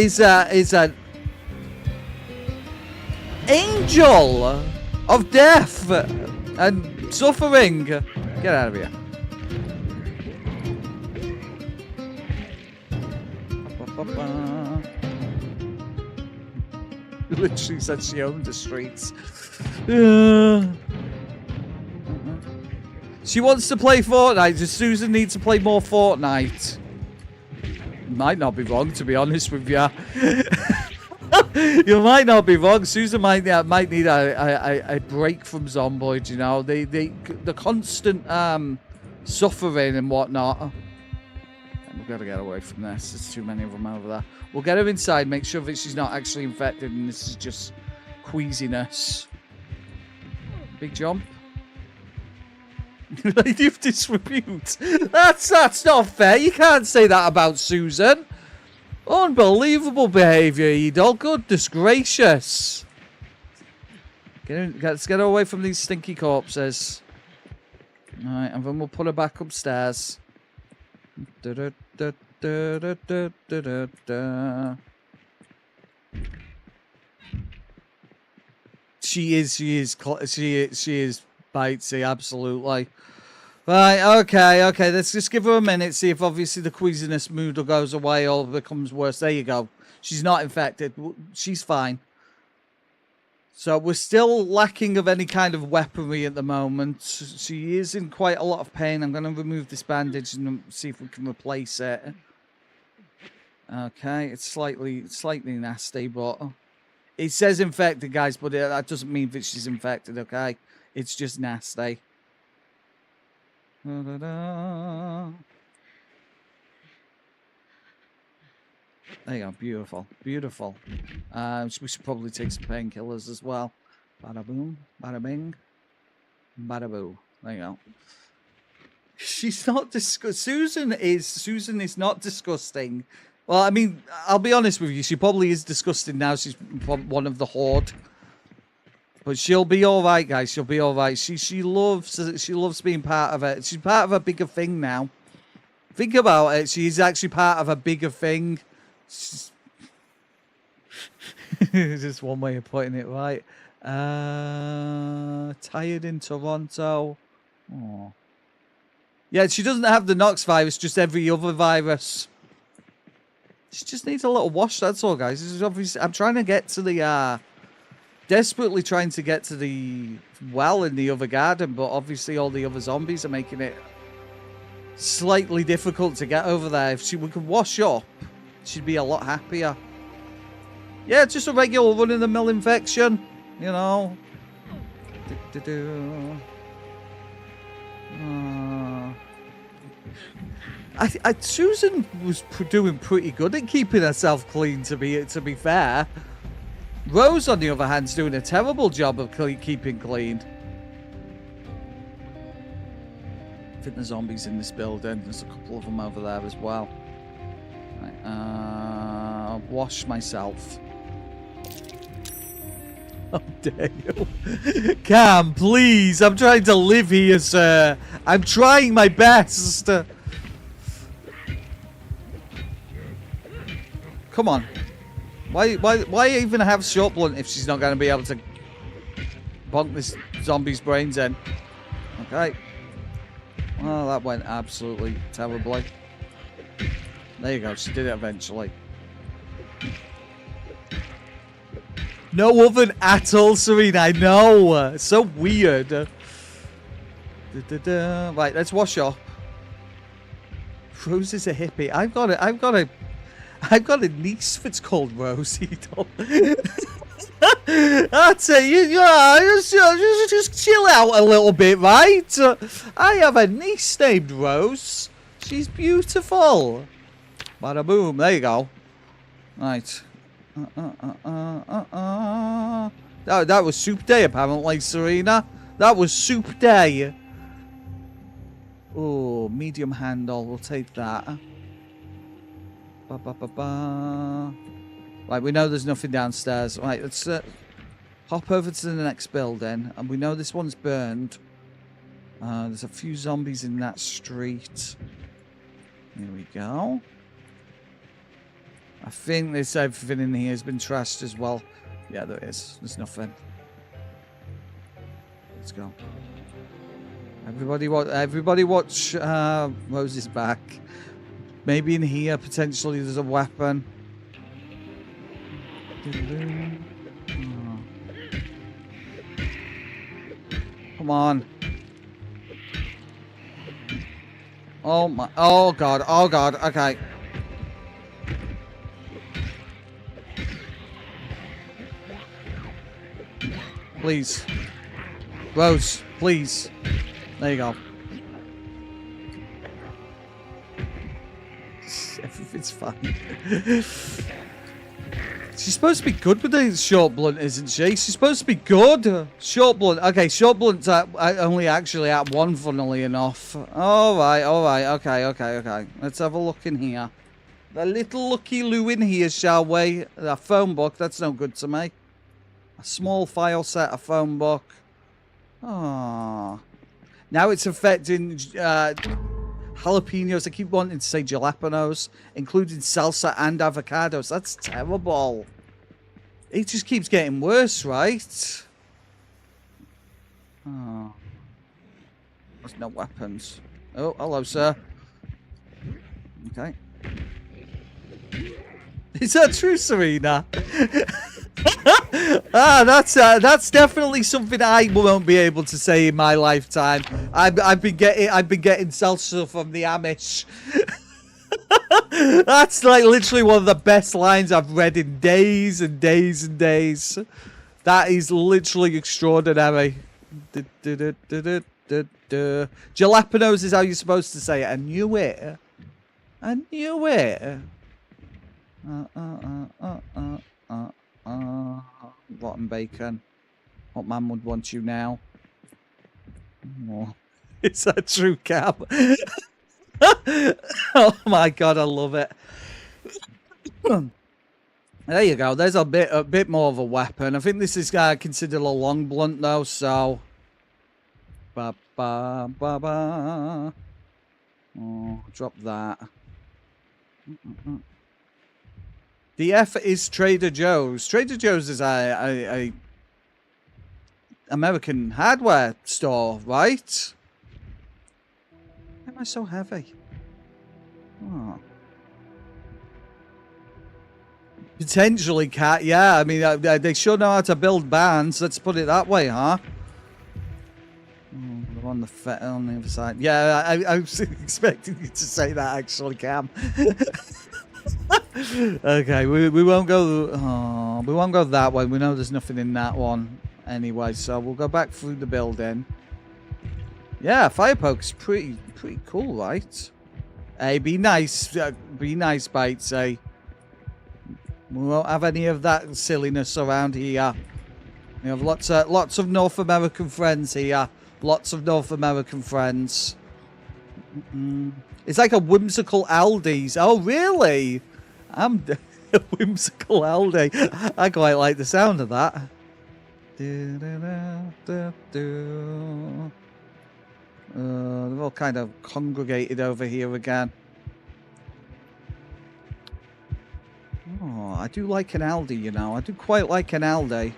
angel of death and suffering. Get out of here. Literally said she owned the streets. She wants to play Fortnite. Does Susan need to play more Fortnite? Might not be wrong, to be honest with you. You might not be wrong. Susan might need a break from Zomboid, you know. The constant suffering and whatnot. We've got to get away from this. There's too many of them over there. We'll get her inside, make sure that she's not actually infected and this is just queasiness. Big jump. Lady of disrepute. That's not fair. You can't say that about Susan. Unbelievable behaviour, Edel. Goodness gracious. Let's get her away from these stinky corpses. Alright, and then we'll put her back upstairs. She is bitesy, absolutely. Right, okay. Let's just give her a minute, see if obviously the queasiness mood goes away or becomes worse. There you go. She's not infected. She's fine. So we're still lacking of any kind of weaponry at the moment. She is in quite a lot of pain. I'm going to remove this bandage and see if we can replace it. Okay, it's slightly nasty, but it says infected, guys, but that doesn't mean that she's infected, okay? It's just nasty. Da-da-da. There you go, beautiful, beautiful. We should probably take some painkillers as well. Bada boom, bada bing, bada boo. There you go. She's not Susan is not disgusting. Well, I mean, I'll be honest with you. She probably is disgusting now. She's one of the horde, but she'll be all right, guys. She'll be all right. She loves being part of it. She's part of a bigger thing now. Think about it. She's actually part of a bigger thing. Just one way of putting it, right? Tired in Toronto. Oh. Yeah, she doesn't have the Nox virus, just every other virus. She just needs a little wash, that's all, guys. This is obviously, I'm trying to get to the, desperately trying to get to the well in the other garden, but obviously all the other zombies are making it slightly difficult to get over there. If we could wash up, she'd be a lot happier. Yeah, just a regular run-of-the-mill infection, you know. Susan was doing pretty good at keeping herself clean, to be fair. Rose, on the other hand, is doing a terrible job of keeping clean. I think there's zombies in this building. There's a couple of them over there as well. Right, I'll wash myself. How dare you? Cam, please. I'm trying to live here, sir. I'm trying my best. Come on. Why even have short blunt if she's not going to be able to bonk this zombie's brains in? Okay. Well, that went absolutely terribly. There you go. She did it eventually. No oven at all, Serena. I know. It's so weird. Right, let's wash up. Rose is a hippie. I've got a niece that's called Rosie. That's it. Just chill out a little bit, right? I have a niece named Rose. She's beautiful. Bada boom. There you go. Right. That was soup day, apparently, Serena. That was soup day. Oh, medium handle. We'll take that. Right, we know there's nothing downstairs. Right, let's hop over to the next building. And we know this one's burned. There's a few zombies in that street. Here we go. I think everything in here has been trashed as well. Yeah, there is. There's nothing. Let's go. Everybody watch Rose's back. Maybe in here, potentially, there's a weapon. Oh. Come on. Oh my. Oh god. Oh god. Okay. Please. Rose, please. There you go. Everything's fine. She's supposed to be good with the short blunt, isn't she? She's supposed to be good. Short blunt. Okay, short blunt's only actually at one, funnily enough. Alright. Okay. Let's have a look in here. A little Lucky Lou in here, shall we? A phone book. That's no good to me. A small file set, a phone book. Oh. Now it's affecting jalapenos. I keep wanting to say jalapenos, including salsa and avocados. That's terrible. It just keeps getting worse, right? Oh. There's no weapons. Oh, hello, sir. Okay. Is that true, Serena? That's definitely something I won't be able to say in my lifetime. I've been getting salsa from the Amish. That's like literally one of the best lines I've read in days and days and days. That is literally extraordinary. Jalapenos is how you're supposed to say it. I knew it. I knew it. Rotten bacon. What man would want you now? Oh. Is that true, Cam? Oh my god, I love it. There you go. There's a bit more of a weapon. I think this is considered a long blunt though, so. Ba ba ba ba. Oh, drop that. The F is Trader Joe's. Trader Joe's is a American hardware store, right? Why am I so heavy? Oh. Potentially, Cat. Yeah, I mean, they sure know how to build barns. Let's put it that way, huh? Oh, they're on the other side. Yeah, I was expecting you to say that, actually, Cam. Okay, we won't go. Oh, we won't go that way. We know there's nothing in that one anyway, so we'll go back through the building. Yeah, fire poke's pretty cool, right? Hey, be nice, Bites. Hey, we won't have any of that silliness around here. We have lots of North American friends here. Lots of North American friends. It's like a whimsical Aldi's. Oh, really? I'm a whimsical Aldi. I quite like the sound of that. They're all kind of congregated over here again. Oh, I do like an Aldi, you know. I do quite like an Aldi.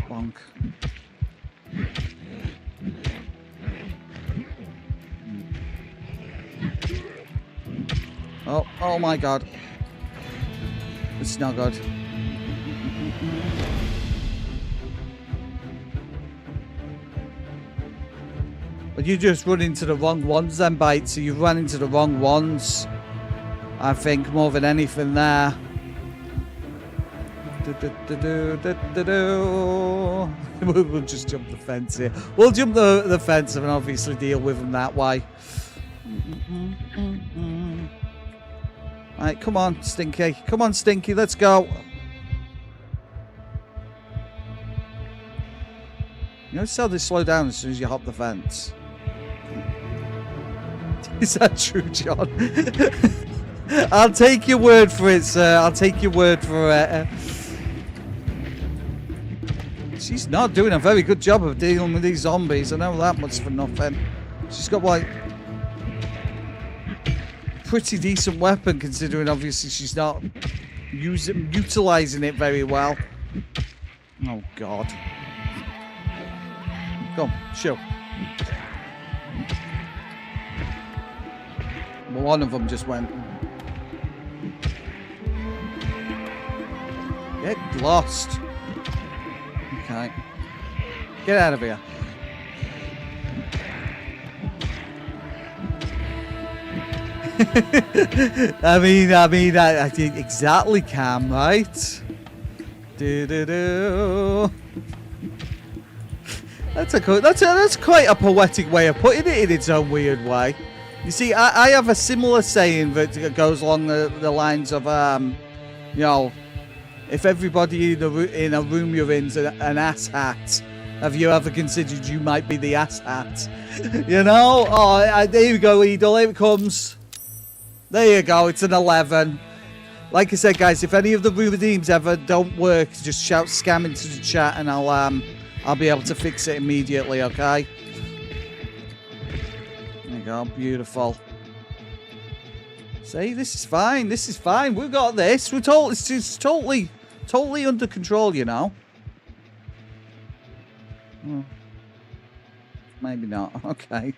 Bonk. Oh my god. It's not good. But you just run into the wrong ones then, Bites. So you run into the wrong ones. I think more than anything there. We'll just jump the fence here. We'll jump the fence and obviously deal with them that way. Alright, come on, Stinky. Come on, Stinky, let's go. You notice how they slow down as soon as you hop the fence? Is that true, John? I'll take your word for it, sir. I'll take your word for it. She's not doing a very good job of dealing with these zombies. I know that much for nothing. She's got, like, pretty decent weapon, considering obviously she's not utilizing it very well. Oh, God. Come, show. Well, one of them just went. Get lost. Okay. Get out of here. I mean, I did exactly, Cam, right? That's quite a poetic way of putting it in its own weird way. You see, I have a similar saying that goes along the lines of, you know, if everybody in a room you're in's an ass hat, have you ever considered you might be the ass hat? You know? Oh, there you go, Edel. Here it comes. There you go. It's an 11. Like I said, guys, if any of the redeems ever don't work, just shout scam into the chat and I'll be able to fix it immediately, okay? There you go. Beautiful. See, this is fine. This is fine. We've got this. It's totally under control, you know. Well, maybe not. Okay.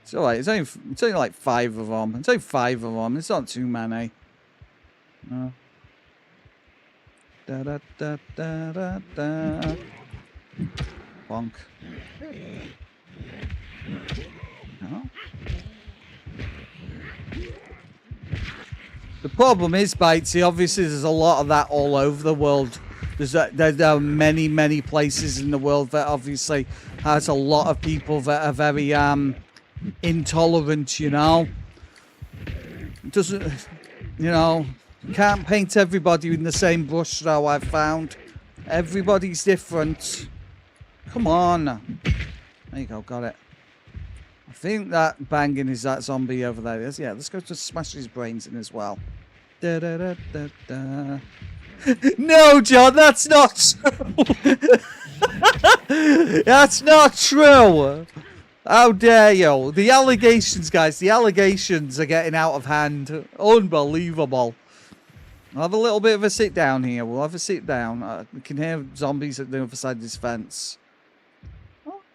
It's alright. It's only like 5 of them. It's only 5 of them. It's not too many. No. Da da da da da da. Bonk. No. The problem is, Bitesy, obviously there's a lot of that all over the world. There are many, many places in the world that obviously has a lot of people that are very intolerant, you know. Doesn't, you know, can't paint everybody in the same brush though, I've found. Everybody's different. Come on. There you go, got it. I think that banging is that zombie over there. Yeah, let's go to smash his brains in as well. Da, da, da, da, da. No, John, that's not true. That's not true. How dare you? The allegations, guys, the allegations are getting out of hand. Unbelievable. I'll have a little bit of a sit down here. We'll have a sit down. We can hear zombies at the other side of this fence.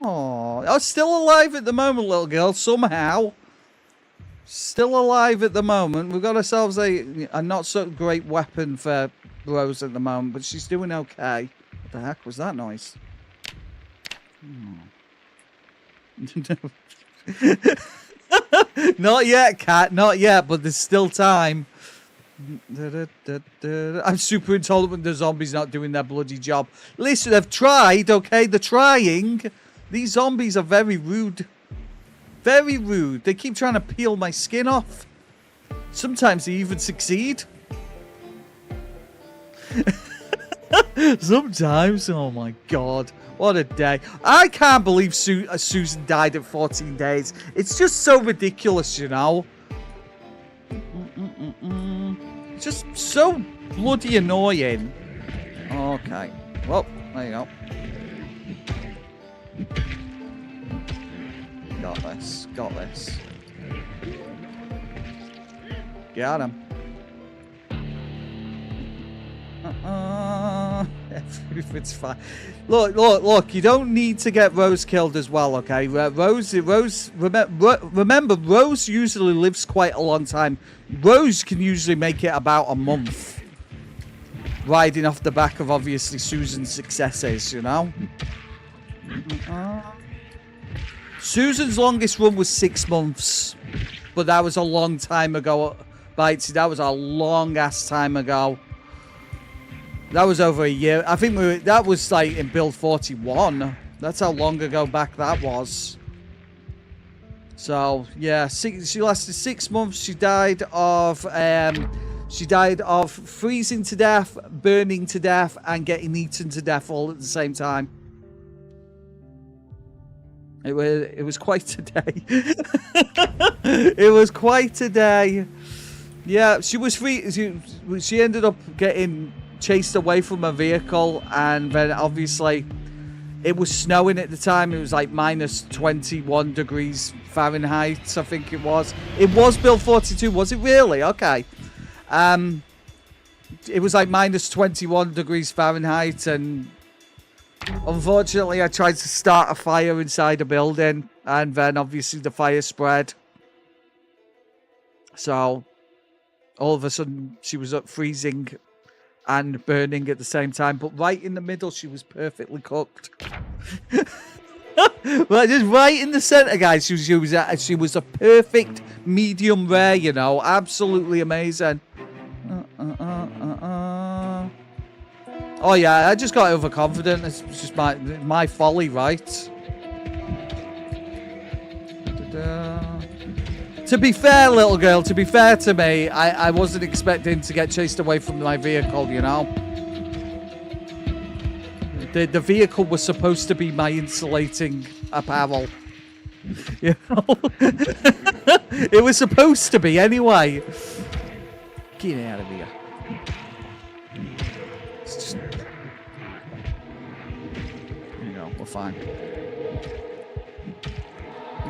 Oh, I'm still alive at the moment, little girl, somehow. Still alive at the moment. We've got ourselves a not so great weapon for Rose at the moment, but she's doing okay. What the heck was that noise? Not yet, cat, not yet, but there's still time. I'm super intolerant when the zombies not doing their bloody job. Listen, they've tried, okay? They're trying. These zombies are very rude. Very rude. They keep trying to peel my skin off. Sometimes they even succeed. Sometimes. Oh my god. What a day. I can't believe Susan died at 14 days. It's just so ridiculous, you know. Just so bloody annoying. Okay. Well, there you go. Got this. Got this. Got him. It's fine. Look. You don't need to get Rose killed as well, okay? Remember, Rose usually lives quite a long time. Rose can usually make it about a month. Riding off the back of, obviously, Susan's successes, you know? Susan's longest run was 6 months. But that was a long time ago. Bitesy, that was a long-ass time ago. That was over a year. I think that was like in build 41. That's how long ago back that was. So yeah, she lasted 6 months. She died of freezing to death, burning to death, and getting eaten to death all at the same time. It was quite a day. It was quite a day. Yeah, she was free. She ended up getting chased away from a vehicle, and then obviously it was snowing at the time. It was like minus 21 degrees Fahrenheit, I think it was. It was build 42, was it really? Okay. It was like minus 21 degrees Fahrenheit, and unfortunately I tried to start a fire inside a building, and then obviously the fire spread. So all of a sudden she was up freezing and burning at the same time, but right in the middle she was perfectly cooked. Well, just right in the center, guys. She was a perfect medium rare, you know, absolutely amazing. Oh yeah, I just got overconfident. It's just my folly, right? To be fair, little girl, to be fair to me, I wasn't expecting to get chased away from my vehicle, you know? The vehicle was supposed to be my insulating apparel. You know? It was supposed to be, anyway. Get out of here. It's just... You know, we're fine.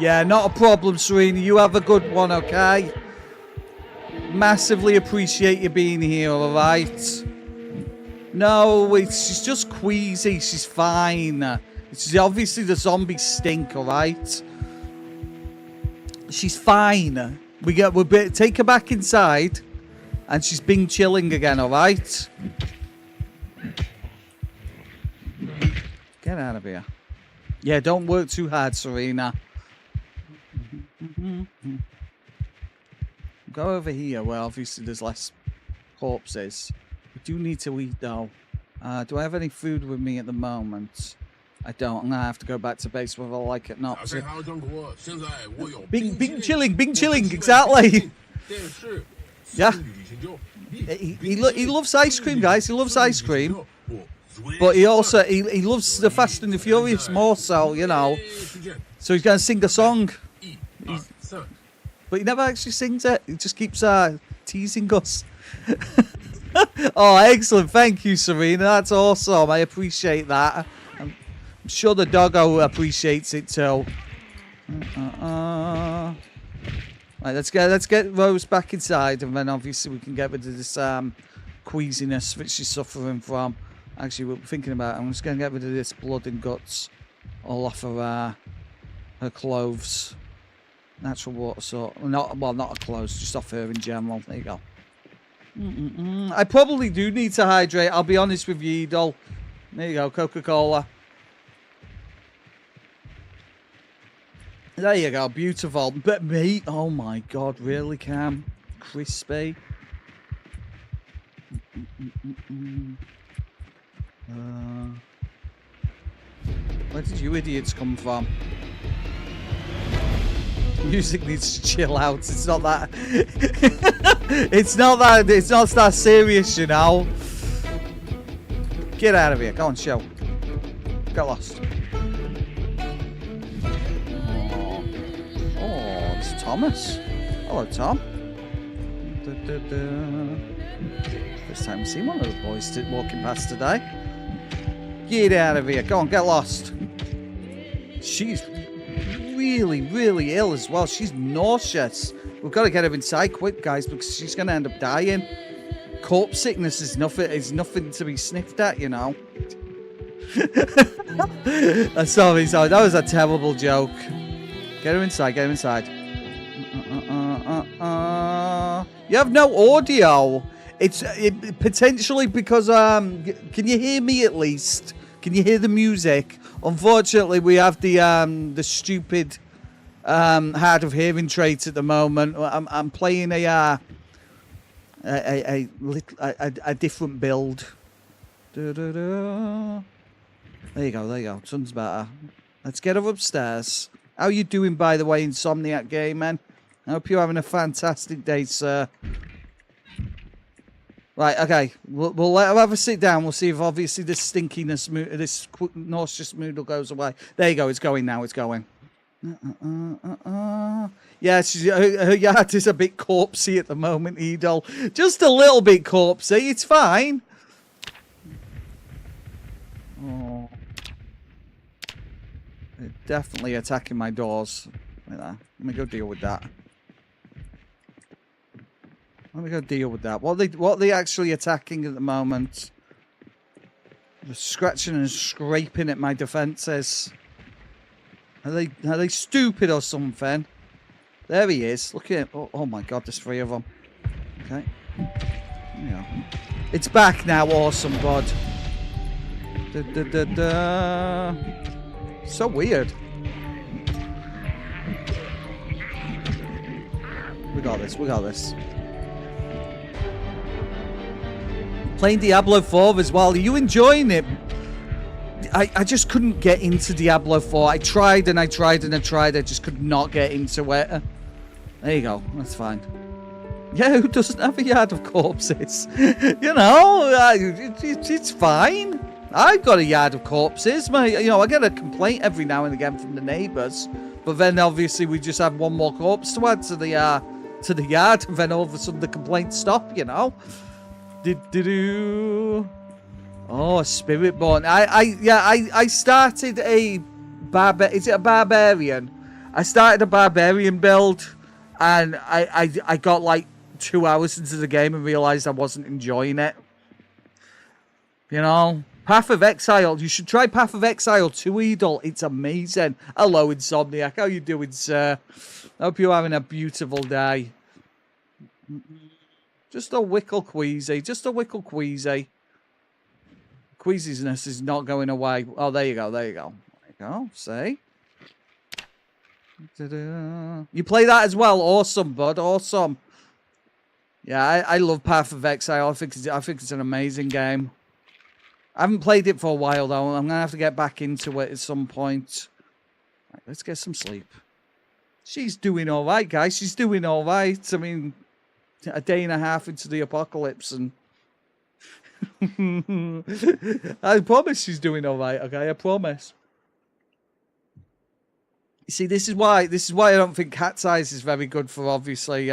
Yeah, not a problem, Serena. You have a good one, okay? Massively appreciate you being here, alright? No, she's just queasy. She's fine. It's obviously the zombies stink, alright? She's fine. We'll take her back inside, and she's been chilling again, alright? Get out of here. Yeah, don't work too hard, Serena. Go over here where obviously there's less corpses. We do need to eat though. Do I have any food with me at the moment? I don't. I'm gonna have to go back to base whether I like it or not. Bing chilling, exactly. Yeah. He loves ice cream, guys. He loves ice cream. But he also he loves the Fast and the Furious more, so you know. So he's gonna sing a song. But he never actually sings it. He just keeps teasing us. Oh, excellent. Thank you, Serena. That's awesome. I appreciate that. I'm sure the doggo appreciates it too. Right, let's get Rose back inside, and then obviously we can get rid of this queasiness that she's suffering from. Actually, we're thinking about it. I'm just going to get rid of this blood and guts all off of her clothes. Natural water sort. Not her clothes, just off her in general. There you go. I probably do need to hydrate. I'll be honest with you, Edel. There you go, Coca-Cola. There you go, beautiful. But meat, oh my god, really, Cam? Crispy. Where did you idiots come from? Music needs to chill out. It's not that. It's not that serious, you know. Get out of here. Go on, show. Get lost. Oh, it's Thomas. Hello, Tom. First time I've seen one of the boys walking past today. Get out of here. Go on, get lost. She's really ill as well. She's nauseous. We've got to get her inside quick, guys, because she's going to end up dying. Corpse sickness is nothing to be sniffed at, you know. Sorry, that was a terrible joke. Get her inside, get her inside. You have no audio. It's potentially because, can you hear me at least? Can you hear the music? Unfortunately, we have the stupid hard of hearing trait at the moment. I'm playing a different build. There you go. Sun's better. Let's get her upstairs. How are you doing, by the way, Insomniac Gaming? I hope you're having a fantastic day, sir. Right, okay. We'll let her have a sit down. We'll see if obviously this stinkiness, this nauseous moodle goes away. There you go. It's going now. It's going. Yeah, her yard is a bit corpsey at the moment, Edel. Just a little bit corpsey. It's fine. Oh. They're definitely attacking my doors. Like that. Let me go deal with that. Let me go deal with that. What are they actually attacking at the moment? They're scratching and scraping at my defences. Are they stupid or something? There he is. Look at him. Oh my god, there's 3 of them. Okay. Yeah. It's back now. Awesome, bud. So weird. We got this. Playing Diablo 4 as well. Are you enjoying it? I just couldn't get into Diablo 4. I tried. I just could not get into it. There you go. That's fine. Yeah, who doesn't have a yard of corpses? You know, it's fine. I've got a yard of corpses. I get a complaint every now and again from the neighbours. But then obviously we just have one more corpse to add to the yard, and then all of a sudden the complaints stop, you know. Oh, Spiritborn. I started a barbarian? I started a barbarian build, and I got like 2 hours into the game and realized I wasn't enjoying it. You know, Path of Exile. You should try Path of Exile too, Edel. It's amazing. Hello, Insomniac. How you doing, sir? Hope you're having a beautiful day. Just a wickle queasy. queasiness is not going away. Oh, there you go. There you go. There you go. See? You play that as well? Awesome, bud. Awesome. Yeah, I love Path of Exile. I think it's an amazing game. I haven't played it for a while, though. I'm going to have to get back into it at some point. Right, let's get some sleep. She's doing all right, guys. She's doing all right. I mean, a day and a half into the apocalypse, and I promise she's doing all right. Okay, I promise. You see, this is why I don't think Cat's Eyes is very good for obviously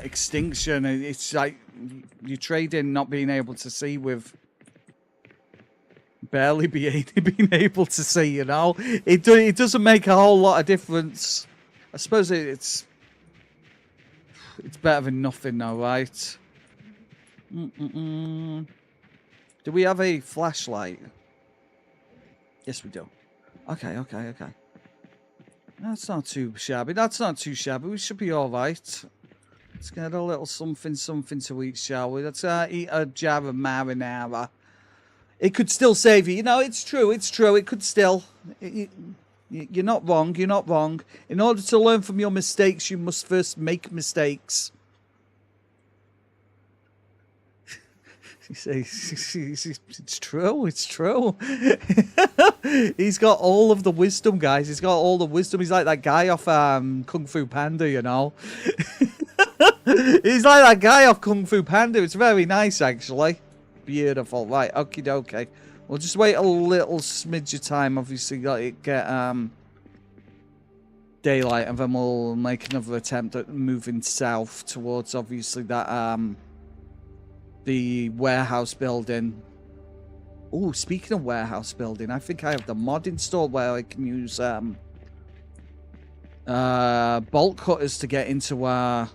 Extinction. It's like you trade in not being able to see with barely being able to see, you know. It doesn't make a whole lot of difference. I suppose it's better than nothing though, right? Do we have a flashlight? Yes, we do. Okay. That's not too shabby. We should be all right. Let's get a little something to eat, shall we? Let's eat a jar of marinara. It could still save you. You know, it's true. It could still. You're not wrong. You're not wrong. In order to learn from your mistakes, you must first make mistakes. It's true. It's true. He's got all of the wisdom, guys. He's got all the wisdom. He's like that guy off Kung Fu Panda, you know. He's like that guy off Kung Fu Panda. It's very nice, actually. Beautiful. Right, okie dokie. We'll just wait a little smidge of time. Obviously, got to get daylight, and then we'll make another attempt at moving south towards, obviously, that the warehouse building. Oh, speaking of warehouse building, I think I have the mod installed where I can use bolt cutters to get into our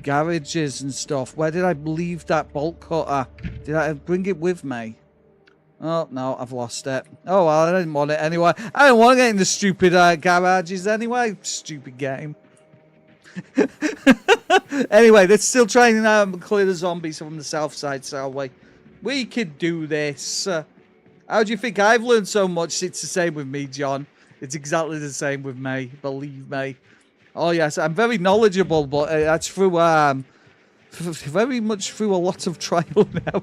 garages and stuff. Where did I leave that bolt cutter? Did I bring it with me? Oh, no, I've lost it. Oh, well, I didn't want it anyway. I don't want to get in the stupid garages anyway. Stupid game. Anyway, let's still try and clear the zombies from the south side, shall we? We could do this. How do you think I've learned so much? It's the same with me, John. It's exactly the same with me. Believe me. Oh, yes, I'm very knowledgeable, but that's through, very much through a lot of trial and error.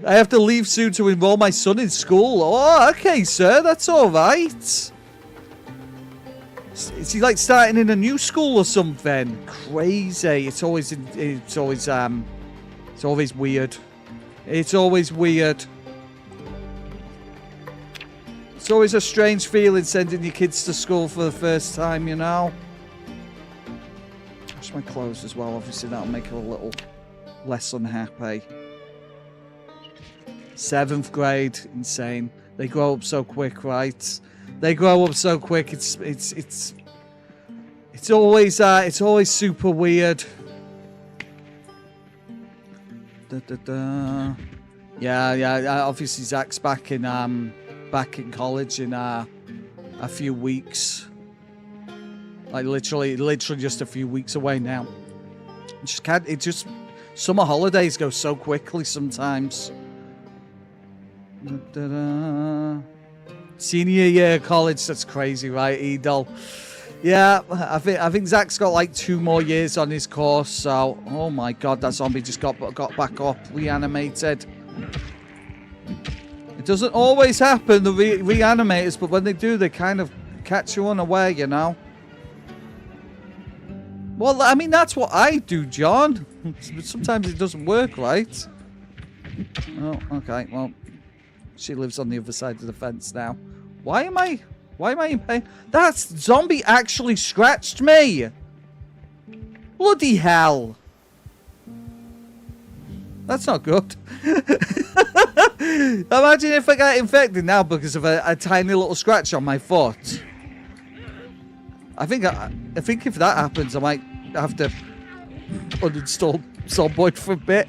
I have to leave soon to enroll my son in school. Oh, okay, sir, that's all right. Is he like starting in a new school or something? Crazy. It's always weird. It's always weird. It's always a strange feeling sending your kids to school for the first time, you know. Wash my clothes as well. Obviously, that'll make her a little less unhappy. 7th grade, insane. They grow up so quick, right? They grow up so quick. It's always super weird. Yeah. Obviously, Zach's back in college in a few weeks. Like literally just a few weeks away now. Summer holidays go so quickly sometimes. Senior year of college, that's crazy, right, Edel? Yeah, I think Zach's got like 2 more years on his course, so oh my god, that zombie just got back up, reanimated. It doesn't always happen, the reanimators, but when they do, they kind of catch you unaware, you know? Well, I mean, that's what I do, John. Sometimes it doesn't work, right? Oh, okay, well, she lives on the other side of the fence now. Why am I in pain? That zombie actually scratched me! Bloody hell! That's not good. Imagine if I get infected now because of a tiny little scratch on my foot. I think if that happens, I might have to uninstall Zomboid for a bit.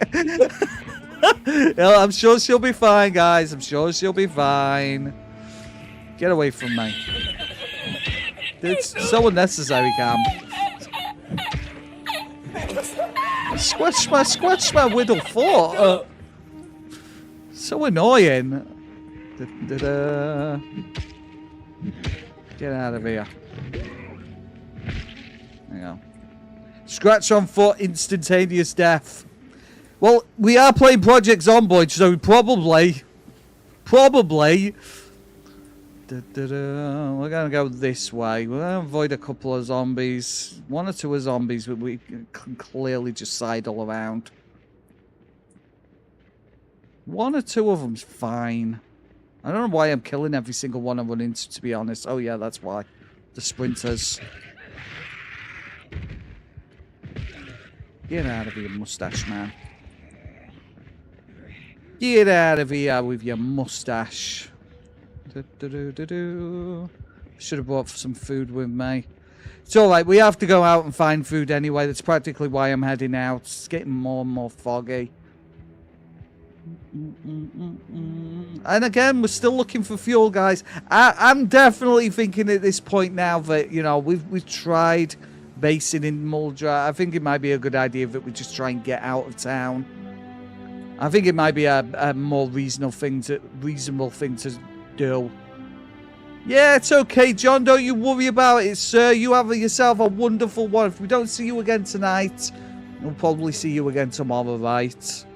Yeah, I'm sure she'll be fine, guys. I'm sure she'll be fine. Get away from me. It's so unnecessary, Cam. Scratch my whittle foot. So annoying. Da-da-da. Get out of here. There you go. Scratch on foot, instantaneous death. Well, we are playing Project Zomboid, so we probably. We're going to go this way. We're going to avoid a couple of zombies. One or two are zombies, but we can clearly just sidle around. One or two of them's fine. I don't know why I'm killing every single one I run into, to be honest. Oh, yeah, that's why. The sprinters. Get out of here, mustache man. Get out of here with your mustache. Should have brought some food with me. It's alright, we have to go out and find food anyway. That's practically why I'm heading out. It's getting more and more foggy. And again, we're still looking for fuel, guys. I'm definitely thinking at this point now that, you know, we've tried basing in Muldraugh. I think it might be a good idea that we just try and get out of town. I think it might be a more reasonable thing to do. Yeah, it's okay, John. Don't you worry about it, sir. You have yourself a wonderful one. If we don't see you again tonight, we'll probably see you again tomorrow, right?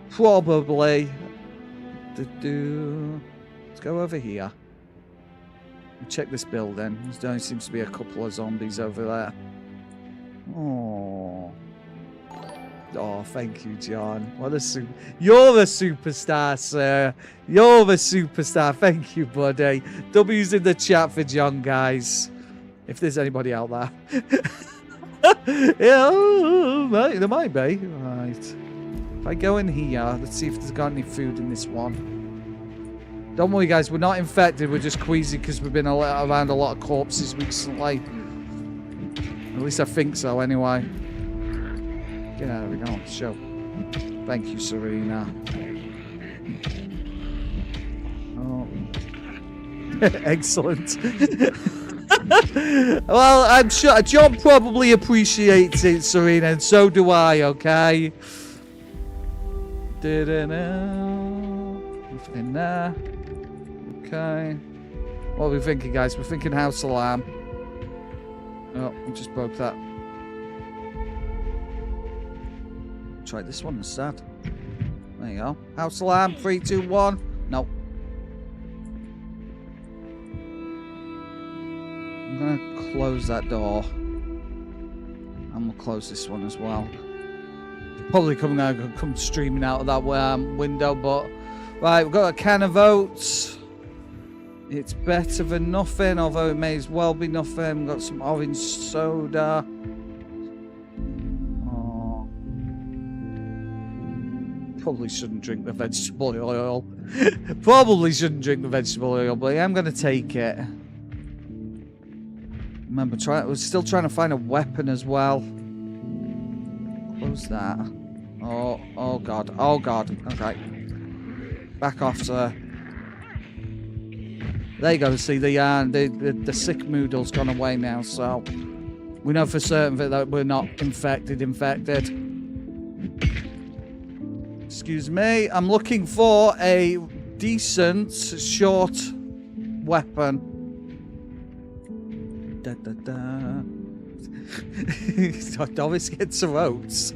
Probably. Let's go over here. Check this building. There only seems to be a couple of zombies over there. Oh, thank you, John. What a you're a superstar, sir. You're a superstar. Thank you, buddy. W's in the chat for John, guys. If there's anybody out there. Yeah, there might be. Right. If I go in here, let's see if there's got any food in this one. Don't worry, guys. We're not infected. We're just queasy because we've been around a lot of corpses recently. At least I think so, anyway. Yeah, there we go. Show. Thank you, Serena. Oh. Excellent. Well, I'm sure John probably appreciates it, Serena, and so do I, okay? Nothing in there. Okay. What are we thinking, guys? We're thinking house alarm. Oh, we just broke that. Try this one instead. There you go. House alarm. 3, 2, 1. No. I'm gonna close that door. And we'll close this one as well. Probably come streaming out of that window, but right, we've got a can of oats. It's better than nothing, although it may as well be nothing. We've got some orange soda. Probably shouldn't drink the vegetable oil. Probably shouldn't drink the vegetable oil, but I am going to take it. Remember, we're still trying to find a weapon as well. Close that. Oh god. Oh god. Okay. Back off, sir. There you go. See, the sick moodle's gone away now, so we know for certain that we're not infected. Excuse me, I'm looking for a decent short weapon. Doris gets her oats.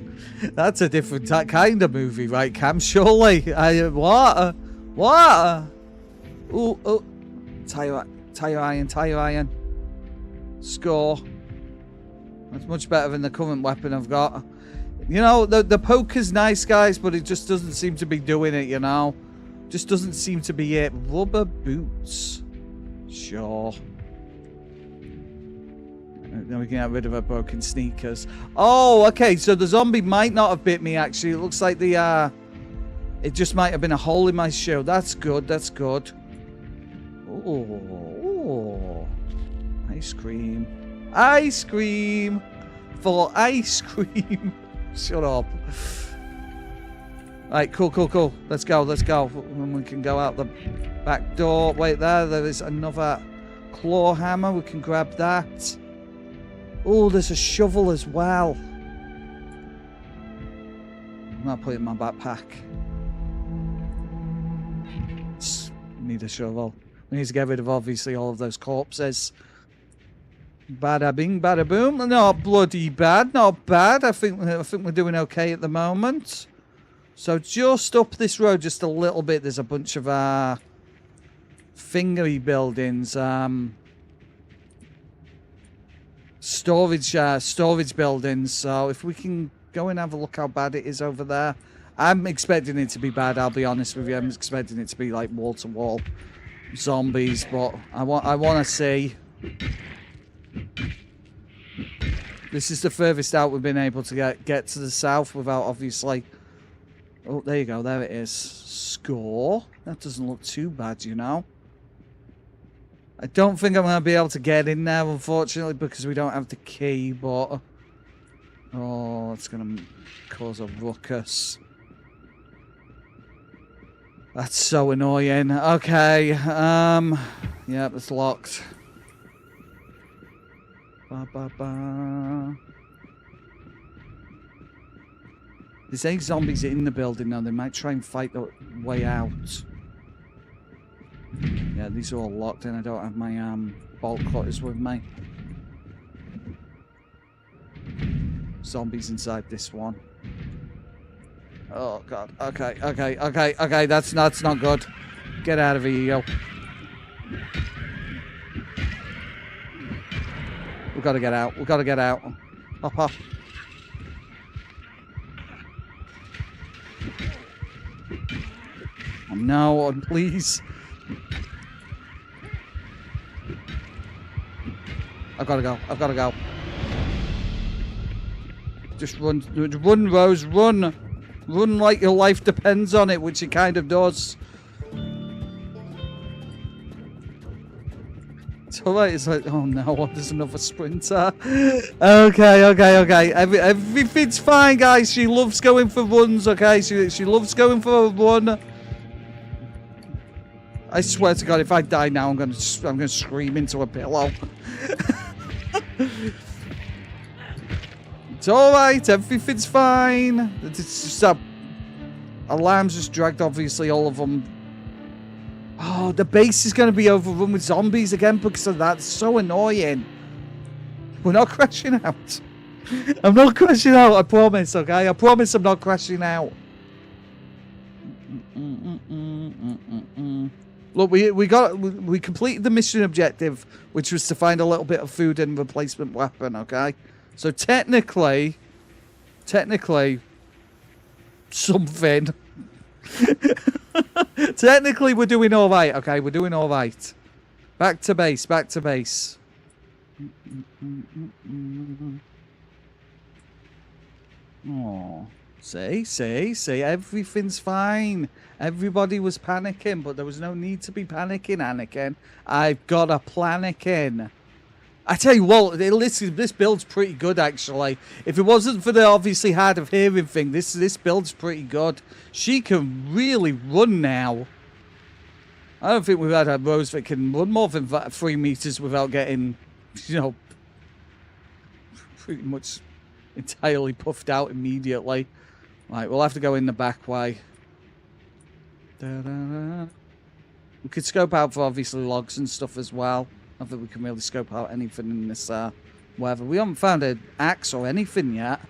That's a different kind of movie, right, Cam? Surely. What? Ooh. Tire iron. Score. That's much better than the current weapon I've got. You know, the poker's nice, guys, but it just doesn't seem to be doing it, you know? Just doesn't seem to be it. Rubber boots. Sure. Then we can get rid of our broken sneakers. Oh, okay, so the zombie might not have bit me, actually. It looks like it just might have been a hole in my shoe. That's good. Oh. Ice cream. For ice cream. Shut up. Right, cool. Let's go. And we can go out the back door. Wait, there is another claw hammer. We can grab that. Oh, there's a shovel as well. I'll put it in my backpack. Need a shovel. We need to get rid of, obviously, all of those corpses. Bada bing, bada boom. Not bloody bad, not bad. I think we're doing okay at the moment. So just up this road, just a little bit, there's a bunch of thingy buildings. Storage buildings. So if we can go and have a look how bad it is over there. I'm expecting it to be bad, I'll be honest with you. I'm expecting it to be like wall-to-wall zombies, but I want to see. This is the furthest out we've been able to get to the south without, obviously. Oh, there you go. There it is. Score. That doesn't look too bad, you know. I don't think I'm going to be able to get in there, unfortunately, because we don't have the key, but... Oh, it's going to cause a ruckus. That's so annoying. Okay, yep, it's locked. Ba, ba, ba. There's 8 zombies in the building now. They might try and fight their way out. Yeah, these are all locked in. I don't have my bolt cutters with me. Zombies inside this one. Oh god. Okay. That's not good. Get out of here, yo. We've got to get out. Hop, hop. Oh, no, please. I've got to go. Just run, Rose, run. Run like your life depends on it, which it kind of does. It's alright, it's like, oh no, there's another sprinter. Okay. Everything's fine, guys. She loves going for runs, okay? She loves going for a run. I swear to God, if I die now, I'm gonna scream into a pillow. It's alright, everything's fine. It's just that alarms just dragged, obviously, all of them. Oh, the base is going to be overrun with zombies again because of that. It's so annoying. We're not crashing out. I'm not crashing out, I promise, okay? I promise I'm not crashing out. Look, we completed the mission objective, which was to find a little bit of food and replacement weapon, okay? So technically, something. Technically, we're doing all right. Okay, we're doing all right. Back to base. Oh, see, everything's fine. Everybody was panicking, but there was no need to be panicking, Anakin. I've got a planning. I tell you what, this build's pretty good, actually. If it wasn't for the obviously hard of hearing thing, this build's pretty good. She can really run now. I don't think we've had a Rose that can run more than 3 meters without getting, you know, pretty much entirely puffed out immediately. Right, we'll have to go in the back way. We could scope out for obviously logs and stuff as well. Not that we can really scope out anything in this, whatever. We haven't found an axe or anything yet.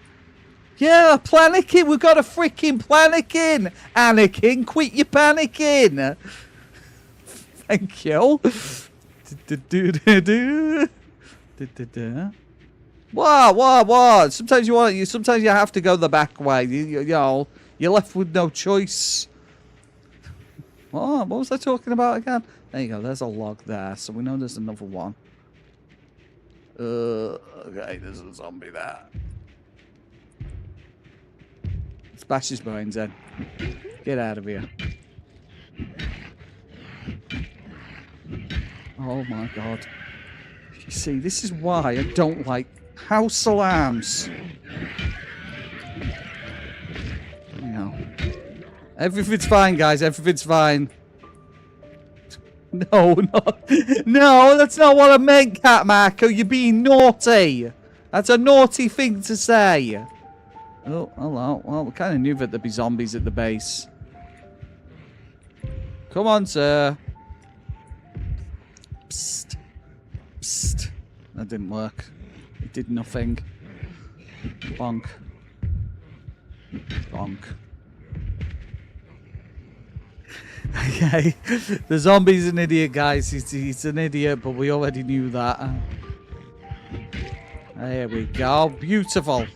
Yeah, panicking! We've got a freaking panicking! Anakin, quit your panicking! Thank you. What? Sometimes you have to go the back way. You know, you're left with no choice. What was I talking about again? There you go, there's a log there, so we know there's another one. Okay, there's a zombie there. Let's bash his brains in. Get out of here. Oh my god. You see, this is why I don't like house alarms. You know. Everything's fine, guys, everything's fine. No, that's not what I meant, Cat Marco. You're being naughty. That's a naughty thing to say. Oh, hello. Well, we kind of knew that there'd be zombies at the base. Come on, sir. Psst. Psst. That didn't work. It did nothing. Bonk. Bonk. Okay. The zombie's an idiot, guys. He's an idiot, but we already knew that. There we go. Beautiful.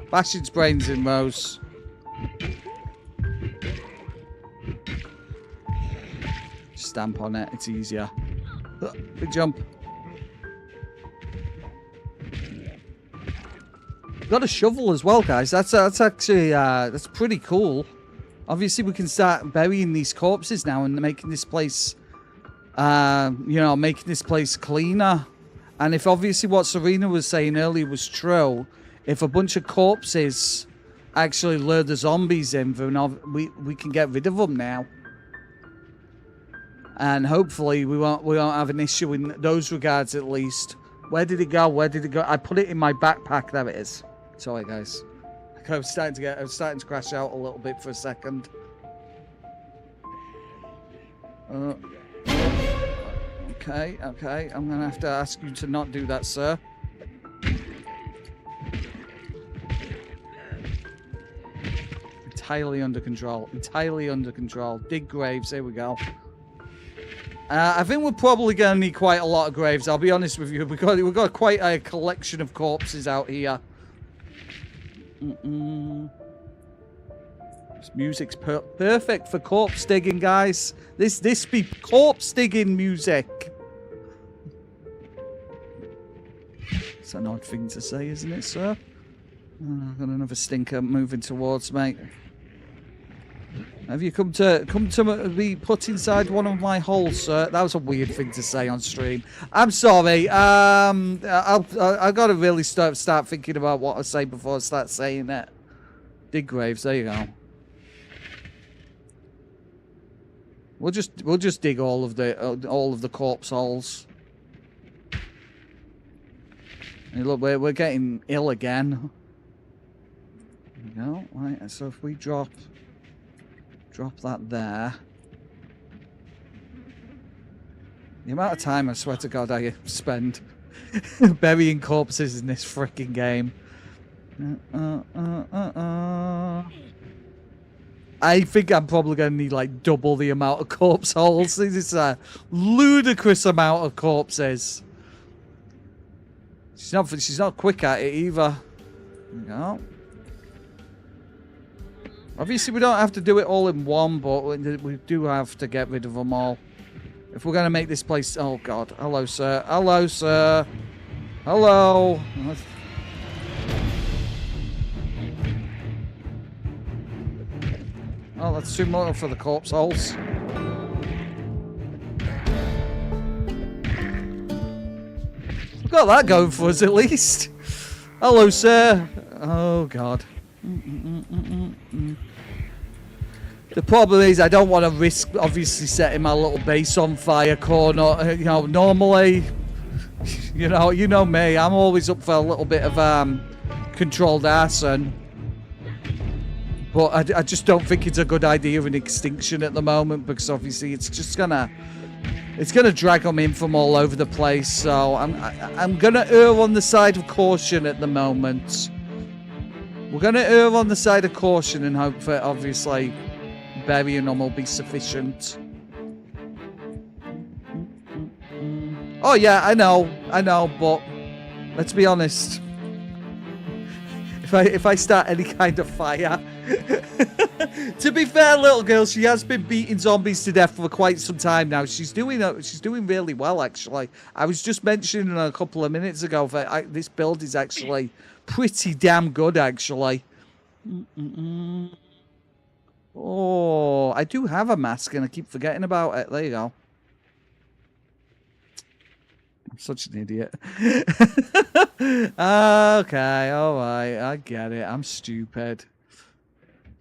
Bash its brains in, Rose. Stamp on it. It's easier. Big jump. Got a shovel as well, guys. That's actually that's pretty cool. Obviously, we can start burying these corpses now and making this place, you know, making this place cleaner. And if obviously what Serena was saying earlier was true, if a bunch of corpses actually lure the zombies in, then we can get rid of them now. And hopefully we won't have an issue in those regards at least. Where did it go? Where did it go? I put it in my backpack. There it is. Sorry, guys. I was starting to crash out a little bit for a second. Okay. I'm gonna have to ask you to not do that, sir. Entirely under control. Entirely under control. Dig graves. There we go. I think we're probably going to need quite a lot of graves. I'll be honest with you. We've got quite a collection of corpses out here. This music's perfect for corpse digging, guys. This be corpse digging music. It's an odd thing to say, isn't it, sir? Oh, I've got another stinker moving towards me. Have you come to be put inside one of my holes, sir? That was a weird thing to say on stream. I'm sorry. I've got to really start thinking about what I say before I start saying it. Dig graves. There you go. We'll just dig all of the corpse holes. And look, we're getting ill again. There we go. Right. So if we drop that there. The amount of time, I swear to God, I spend burying corpses in this freaking game. I think I'm probably going to need like double the amount of corpse holes. This is a ludicrous amount of corpses. She's not quick at it either. There we go. Obviously, we don't have to do it all in one, but we do have to get rid of them all. If we're going to make this place... Oh, God. Hello, sir. Hello, sir. Hello. Oh, that's too much for the corpse holes. We've got that going for us, at least. Hello, sir. Oh, God. The problem is I don't want to risk obviously setting my little base on fire corner. You know, normally, you know me, I'm always up for a little bit of controlled arson. But I just don't think it's a good idea of an extinction at the moment, because obviously it's just gonna drag them in from all over the place. So I'm gonna err on the side of caution at the moment. We're gonna err on the side of caution and hope that obviously burying them will be sufficient. Oh yeah, I know, but let's be honest. If I start any kind of fire, to be fair, little girl, she has been beating zombies to death for quite some time now. She's doing really well, actually. I was just mentioning a couple of minutes ago that this build is actually pretty damn good, actually. Oh, I do have a mask and I keep forgetting about it. There you go. I'm such an idiot. Okay, alright, I get it. I'm stupid.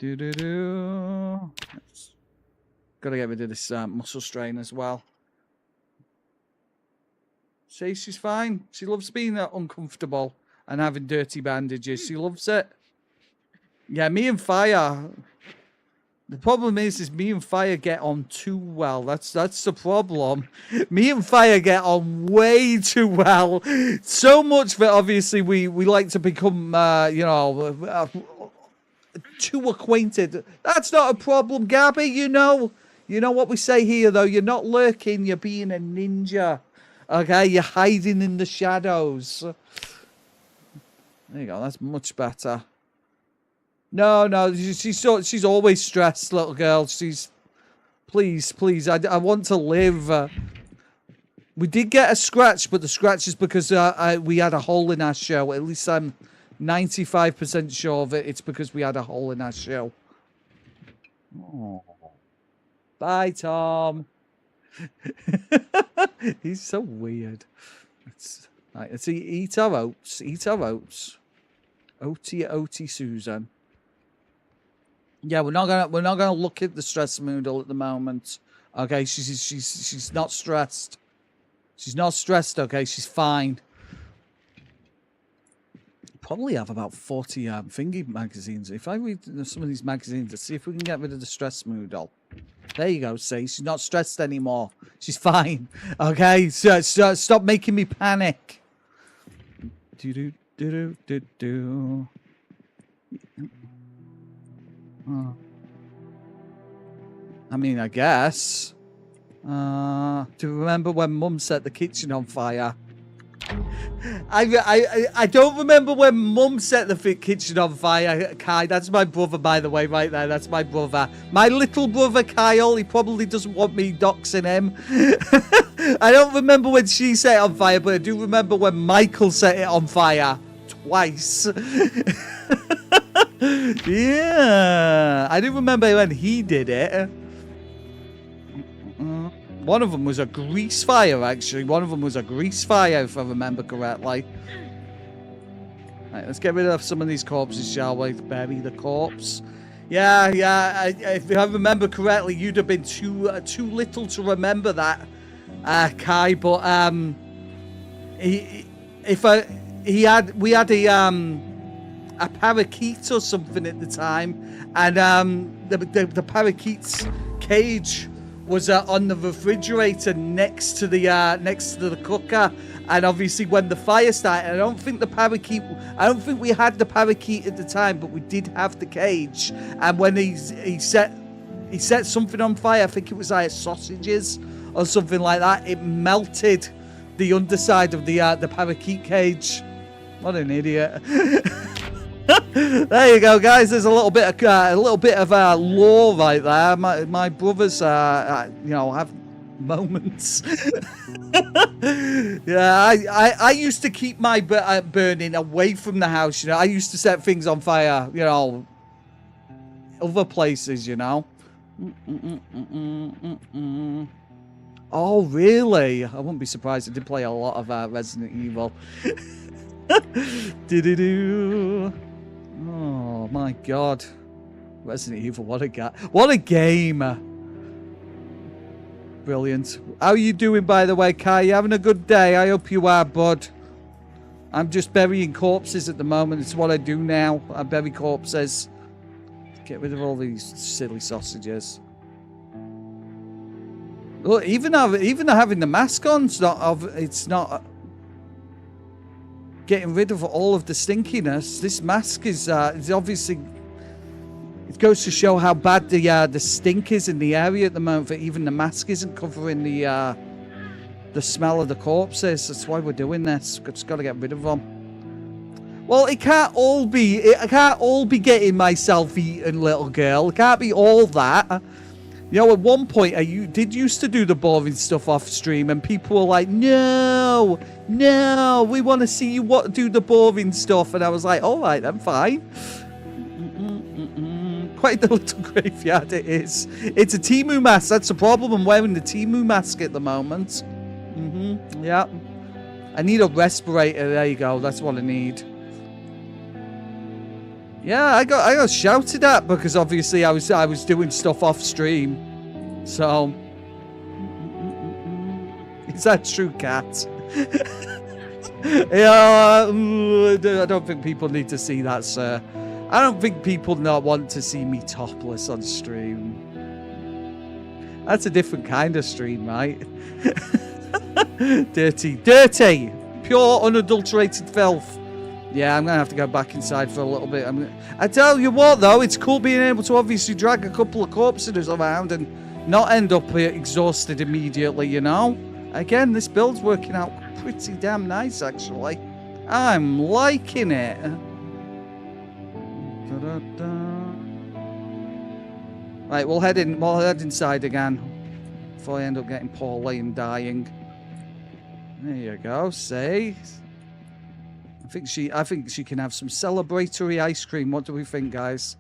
Gotta get rid of this muscle strain as well. See, she's fine. She loves being uncomfortable and having dirty bandages. She loves it. Yeah, me and Fire. The problem is me and Fire get on too well. That's the problem. Me and Fire get on way too well. So much that obviously we like to become, too acquainted. That's not a problem, Gabby. You know what we say here, though. You're not lurking. You're being a ninja. Okay, you're hiding in the shadows. There you go. That's much better. No, she's always stressed, little girl. Please. I want to live. We did get a scratch, but the scratch is because we had a hole in our show. At least I'm 95% sure of it. It's because we had a hole in our show. Oh. Bye, Tom. He's so weird. Let's eat our oats. Eat our oats. Oaty, Susan. Yeah, we're not gonna look at the stress moodle at the moment. Okay, she's not stressed. She's not stressed. Okay, she's fine. Probably have about 40 thingy magazines. If I read some of these magazines, let's see if we can get rid of the stress moodle. There you go. See, she's not stressed anymore. She's fine. Okay, so stop making me panic. Do. I mean, I guess. To remember when Mum set the kitchen on fire. I don't remember when Mum set the kitchen on fire, Kai. That's my brother, by the way, right there. That's my brother. My little brother, Kyle. He probably doesn't want me doxing him. I don't remember when she set it on fire, but I do remember when Michael set it on fire. Twice. Yeah. I do remember when he did it. One of them was a grease fire, actually. One of them was a grease fire, if I remember correctly. Right, let's get rid of some of these corpses, shall we? Bury the corpse. Yeah. If I remember correctly, you'd have been too little to remember that, Kai. But we had a parakeet or something at the time, and the parakeet's cage was on the refrigerator next to the cooker, and obviously when the fire started, I don't think we had the parakeet at the time, but we did have the cage. And when he set something on fire, I think it was like sausages or something like that, it melted the underside of the parakeet cage. What an idiot. There you go, guys. There's a little bit of lore right there. My brothers, have moments. Yeah, I used to keep my burning away from the house. I used to set things on fire. Other places. Oh, really? I wouldn't be surprised. I did play a lot of Resident Evil. Do. Oh my God, Resident Evil! What a game! Brilliant. How are you doing, by the way, Kai? You having a good day? I hope you are, bud. I'm just burying corpses at the moment. It's what I do now. I bury corpses. Get rid of all these silly sausages. Look, even having the mask on, it's not. Getting rid of all of the stinkiness. This mask is obviously. It goes to show how bad the stink is in the area at the moment. That even the mask isn't covering the smell of the corpses. That's why we're doing this. Just got to get rid of them. Well, it can't all be getting myself eaten, little girl. It can't be all that. At one point, I used to do the boring stuff off stream, and people were like, no, we want to see you do the boring stuff. And I was like, all right, I'm fine. Quite the little graveyard it is. It's a Temu mask. That's the problem. I'm wearing the Temu mask at the moment. Yeah. I need a respirator. There you go. That's what I need. Yeah, I got shouted at because obviously I was doing stuff off stream. So is that true, Cat? Yeah, I don't think people need to see that, sir. I don't think people not want to see me topless on stream. That's a different kind of stream, right? Dirty. Pure, unadulterated filth. Yeah, I'm going to have to go back inside for a little bit. I tell you what, though, it's cool being able to obviously drag a couple of corpses around and not end up exhausted immediately, you know? Again, this build's working out pretty damn nice, actually. I'm liking it. Right, we'll head inside again before I end up getting poorly and dying. There you go. See, I think she can have some celebratory ice cream. What do we think, guys?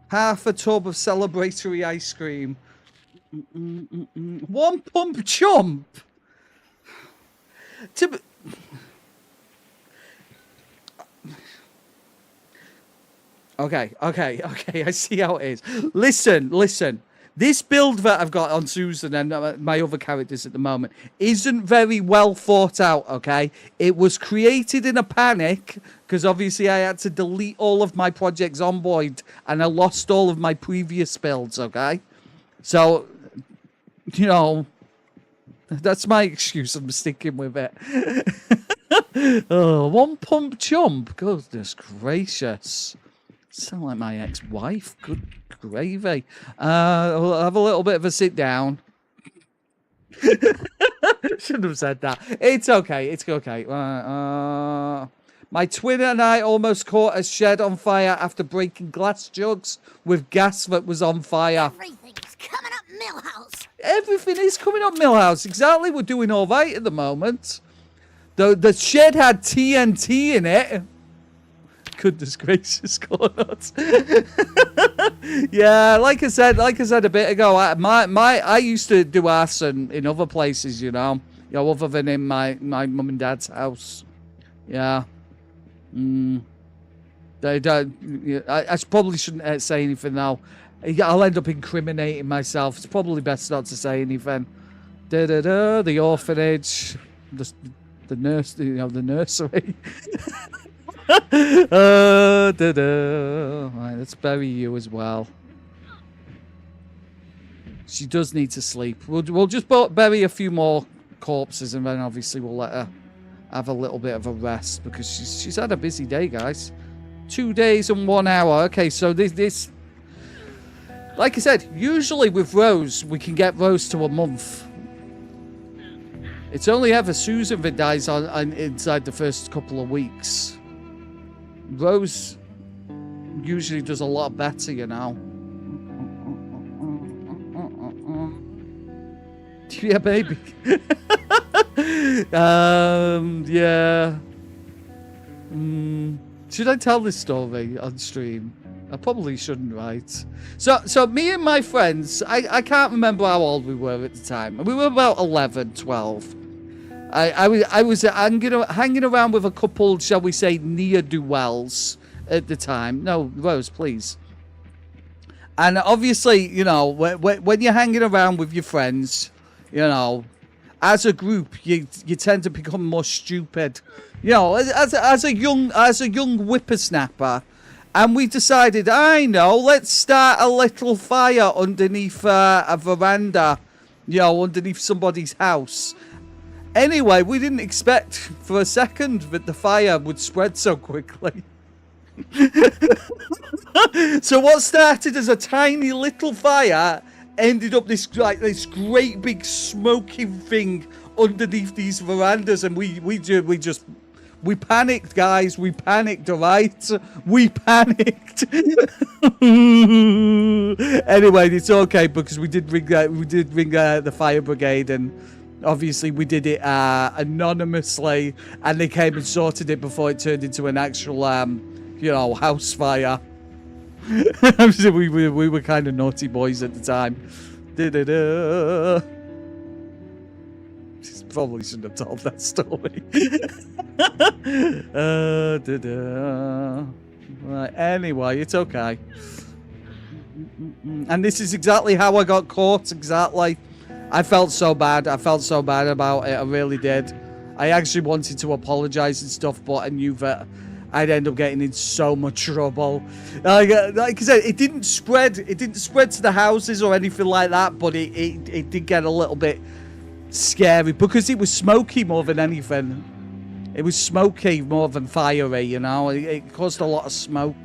Half a tub of celebratory ice cream. One pump chump. Okay. I see how it is. Listen. This build that I've got on Susan and my other characters at the moment isn't very well thought out, okay? It was created in a panic because obviously I had to delete all of my Project Zomboid and I lost all of my previous builds, okay? So, you know, that's my excuse. I'm sticking with it. Oh, one pump chump. Goodness gracious. Sound like my ex-wife. Good gravy. We'll have a little bit of a sit down. Shouldn't have said that. It's okay. My twin and I almost caught a shed on fire after breaking glass jugs with gas that was on fire. Everything's coming up Millhouse. Everything is coming up Millhouse. Exactly. We're doing all right at the moment. The shed had TNT in it. Goodness gracious, cornuts. Yeah, like I said a bit ago, I used to do arson in other places, you know, other than in my mum and dad's house. Yeah. I probably shouldn't say anything now. I'll end up incriminating myself. It's probably best not to say anything. The orphanage, the nursery. Right, let's bury you as well. She does need to sleep. We'll just bury a few more corpses and then obviously we'll let her have a little bit of a rest because she's had a busy day, guys. 2 days and 1 hour. Okay, so this like I said, usually with Rose we can get Rose to a month. It's only ever Susan that dies inside the first couple of weeks. Rose usually does a lot better, you know. Yeah, baby. Yeah. Should I tell this story on stream? I probably shouldn't, right? So me and my friends, I can't remember how old we were at the time. We were about 11, 12. I was hanging around with a couple, shall we say, ne'er-do-wells at the time. No, Rose, please. And obviously, you know, when you're hanging around with your friends, you know, as a group, you tend to become more stupid. You know, as a young whippersnapper, and we decided, I know, let's start a little fire underneath a veranda, you know, underneath somebody's house. Anyway, we didn't expect for a second that the fire would spread so quickly. So what started as a tiny little fire ended up this great big smoking thing underneath these verandas, and we panicked, guys. We panicked, alright? We panicked. Anyway, it's okay because we did ring the fire brigade, and obviously we did it anonymously, and they came and sorted it before it turned into an actual you know, house fire. we were kind of naughty boys at the time. Probably shouldn't have told that story. Right, anyway, it's okay. And this is exactly how I got caught. Exactly. I felt so bad. I felt so bad about it. I really did. I actually wanted to apologize and stuff, but I knew that I'd end up getting in so much trouble. Like I said, it didn't spread. It didn't spread to the houses or anything like that. But it did get a little bit scary because it was smoky more than anything. It was smoky more than fiery, you know. It caused a lot of smoke.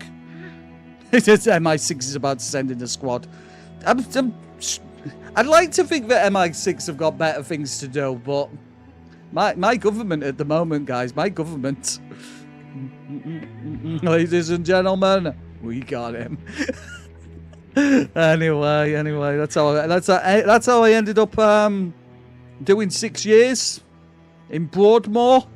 MI6 is about to send in the squad. I'd like to think that MI6 have got better things to do, but my government at the moment, guys, my government. Ladies and gentlemen, we got him. Anyway, that's how I ended up doing 6 years in Broadmoor.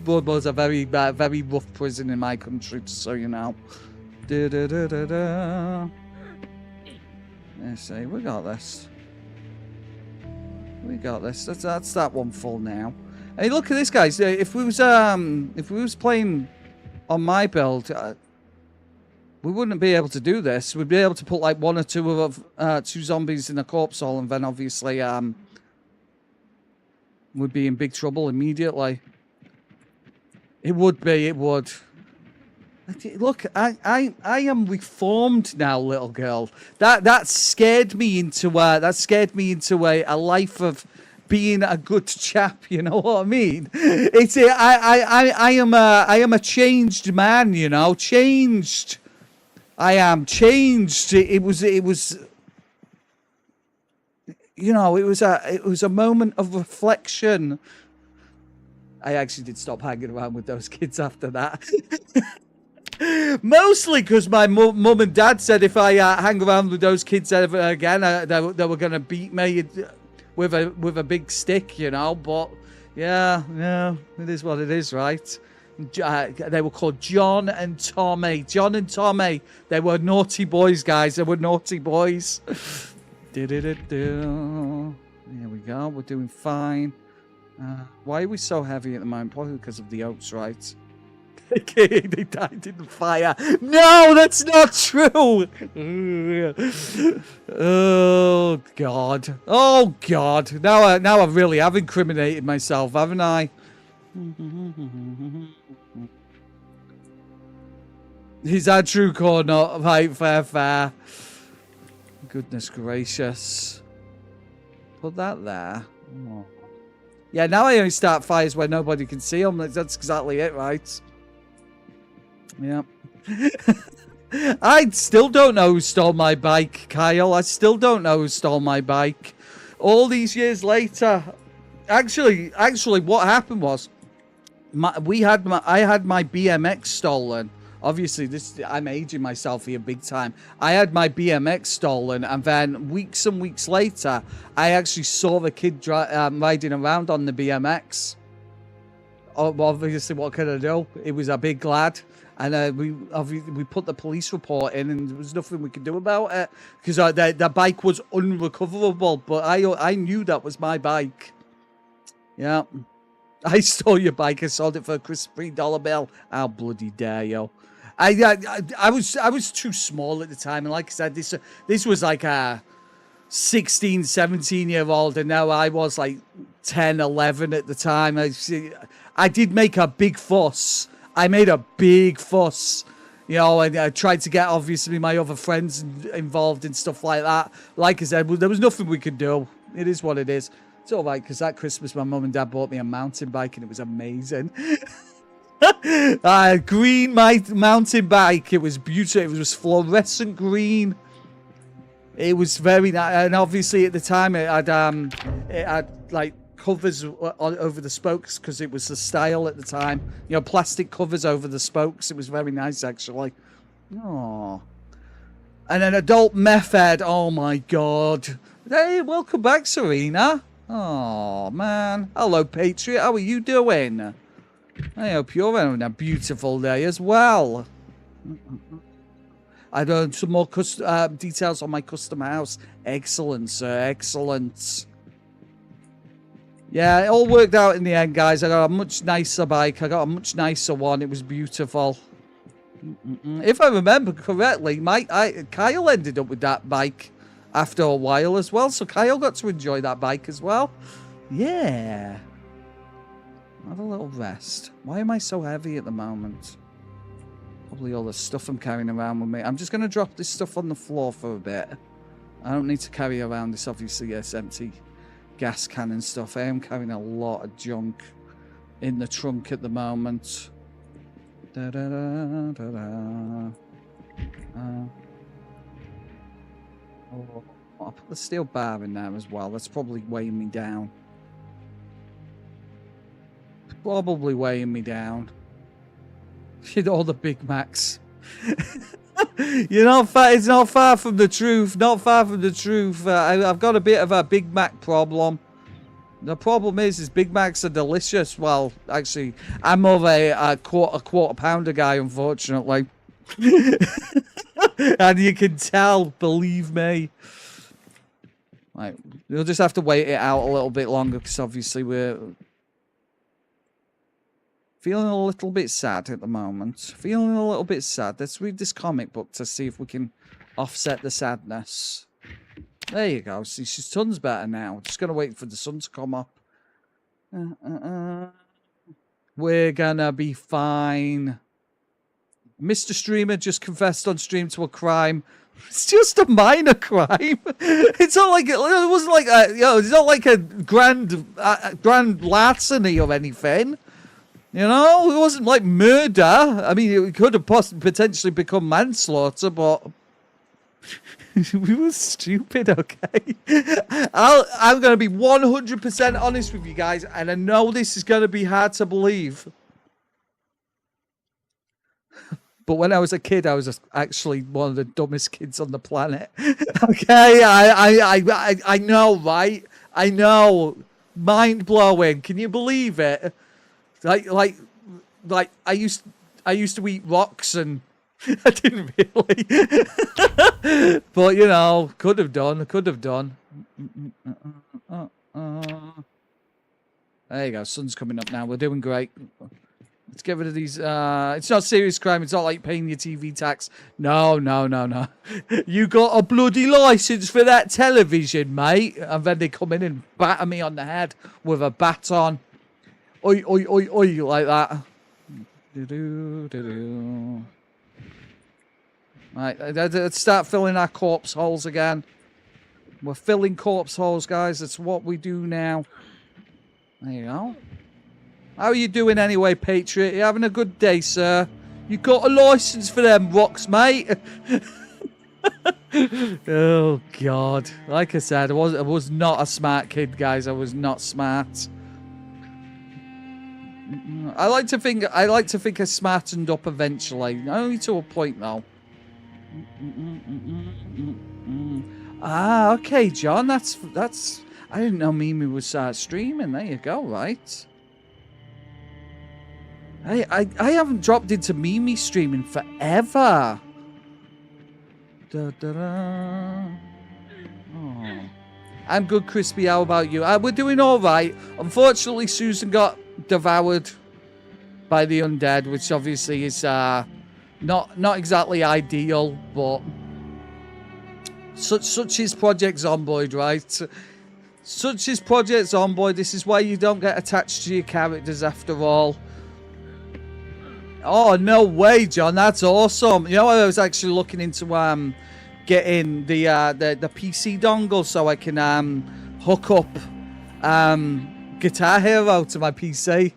Broadmoor's a very rough prison in my country, just so you know. Let's see, we got this. That's that one full now. Hey, look at this, guys. If we was playing on my build, we wouldn't be able to do this. We'd be able to put like 1 or 2 of two zombies in a corpse hole, and then obviously we'd be in big trouble immediately. It would. Look, I am reformed now, little girl. That scared me into a life of being a good chap. You know what I mean? I am a changed man. You know, changed. I am changed. It was. You know, it was a moment of reflection. I actually did stop hanging around with those kids after that. Mostly because my mum and dad said if I hang around with those kids ever again, they were going to beat me with a big stick, you know. But yeah, it is what it is, right? They were called John and Tommy. John and Tommy. They were naughty boys, guys. They were naughty boys. Here we go. We're doing fine. Why are we so heavy at the moment? Probably because of the oats, right? They died in the fire. No, that's not true. Oh God. Oh God. Now I really have incriminated myself, haven't I? Is that true or not? Right, fair. Goodness gracious. Put that there. Oh. Yeah, now I only start fires where nobody can see them. That's exactly it, right? Yeah. I still don't know who stole my bike, Kyle. I still don't know who stole my bike. All these years later. Actually, what happened was, I had my BMX stolen. Obviously, I'm aging myself here big time. I had my BMX stolen, and then weeks and weeks later, I actually saw the kid riding around on the BMX. Obviously, what could I do? It was a big lad, and we put the police report in, and there was nothing we could do about it because the bike was unrecoverable. But I knew that was my bike. Yeah, I stole your bike. I sold it for a crisp $3 bill. How bloody dare you! I was too small at the time, and like I said, this was like a 16, 17-year-old, and now I was like 10, 11 at the time. I did make a big fuss. I made a big fuss, you know, and I tried to get obviously my other friends involved in stuff like that. Like I said, there was nothing we could do. It is what it is. It's all right, because that Christmas my mum and dad bought me a mountain bike, and it was amazing. Green mountain bike. It was beautiful. It was fluorescent green. It was very nice, and obviously at the time it had like covers over the spokes because it was the style at the time. You know, plastic covers over the spokes. It was very nice actually. Oh, and an adult meth head. Oh my God. Hey, welcome back, Serena. Oh man. Hello, Patriot. How are you doing? I hope you're having a beautiful day as well. I learned some more details on my custom house. Excellent, sir. Excellent. Yeah, it all worked out in the end, guys. I got a much nicer bike. I got a much nicer one. It was beautiful. If I remember correctly, Kyle ended up with that bike after a while as well. So Kyle got to enjoy that bike as well. Yeah. Have a little rest. Why am I so heavy at the moment? Probably all the stuff I'm carrying around with me. I'm just going to drop this stuff on the floor for a bit. I don't need to carry around this, obviously, this empty gas can and stuff. I am carrying a lot of junk in the trunk at the moment. Da da da da da. Oh, I'll put the steel bar in there as well. That's probably weighing me down. Probably weighing me down. All the Big Macs. You're not far, it's not far from the truth. Not far from the truth. I've got a bit of a Big Mac problem. The problem is Big Macs are delicious. Well, actually, I'm more of a quarter pounder guy, unfortunately. And you can tell, believe me. Right, we'll just have to wait it out a little bit longer because obviously we're feeling a little bit sad at the moment. Feeling a little bit sad. Let's read this comic book to see if we can offset the sadness. There you go. See, she's tons better now. Just gonna wait for the sun to come up. We're gonna be fine. Mr. Streamer just confessed on stream to a crime. It's just a minor crime. It's not like it wasn't like a, it's not like a grand larceny or anything. You know, it wasn't like murder. I mean, it could have potentially become manslaughter, but we were stupid, okay? I'm going to be 100% honest with you guys, and I know this is going to be hard to believe. But when I was a kid, I was actually one of the dumbest kids on the planet. Okay, I know, right? I know. Mind blowing. Can you believe it? Like I used to eat rocks, and I didn't really. But you know, could have done. There you go. Sun's coming up now. We're doing great. Let's get rid of these. It's not serious crime. It's not like paying your TV tax. No. You got a bloody license for that television, mate. And then they come in and batter me on the head with a baton. Oi, oi, oi, oi, like that. Right, let's start filling our corpse holes again. We're filling corpse holes, guys. That's what we do now. There you go. How are you doing anyway, Patriot? You having a good day, sir? You got a license for them rocks, mate? Oh, God. Like I said, I was not a smart kid, guys. I was not smart. I like to think I smartened up eventually. Only to a point, though. Ah, okay, John. That's. I didn't know Mimi was streaming. There you go. Right. I haven't dropped into Mimi streaming forever. Oh. I'm good, Crispy. How about you? We're doing all right. Unfortunately, Susan got devoured by the undead, which obviously is not exactly ideal, but such is Project Zomboid, right? Such is Project Zomboid. This is why you don't get attached to your characters after all. Oh, no way, John. That's awesome. You know, I was actually looking into getting the PC dongle so I can hook up Guitar Hero to my PC.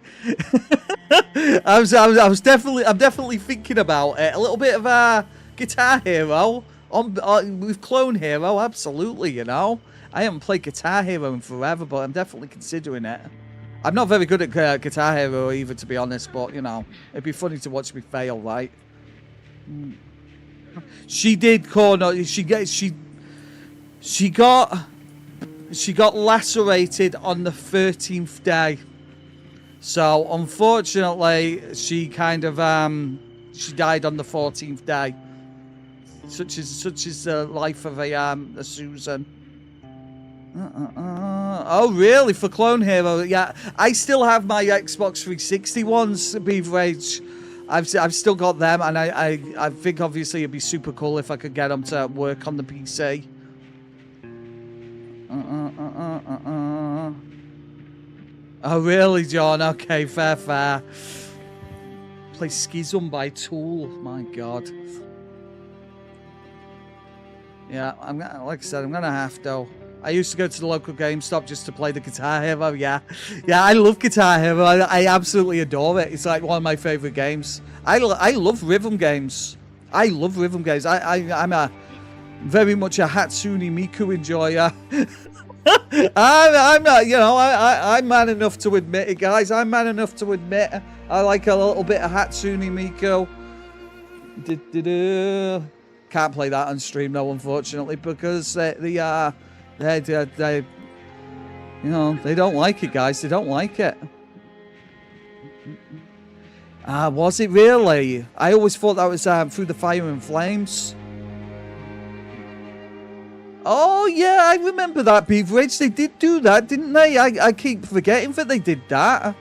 I'm definitely thinking about it. A little bit of Guitar Hero with Clone Hero, absolutely. You know, I haven't played Guitar Hero in forever, but I'm definitely considering it. I'm not very good at Guitar Hero either, to be honest, but, you know, it'd be funny to watch me fail, right? She did corner. She got lacerated on the 13th day. So, unfortunately, she kind of, she died on the 14th day. Such is the life of a Susan. Oh, really? For Clone Hero? Yeah, I still have my Xbox 360 ones, Beaverage. I've still got them, and I think obviously it'd be super cool if I could get them to work on the PC. Oh, really, John? Okay, fair. Play Schism by Tool. My God. Yeah, like I said, I'm gonna have to. I used to go to the local GameStop just to play the Guitar Hero. Yeah, I love Guitar Hero. I absolutely adore it. It's like one of my favorite games. I love rhythm games. I'm a very much a Hatsune Miku enjoyer. I'm not, I'm man enough to admit it, guys. I'm man enough to admit I like a little bit of Hatsune Miku. Can't play that on stream though, unfortunately, because they don't like it, guys. They don't like it. Was it really? I always thought that was Through the Fire and Flames. Oh yeah, I remember that, Beaverage. They did do that, didn't they? I keep forgetting that they did that.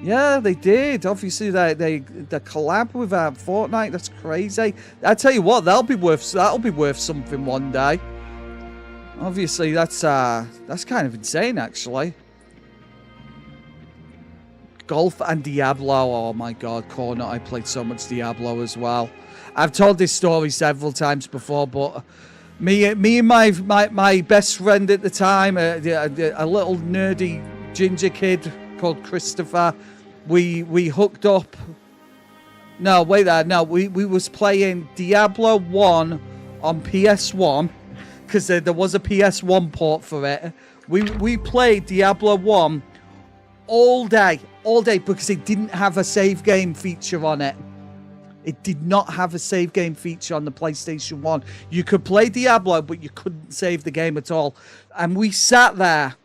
Yeah, they did. Obviously, they collab with Fortnite. That's crazy. I tell you what, that'll be worth something one day. Obviously, that's kind of insane, actually. Golf and Diablo. Oh my God, Cornet. I played so much Diablo as well. I've told this story several times before, but me and my best friend at the time, a little nerdy ginger kid called Christopher. We hooked up. No, wait there. No, we was playing Diablo 1 on PS1 because there was a PS1 port for it. We played Diablo 1 all day because it didn't have a save game feature on it. It did not have a save game feature on the PlayStation 1. You could play Diablo, but you couldn't save the game at all. And we sat there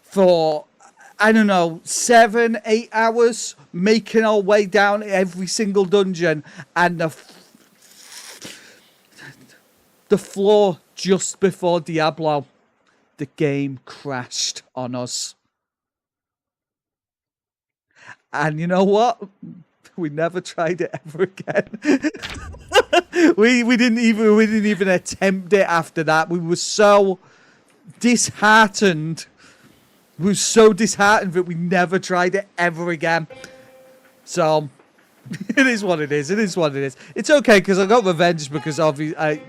for, I don't know, 7-8 hours, making our way down every single dungeon, and the floor just before Diablo, the game crashed on us. And you know what? We never tried it ever again. we didn't even attempt it after that. We were so disheartened. We were so disheartened that we never tried it ever again. So it is what it is. It is what it is. It's okay because I got revenge because obviously I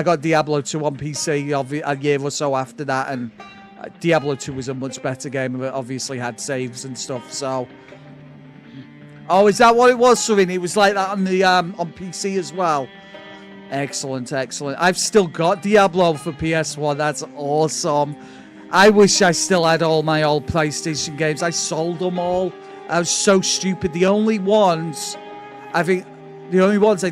got Diablo 2 on PC a year or so after that, and Diablo 2 was a much better game. It obviously had saves and stuff. So. Oh, is that what it was, Serene? It was like that on the on PC as well. Excellent. I've still got Diablo for PS1. That's awesome. I wish I still had all my old PlayStation games. I sold them all. I was so stupid. The only ones I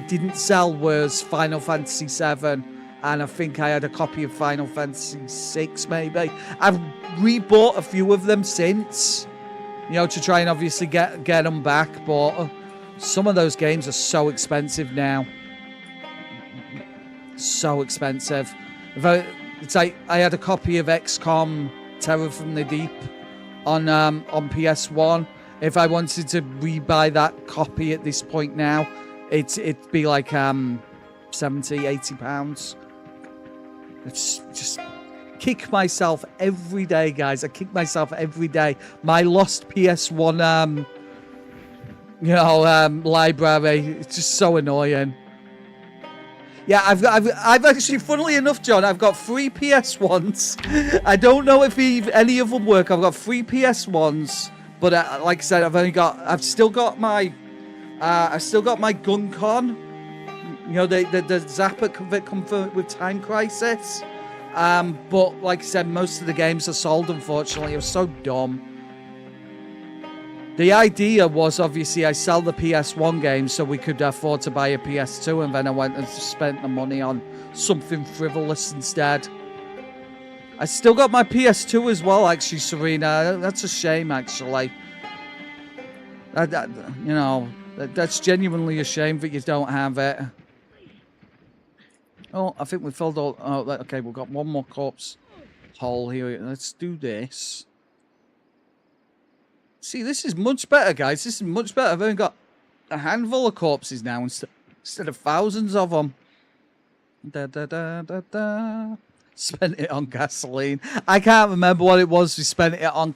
didn't sell was Final Fantasy VII, and I think I had a copy of Final Fantasy VI, maybe. I've rebought a few of them since. To try and obviously get them back, but some of those games are so expensive now. So expensive. It's like I had a copy of XCOM Terror from the Deep on PS1. If I wanted to rebuy that copy at this point now, it'd be like £70-80. It's just kick myself every day, guys. I kick myself every day. My lost PS1 library. It's just so annoying. Yeah, I've actually, funnily enough, John, I've got 3 PS1s. I don't know if any of them work. I've got 3 PS1s, but like I said, I've still got my GunCon. The Zapper that come with Time Crisis. But like I said, most of the games are sold, unfortunately. It was so dumb. The idea was, obviously, I sell the PS1 games so we could afford to buy a PS2, and then I went and spent the money on something frivolous instead. I still got my PS2 as well, actually, Serena. That's a shame, actually. That's genuinely a shame that you don't have it. Oh, I think we filled all... Oh, okay, we've got one more corpse hole here. Let's do this. See, this is much better, guys. This is much better. I've only got a handful of corpses now instead of thousands of them. Spent it on gasoline. I can't remember what it was we spent it on.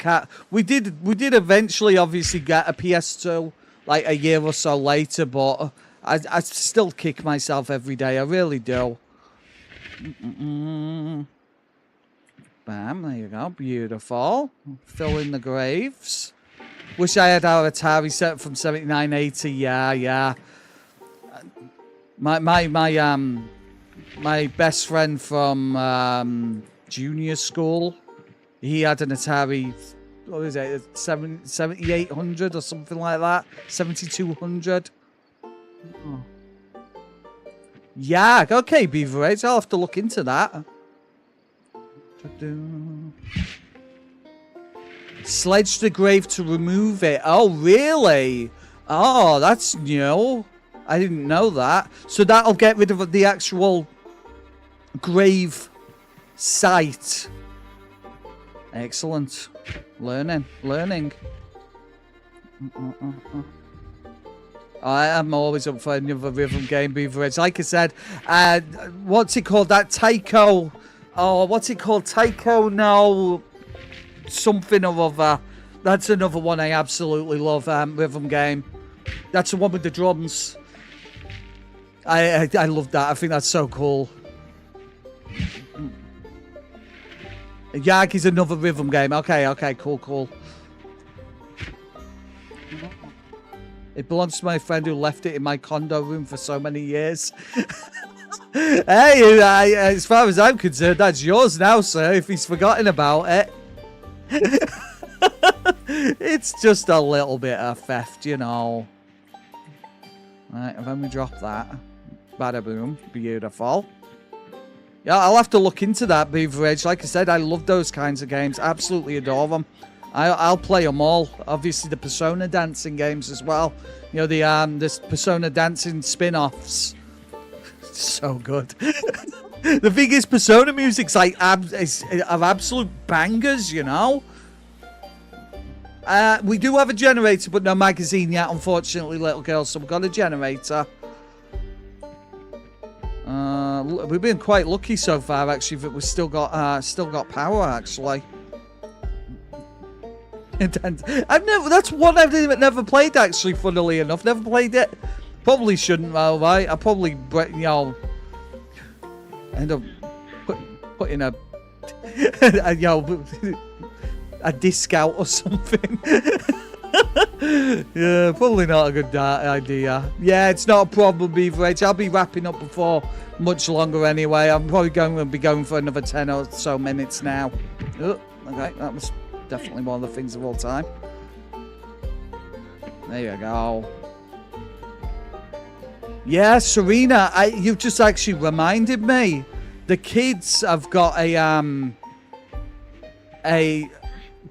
We did eventually obviously get a PS2 like a year or so later, but I still kick myself every day. I really do. Bam, there you go. Beautiful. Fill in the graves. Wish I had our Atari set from 79, 80. Yeah. My best friend from junior school, he had an Atari, what is it, 7800 or something like that? 7200. Oh. Yeah, okay, Beaverage, I'll have to look into that. Sledge the grave to remove it. Oh, really? Oh, that's new. I didn't know that. So that'll get rid of the actual grave site. Excellent. Learning. I am always up for another rhythm game, Beaverage. Like I said, what's it called? That Taiko. Oh, what's it called? Taiko no something or other. That's another one I absolutely love, rhythm game. That's the one with the drums. I love that. I think that's so cool. Yagi's another rhythm game. Okay, cool. It belongs to my friend who left it in my condo room for so many years. Hey, as far as I'm concerned, that's yours now, sir, if he's forgotten about it. It's just a little bit of theft, you know. Right, and then we drop that. Bada boom. Beautiful. Yeah, I'll have to look into that, Beaverage. Like I said, I love those kinds of games. Absolutely adore them. I'll play them all. Obviously, the Persona dancing games as well. You know, the Persona dancing spin-offs. So good. The thing is, Persona music's like of absolute bangers, you know. We do have a generator, but no magazine yet, unfortunately, little girl. So we've got a generator. We've been quite lucky so far, actually, that we've still got power, actually. That's one I've never played, actually, funnily enough. Never played it. Probably shouldn't, though, right? I probably, you know, end up putting a you know, a disc out or something. Yeah, probably not a good idea. Yeah, it's not a problem, Beaverage. I'll be wrapping up before much longer anyway. I'm probably going to be going for another 10 or so minutes now. Oh, okay, that was definitely one of the things of all time. There you go. Yeah, Serena, you've just actually reminded me. The kids have got a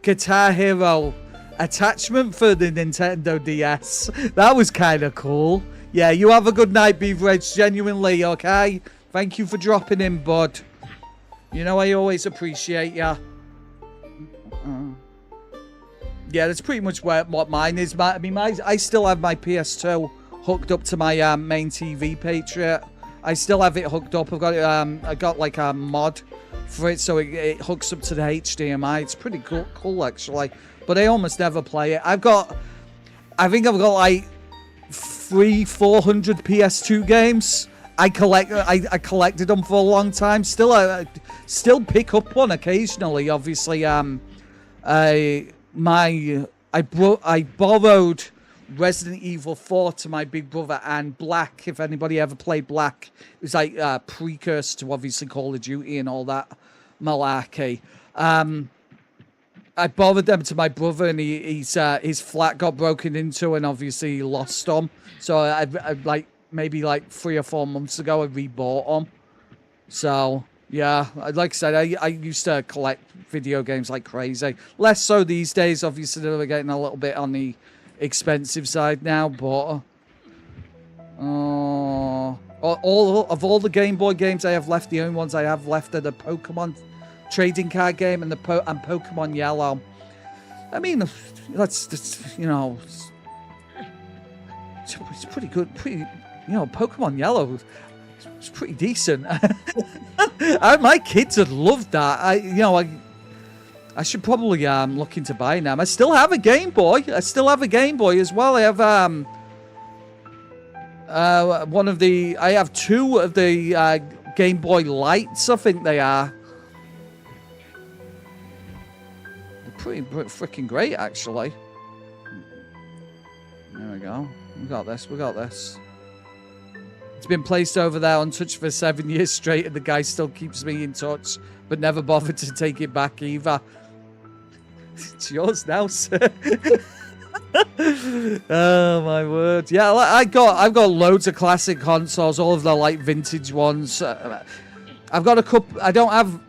Guitar Hero attachment for the Nintendo DS. That was kind of cool. Yeah, you have a good night, Beaverage, genuinely, okay? Thank you for dropping in, bud. You know I always appreciate ya. Yeah, that's pretty much what mine is. I still have my PS2 hooked up to my main TV Patriot. I still have it hooked up. I got like a mod for it, so it hooks up to the HDMI. It's pretty cool actually. But I almost never play it. I think I've got like 300-400 PS2 games. I collected them for a long time. Still pick up one occasionally. Obviously, I borrowed Resident Evil 4 to my big brother, and Black, if anybody ever played Black, it was like a precursor to obviously Call of Duty and all that malarkey. I borrowed them to my brother, and his flat got broken into, and obviously he lost them. So I like maybe like 3 or 4 months ago, I rebought them. So yeah, like I said, I used to collect video games like crazy. Less so these days. Obviously, they're getting a little bit on the expensive side now, but all the Game Boy games I have left, the only ones I have left are the Pokemon trading card game and Pokemon Yellow. I mean, that's you know, it's pretty good. Pokemon Yellow, it's it's pretty decent. My kids would love that. I should probably look into buying them. I still have a Game Boy. I still have a Game Boy as well. I have I have 2 of the Game Boy Lights, I think they are. They're pretty freaking great, actually. There we go. We got this. We got this. It's been placed over there untouched for 7 years straight, and the guy still keeps me in touch, but never bothered to take it back either. It's yours now, sir. Oh my word! Yeah, I've got loads of classic consoles, all of the like vintage ones. I've got a couple. I don't have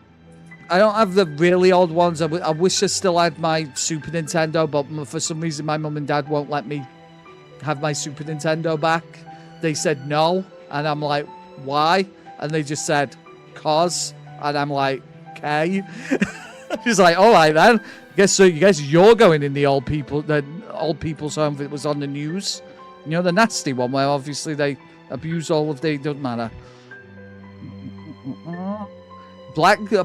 the really old ones. I wish I still had my Super Nintendo, but for some reason my mum and dad won't let me have my Super Nintendo back. They said no, and I'm like, why? And they just said, "'Cause," and I'm like, "Okay." She's like, "All right then. Guess you're going in the old people's home if it was on the news. You know, the nasty one where obviously they abuse all of the, doesn't matter." A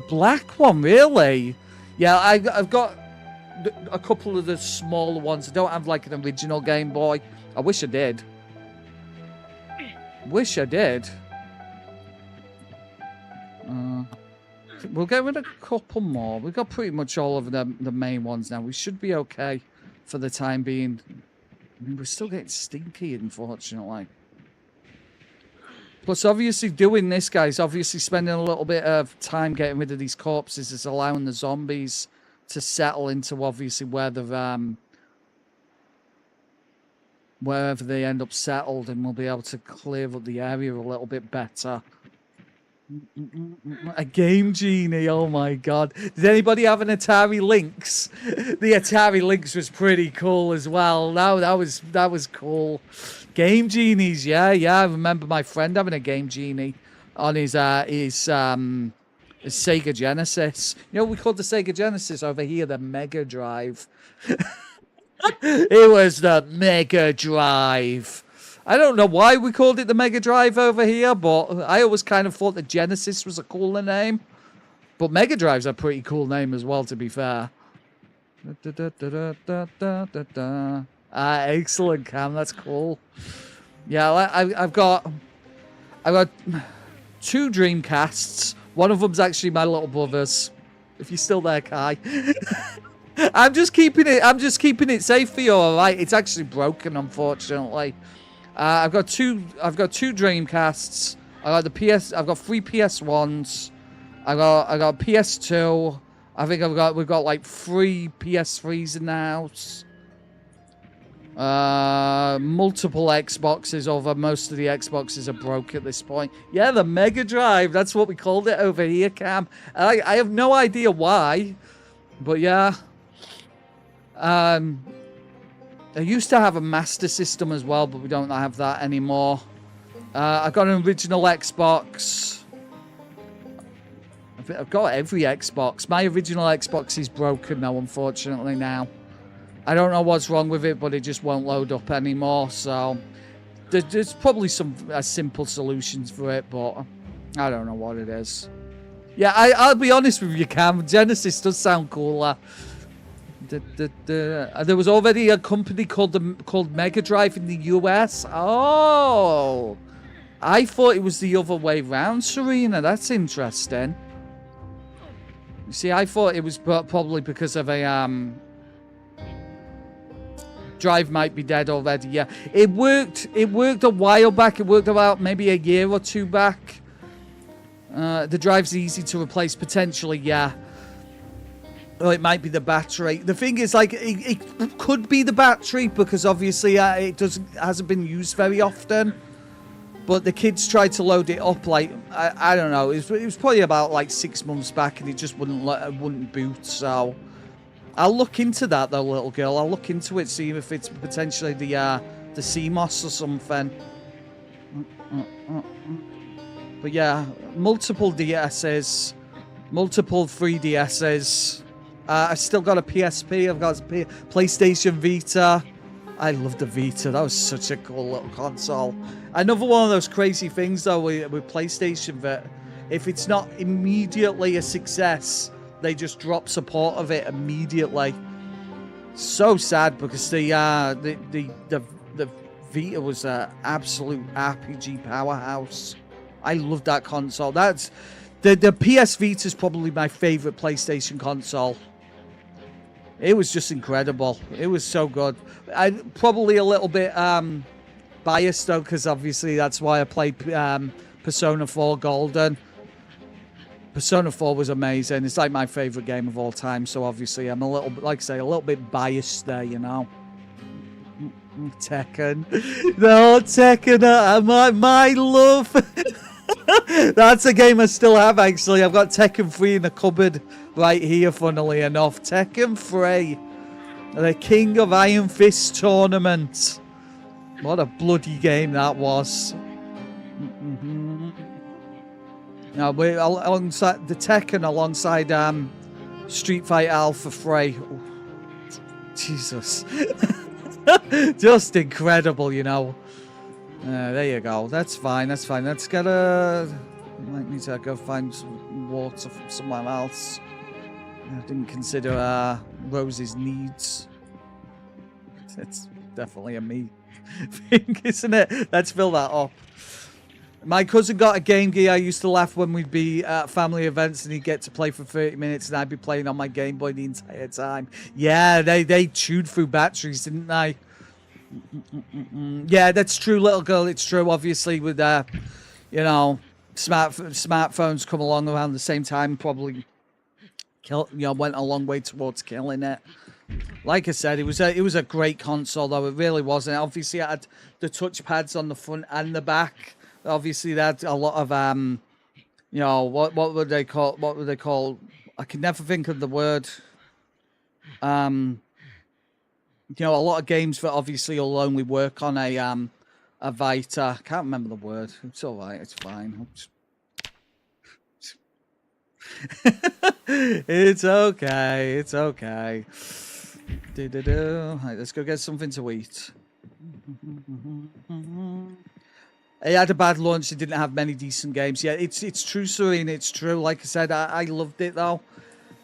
black one, really? Yeah, I've got a couple of the smaller ones. I don't have like an original Game Boy. I wish I did. Wish I did. We'll get rid of a couple more. We've got pretty much all of the main ones now. We should be okay for the time being. I mean, we're still getting stinky, unfortunately. Plus, obviously, doing this, guys, obviously spending a little bit of time getting rid of these corpses is allowing the zombies to settle into, obviously, where they've, wherever they end up settled, and we'll be able to clear up the area a little bit better. A Game Genie, oh my god. Did anybody have an Atari Lynx? The Atari Lynx was pretty cool as well. That was cool. Game Genies, yeah. I remember my friend having a Game Genie on his Sega Genesis. You know what we called the Sega Genesis over here? The Mega Drive. It was the Mega Drive. I don't know why we called it the Mega Drive over here, but I always kind of thought the Genesis was a cooler name. But Mega Drive's a pretty cool name as well, to be fair. Excellent, Cam. That's cool. Yeah, I've got 2 Dreamcasts. One of them's actually my little brother's. If you're still there, Kai. I'm just keeping it safe for you, all right? It's actually broken, unfortunately. I've got two Dreamcasts. I've got 3 PS1s. I got PS2. I think we've got like 3 PS3s in the house. Multiple Xboxes, although most of the Xboxes are broke at this point. Yeah, the Mega Drive. That's what we called it over here, Cam. I have no idea why, but yeah. I used to have a Master System as well, but we don't have that anymore. I got an original Xbox. I've got every Xbox. My original Xbox is broken now, unfortunately, now. I don't know what's wrong with it, but it just won't load up anymore, so... There's probably some simple solutions for it, but I don't know what it is. Yeah, I'll be honest with you, Cam. Genesis does sound cooler. There was already a company called Mega Drive in the US. Oh, I thought it was the other way round, Serena. That's interesting. You see, I thought it was probably because of a Drive might be dead already. Yeah, it worked a while back. It worked about maybe a year or 2 back. The Drive's easy to replace potentially. Yeah. Well, it might be the battery. The thing is, like, it could be the battery because obviously it hasn't been used very often. But the kids tried to load it up, like, I don't know. It was probably about like 6 months back, and it just wouldn't boot. So I'll look into that, though, little girl. I'll look into it, see if it's potentially the CMOS or something. But yeah, multiple DSs, multiple 3DSs. I've still got a PSP. I've got a PlayStation Vita. I love the Vita. That was such a cool little console. Another one of those crazy things, though, with PlayStation, that if it's not immediately a success, they just drop support of it immediately. So sad, because the Vita was an absolute RPG powerhouse. I love that console. That's the PS Vita is probably my favorite PlayStation console. It was just incredible. It was so good. I probably a little bit biased though, because obviously that's why I played Persona 4 Golden. Persona 4 was amazing. It's like my favorite game of all time. So obviously I'm a little bit, like I say, a little bit biased there, you know. Tekken. No, Tekken, my love. That's a game I still have, actually. I've got Tekken 3 in the cupboard right here, funnily enough. Tekken 3. The King of Iron Fist tournament. What a bloody game that was. Now, we're alongside the Tekken alongside Street Fighter Alpha 3. Oh, Jesus. Just incredible, you know. There you go. That's fine. That's fine. Let's get might need to go find some water from somewhere else. I didn't consider Rose's needs. It's definitely a me thing, isn't it? Let's fill that up. My cousin got a Game Gear. I used to laugh when we'd be at family events and he'd get to play for 30 minutes and I'd be playing on my Game Boy the entire time. Yeah, they chewed through batteries, didn't they? Yeah, that's true, little girl. It's true. Obviously, with you know, smartphones come along around the same time, probably went a long way towards killing it. Like I said, it was a great console, though. It really was. And obviously, it had the touch pads on the front and the back. Obviously, they had a lot of you know, what would they call? What would they call? I can never think of the word. You know, a lot of games that obviously will only work on a Vita. I can't remember the word. It's all right. It's fine. It's okay. It's okay. Right, let's go get something to eat. It had a bad launch. It didn't have many decent games. Yeah, it's true, Serene. It's true. Like I said, I loved it though.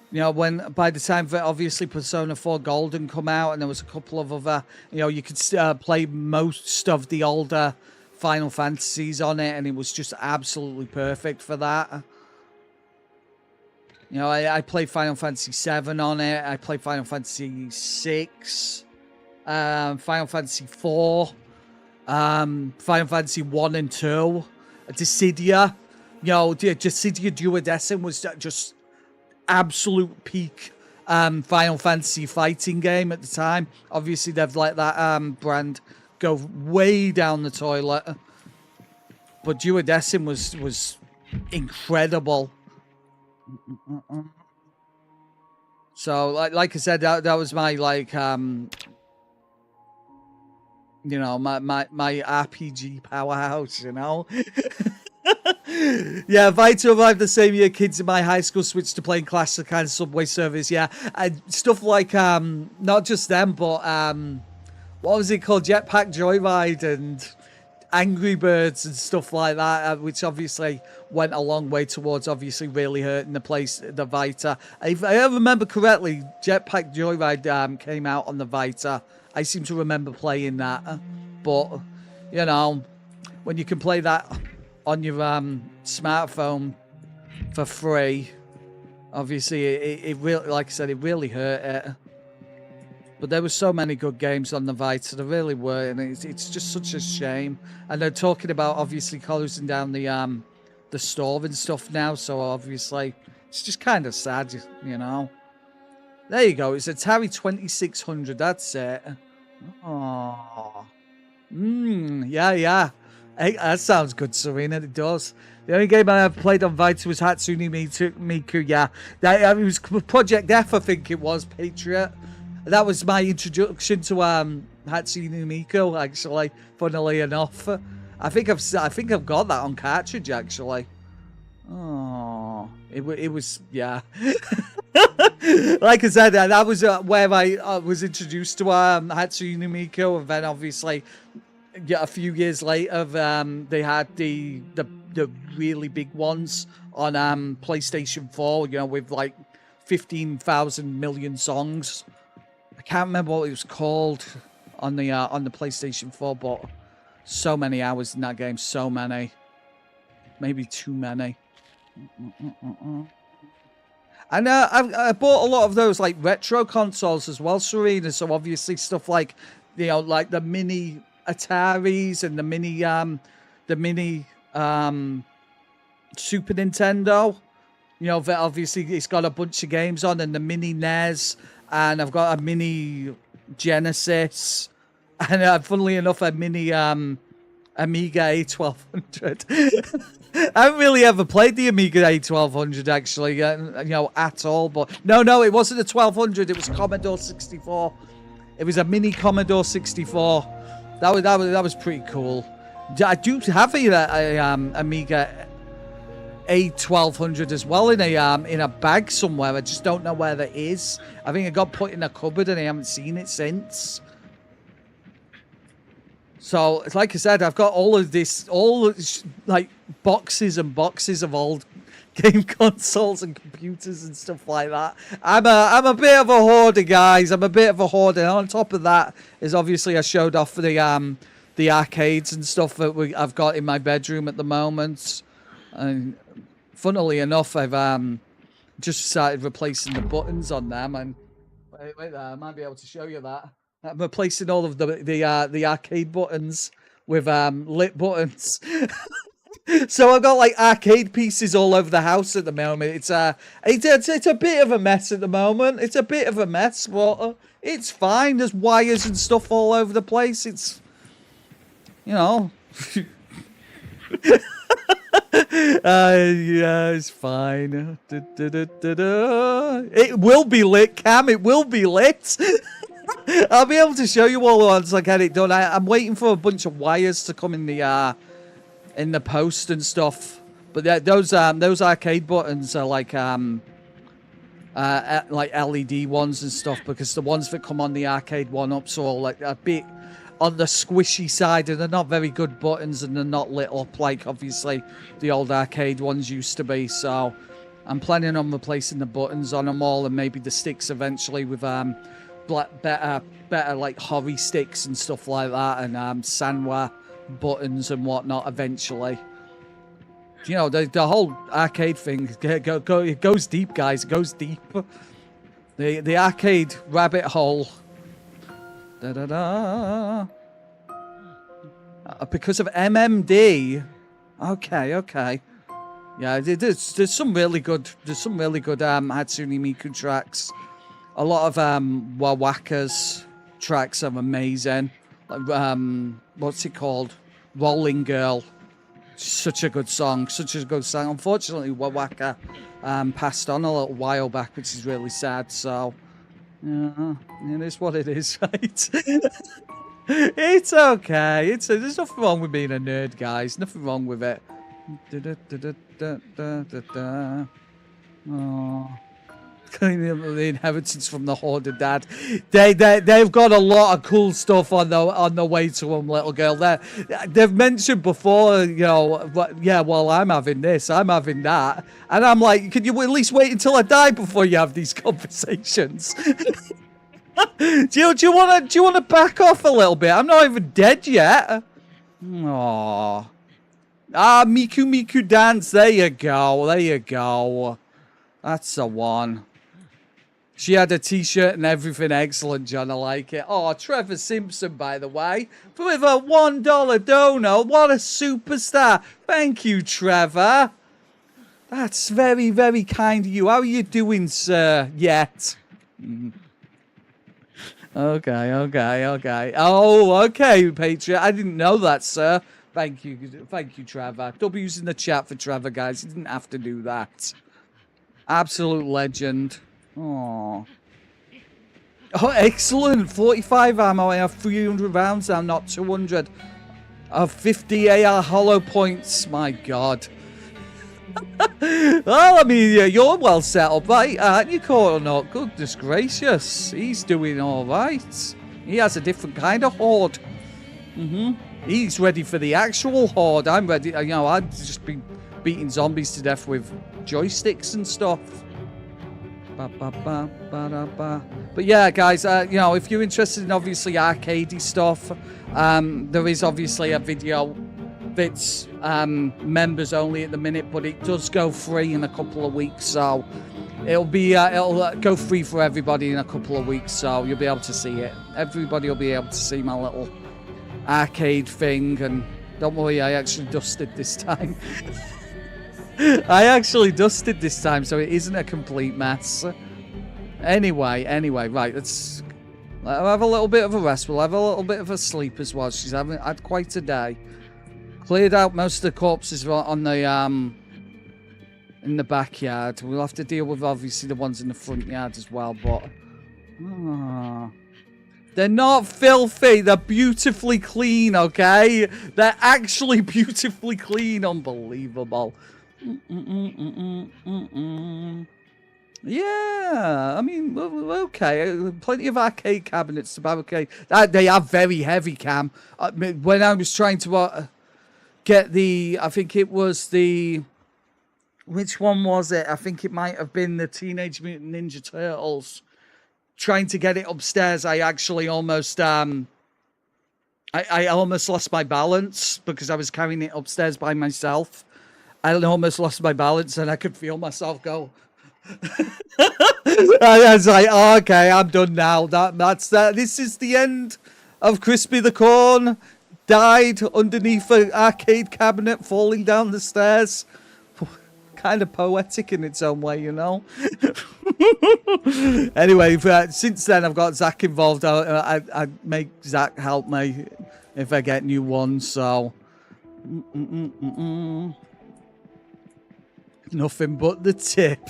You know, by the time that obviously Persona 4 Golden come out, and there was a couple of other, you know, you could play most of the older Final Fantasies on it, and it was just absolutely perfect for that. You know, I played Final Fantasy 7 on it. I played Final Fantasy 6, Final Fantasy 4, Final Fantasy 1 and 2, Dissidia. You know, Dissidia Duodecim was just absolute peak Final Fantasy fighting game at the time. Obviously, they've let that brand go way down the toilet. But Duodecim was incredible. So, like I said, that was my you know, my RPG powerhouse, you know. Yeah, Vita arrived the same year kids in my high school switched to playing classic kind of Subway service. Yeah, and stuff like not just them, but what was it called, Jetpack Joyride and Angry Birds and stuff like that, which obviously went a long way towards obviously really hurting the Vita. If I remember correctly, Jetpack Joyride came out on the Vita. I seem to remember playing that, but you know, when you can play that on your smartphone for free, obviously it really, like I said, it really hurt it. But there were so many good games on the Vita, there really were, and it's just such a shame. And they're talking about obviously closing down the store and stuff now, so obviously it's just kind of sad, you know. There you go, it's Atari 2600, that's it. Oh, yeah. Hey, that sounds good, Serena. It does. The only game I ever played on Vita was Hatsune Miku. Yeah, it was Project F, I think it was, Patriot. That was my introduction to Hatsune Miku. Actually, funnily enough, I think I've got that on cartridge. Actually, oh, it was yeah. Like I said, that was where I was introduced to Hatsune Miku, and then obviously, yeah, a few years later, they had the really big ones on PlayStation 4. You know, with like 15,000 million songs. I can't remember what it was called on the PlayStation 4, but so many hours in that game, so many, maybe too many. And I bought a lot of those like retro consoles as well, Serena. So obviously stuff like, you know, like the mini Ataris and the mini Super Nintendo. You know, obviously it's got a bunch of games on, and the mini NES, and I've got a mini Genesis, and funnily enough, a mini Amiga A1200. I haven't really ever played the Amiga A1200 actually, you know, at all. But no, it wasn't a 1200. It was Commodore 64. It was a mini Commodore 64. That was pretty cool. I do have a Amiga A1200 as well in a bag somewhere. I just don't know where that is. I think it got put in a cupboard and I haven't seen it since. So, like I said, I've got all like boxes and boxes of old game consoles and computers and stuff like that. I'm a bit of a hoarder, guys. I'm a bit of a hoarder. And on top of that is obviously I showed off the arcades and stuff that I've got in my bedroom at the moment. And funnily enough, I've just started replacing the buttons on them. And wait there, I might be able to show you that. I'm replacing all of the arcade buttons with lit buttons. So I've got like arcade pieces all over the house at the moment. It's a bit of a mess at the moment. It's a bit of a mess, but it's fine. There's wires and stuff all over the place. It's, you know. Yeah, it's fine. It will be lit, Cam. It will be lit. I'll be able to show you all once I get it done. I'm waiting for a bunch of wires to come in the post and stuff. But those arcade buttons are like LED ones and stuff, because the ones that come on the arcade one-ups are all like a bit on the squishy side, and they're not very good buttons, and they're not lit up like obviously the old arcade ones used to be. So I'm planning on replacing the buttons on them all, and maybe the sticks eventually with better like Hori sticks and stuff like that, and Sanwa buttons and whatnot eventually. You know, the whole arcade thing it goes deep, guys. It goes deep. The arcade rabbit hole. Because of MMD. Okay. Yeah, there's some really good Hatsune Miku tracks. A lot of Wawaka's tracks are amazing. Like, what's it called? Rolling Girl. Such a good song. Unfortunately, Wawaka passed on a little while back, which is really sad. So, yeah, it is what it is, right? It's okay. There's nothing wrong with being a nerd, guys. Nothing wrong with it. Oh. The inheritance from the hoarded dad. They've got a lot of cool stuff on the way to them, little girl. They've mentioned before, you know, yeah, well, I'm having this, I'm having that, and I'm like, can you at least wait until I die before you have these conversations? do you want to back off a little bit? I'm not even dead yet. Aww. Miku dance. There you go. That's the one. She had a t-shirt and everything. Excellent, John. I like it. Oh, Trevor Simpson, by the way, with a $1 dono. What a superstar. Thank you, Trevor. That's very, very kind of you. How are you doing, sir? Yet. Okay. Oh, okay, Patriot. I didn't know that, sir. Thank you, Trevor. W's in the chat for Trevor, guys. You didn't have to do that. Absolute legend. Oh, excellent. 45 ammo. I have 300 rounds now, not 200. Of 50 AR hollow points. My God. Well, I mean, yeah, you're well set up, right? Aren't you, Caught or not? Goodness gracious. He's doing all right. He has a different kind of horde. He's ready for the actual horde. I'm ready. You know, I've just been beating zombies to death with joysticks and stuff. But yeah, guys, you know, if you're interested in obviously arcadey stuff, there is obviously a video that's members only at the minute, but it does go free in a couple of weeks, so it'll go free for everybody in a couple of weeks, so you'll be able to see it. Everybody will be able to see my little arcade thing, and don't worry, I actually dusted this time. I actually dusted this time, so it isn't a complete mess. Anyway, right, let's have a little bit of a rest. We'll have a little bit of a sleep as well. She's had quite a day. Cleared out most of the corpses on the in the backyard. We'll have to deal with obviously the ones in the front yard as well, but they're not filthy. They're beautifully clean, okay? They're actually beautifully clean. Unbelievable. Yeah, I mean, okay. Plenty of arcade cabinets to barricade. They are very heavy, Cam. When I was trying to get the, I think it was the, which one was it? I think it might have been the Teenage Mutant Ninja Turtles. Trying to get it upstairs, I actually almost, I almost lost my balance because I was carrying it upstairs by myself. I almost lost my balance and I could feel myself go. I was like, oh, okay, I'm done now. That's that. This is the end of Crispy the Corn. Died underneath an arcade cabinet, falling down the stairs. Kind of poetic in its own way, you know. Anyway, since then I've got Zach involved. I make Zach help me if I get new ones. So. Nothing but the tip.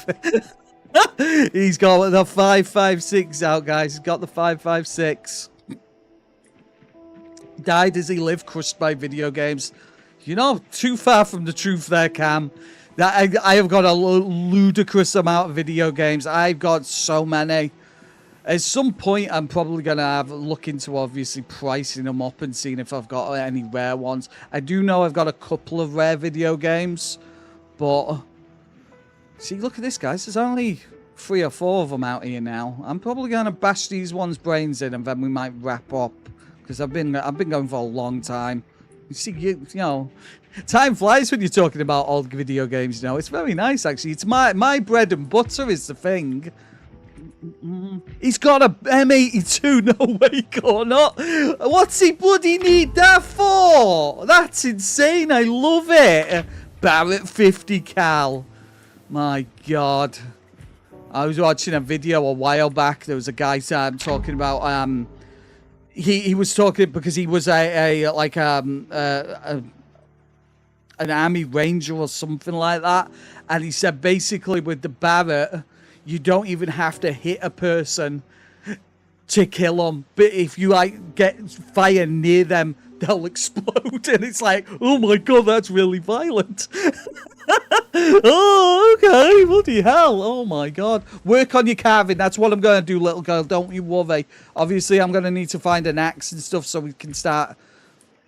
He's got the 5.56 out, guys. He's got the 5.56. Died as he lived, crushed by video games. You know, too far from the truth there, Cam. I have got a ludicrous amount of video games. I've got so many. At some point, I'm probably going to have a look into obviously pricing them up and seeing if I've got any rare ones. I do know I've got a couple of rare video games, but... See, look at this, guys. There's only 3 or 4 of them out here now. I'm probably going to bash these ones' brains in, and then we might wrap up because I've been going for a long time. You see, you know, time flies when you're talking about old video games. You know, it's very nice actually. It's my bread and butter is the thing. He's got a M82. No way, or not. What's he bloody need that for? That's insane. I love it. Barrett 50 cal. My God. I was watching a video a while back. There was a guy talking about he was talking because he was an army ranger or something like that, and he said basically with the Barrett you don't even have to hit a person to kill them, but if you like get fire near them they'll explode, and it's like, oh my God, that's really violent. Oh, okay, bloody hell. Oh my God. Work on your carving. That's what I'm going to do, little girl. Don't you worry. Obviously, I'm going to need to find an axe and stuff so we can start,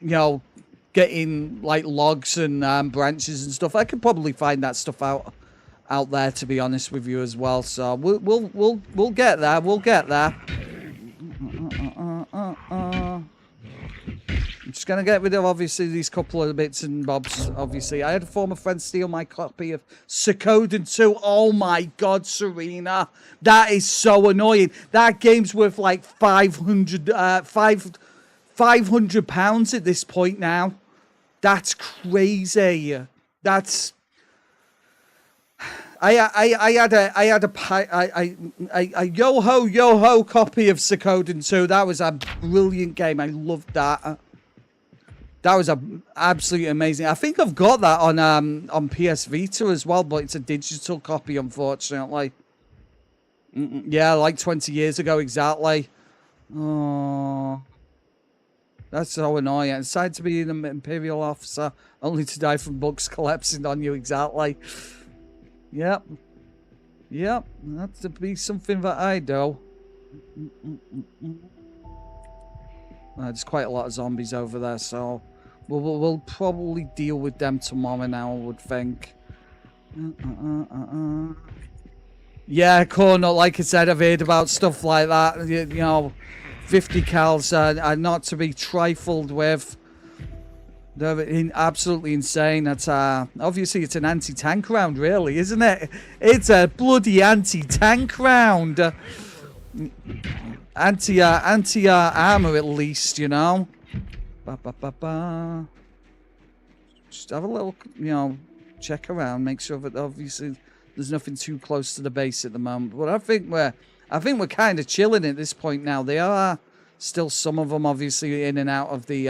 you know, getting like logs and branches and stuff. I could probably find that stuff out there, to be honest with you as well. So we'll get there. We'll get there. I'm just going to get rid of, obviously, these couple of bits and bobs, obviously. I had a former friend steal my copy of Suikoden 2. Oh, my God, Serena. That is so annoying. That game's worth, like, £500 at this point now. That's crazy. That's... I had a yo-ho copy of Suikoden 2. That was a brilliant game. I loved that. That was absolutely amazing. I think I've got that on PS Vita as well, but it's a digital copy, unfortunately. Yeah, like 20 years ago, exactly. Oh. That's so annoying. I decided to be an Imperial officer, only to die from bugs collapsing on you, exactly. Yep. Yep. That's to be something that I do. There's quite a lot of zombies over there, so we'll probably deal with them tomorrow now, I would think. Yeah, Cornel, like I said, I've heard about stuff like that. You know, 50 cals are not to be trifled with. They're absolutely insane. That's obviously it's an anti-tank round, really, isn't it? It's a bloody anti-tank round. Anti-armor, at least, you know. Just have a little, you know, check around, make sure that obviously there's nothing too close to the base at the moment. But I think we're kind of chilling at this point now. There are still some of them obviously in and out of the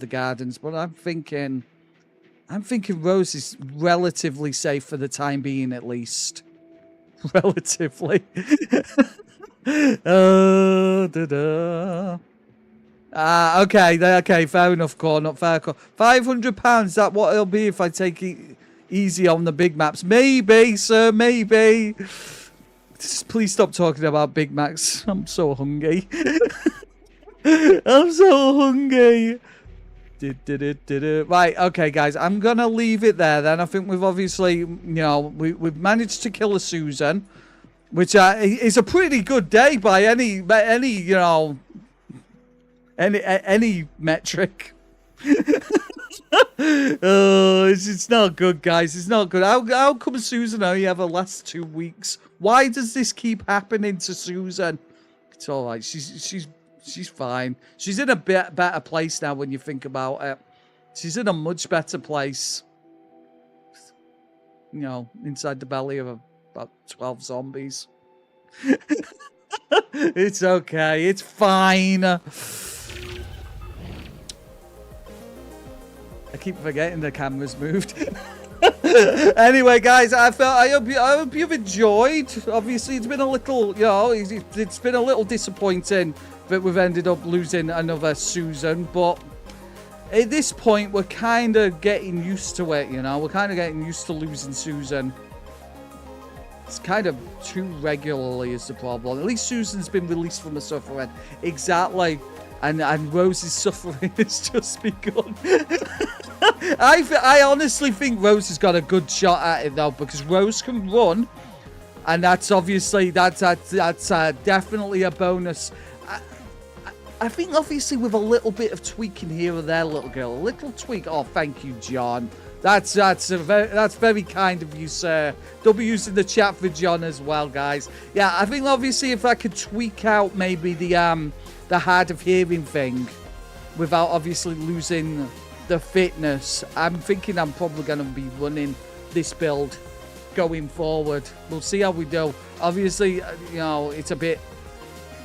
gardens, but I'm thinking Rose is relatively safe for the time being, at least. Relatively. Okay, fair enough, Corn. Fair. £500, that what it'll be if I take it easy on the big maps. Maybe, sir, maybe. Just please stop talking about Big Macs. I'm so hungry. I'm so hungry. Right, okay, guys. I'm going to leave it there then. I think we've obviously, you know, we've managed to kill a Susan, which is a pretty good day by any you know, any metric. Oh, it's not good, guys. It's not good. How come Susan only have the last 2 weeks? Why does this keep happening to Susan? It's all right. She's fine. She's in a bit better place now when you think about it. She's in a much better place. You know, inside the belly of about 12 zombies. It's okay. It's fine. I keep forgetting the camera's moved. Anyway, guys, I hope you've enjoyed. Obviously, it's been a little, you know, it's been a little disappointing that we've ended up losing another Susan, but at this point, we're kind of getting used to it, you know? We're kind of getting used to losing Susan. It's kind of too regularly is the problem. At least Susan's been released from the suffering. Exactly. And Rose's suffering has just begun. I honestly think Rose has got a good shot at it, though, because Rose can run. And that's obviously, that's definitely a bonus. I think, obviously, with a little bit of tweaking here or there, little girl. A little tweak. Oh, thank you, John. That's very kind of you, sir. W's in the chat for John as well, guys. Yeah, I think, obviously, if I could tweak out maybe the hard of hearing thing without, obviously, losing the fitness, I'm thinking I'm probably going to be running this build going forward. We'll see how we do. Obviously, you know, it's a bit,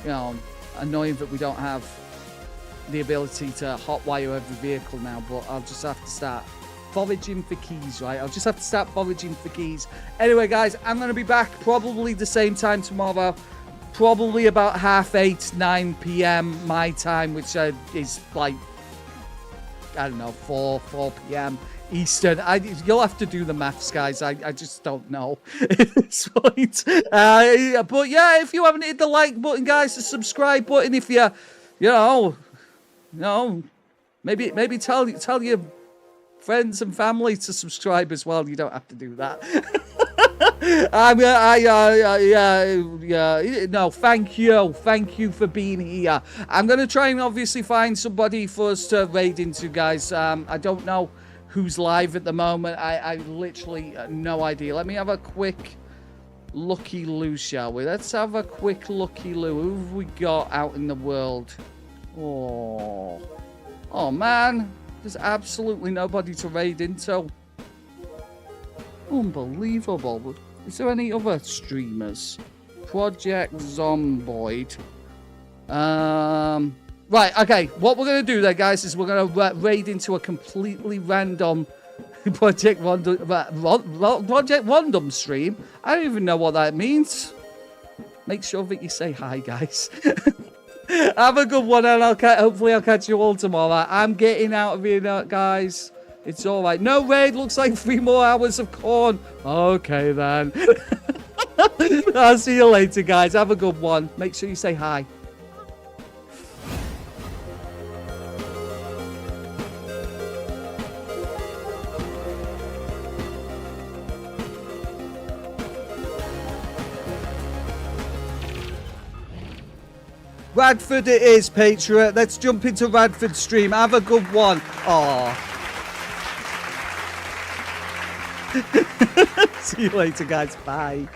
you know, annoying that we don't have the ability to hotwire every vehicle now, but I'll just have to start foraging for keys, right? I'll just have to start foraging for keys. Anyway, guys, I'm going to be back probably the same time tomorrow, probably about 8:30, 9 p.m. my time, which is like, I don't know, 4 p.m. Eastern. You'll have to do the maths, guys. I just don't know at this point. But yeah, if you haven't hit the like button, guys, the subscribe button, if you know, maybe tell your friends and family to subscribe as well. You don't have to do that. No, thank you for being here. I'm gonna try and obviously find somebody for us to raid into, guys. I don't know who's live at the moment. I literally no idea. Let me have a quick Lucky Lou, shall we? Let's have a quick Lucky Lou. Who have we got out in the world? Oh man, there's absolutely nobody to raid into. Unbelievable. Is there any other streamers? Project Zomboid. Right, okay. What we're going to do there, guys, is we're going to raid into a completely random Project Random stream. I don't even know what that means. Make sure that you say hi, guys. Have a good one, and hopefully I'll catch you all tomorrow. I'm getting out of here now, guys. It's all right. No raid. Looks like 3 more hours of corn. Okay, then. I'll see you later, guys. Have a good one. Make sure you say hi. Radford it is, Patriot. Let's jump into Radford's stream. Have a good one. Aww. See you later, guys. Bye.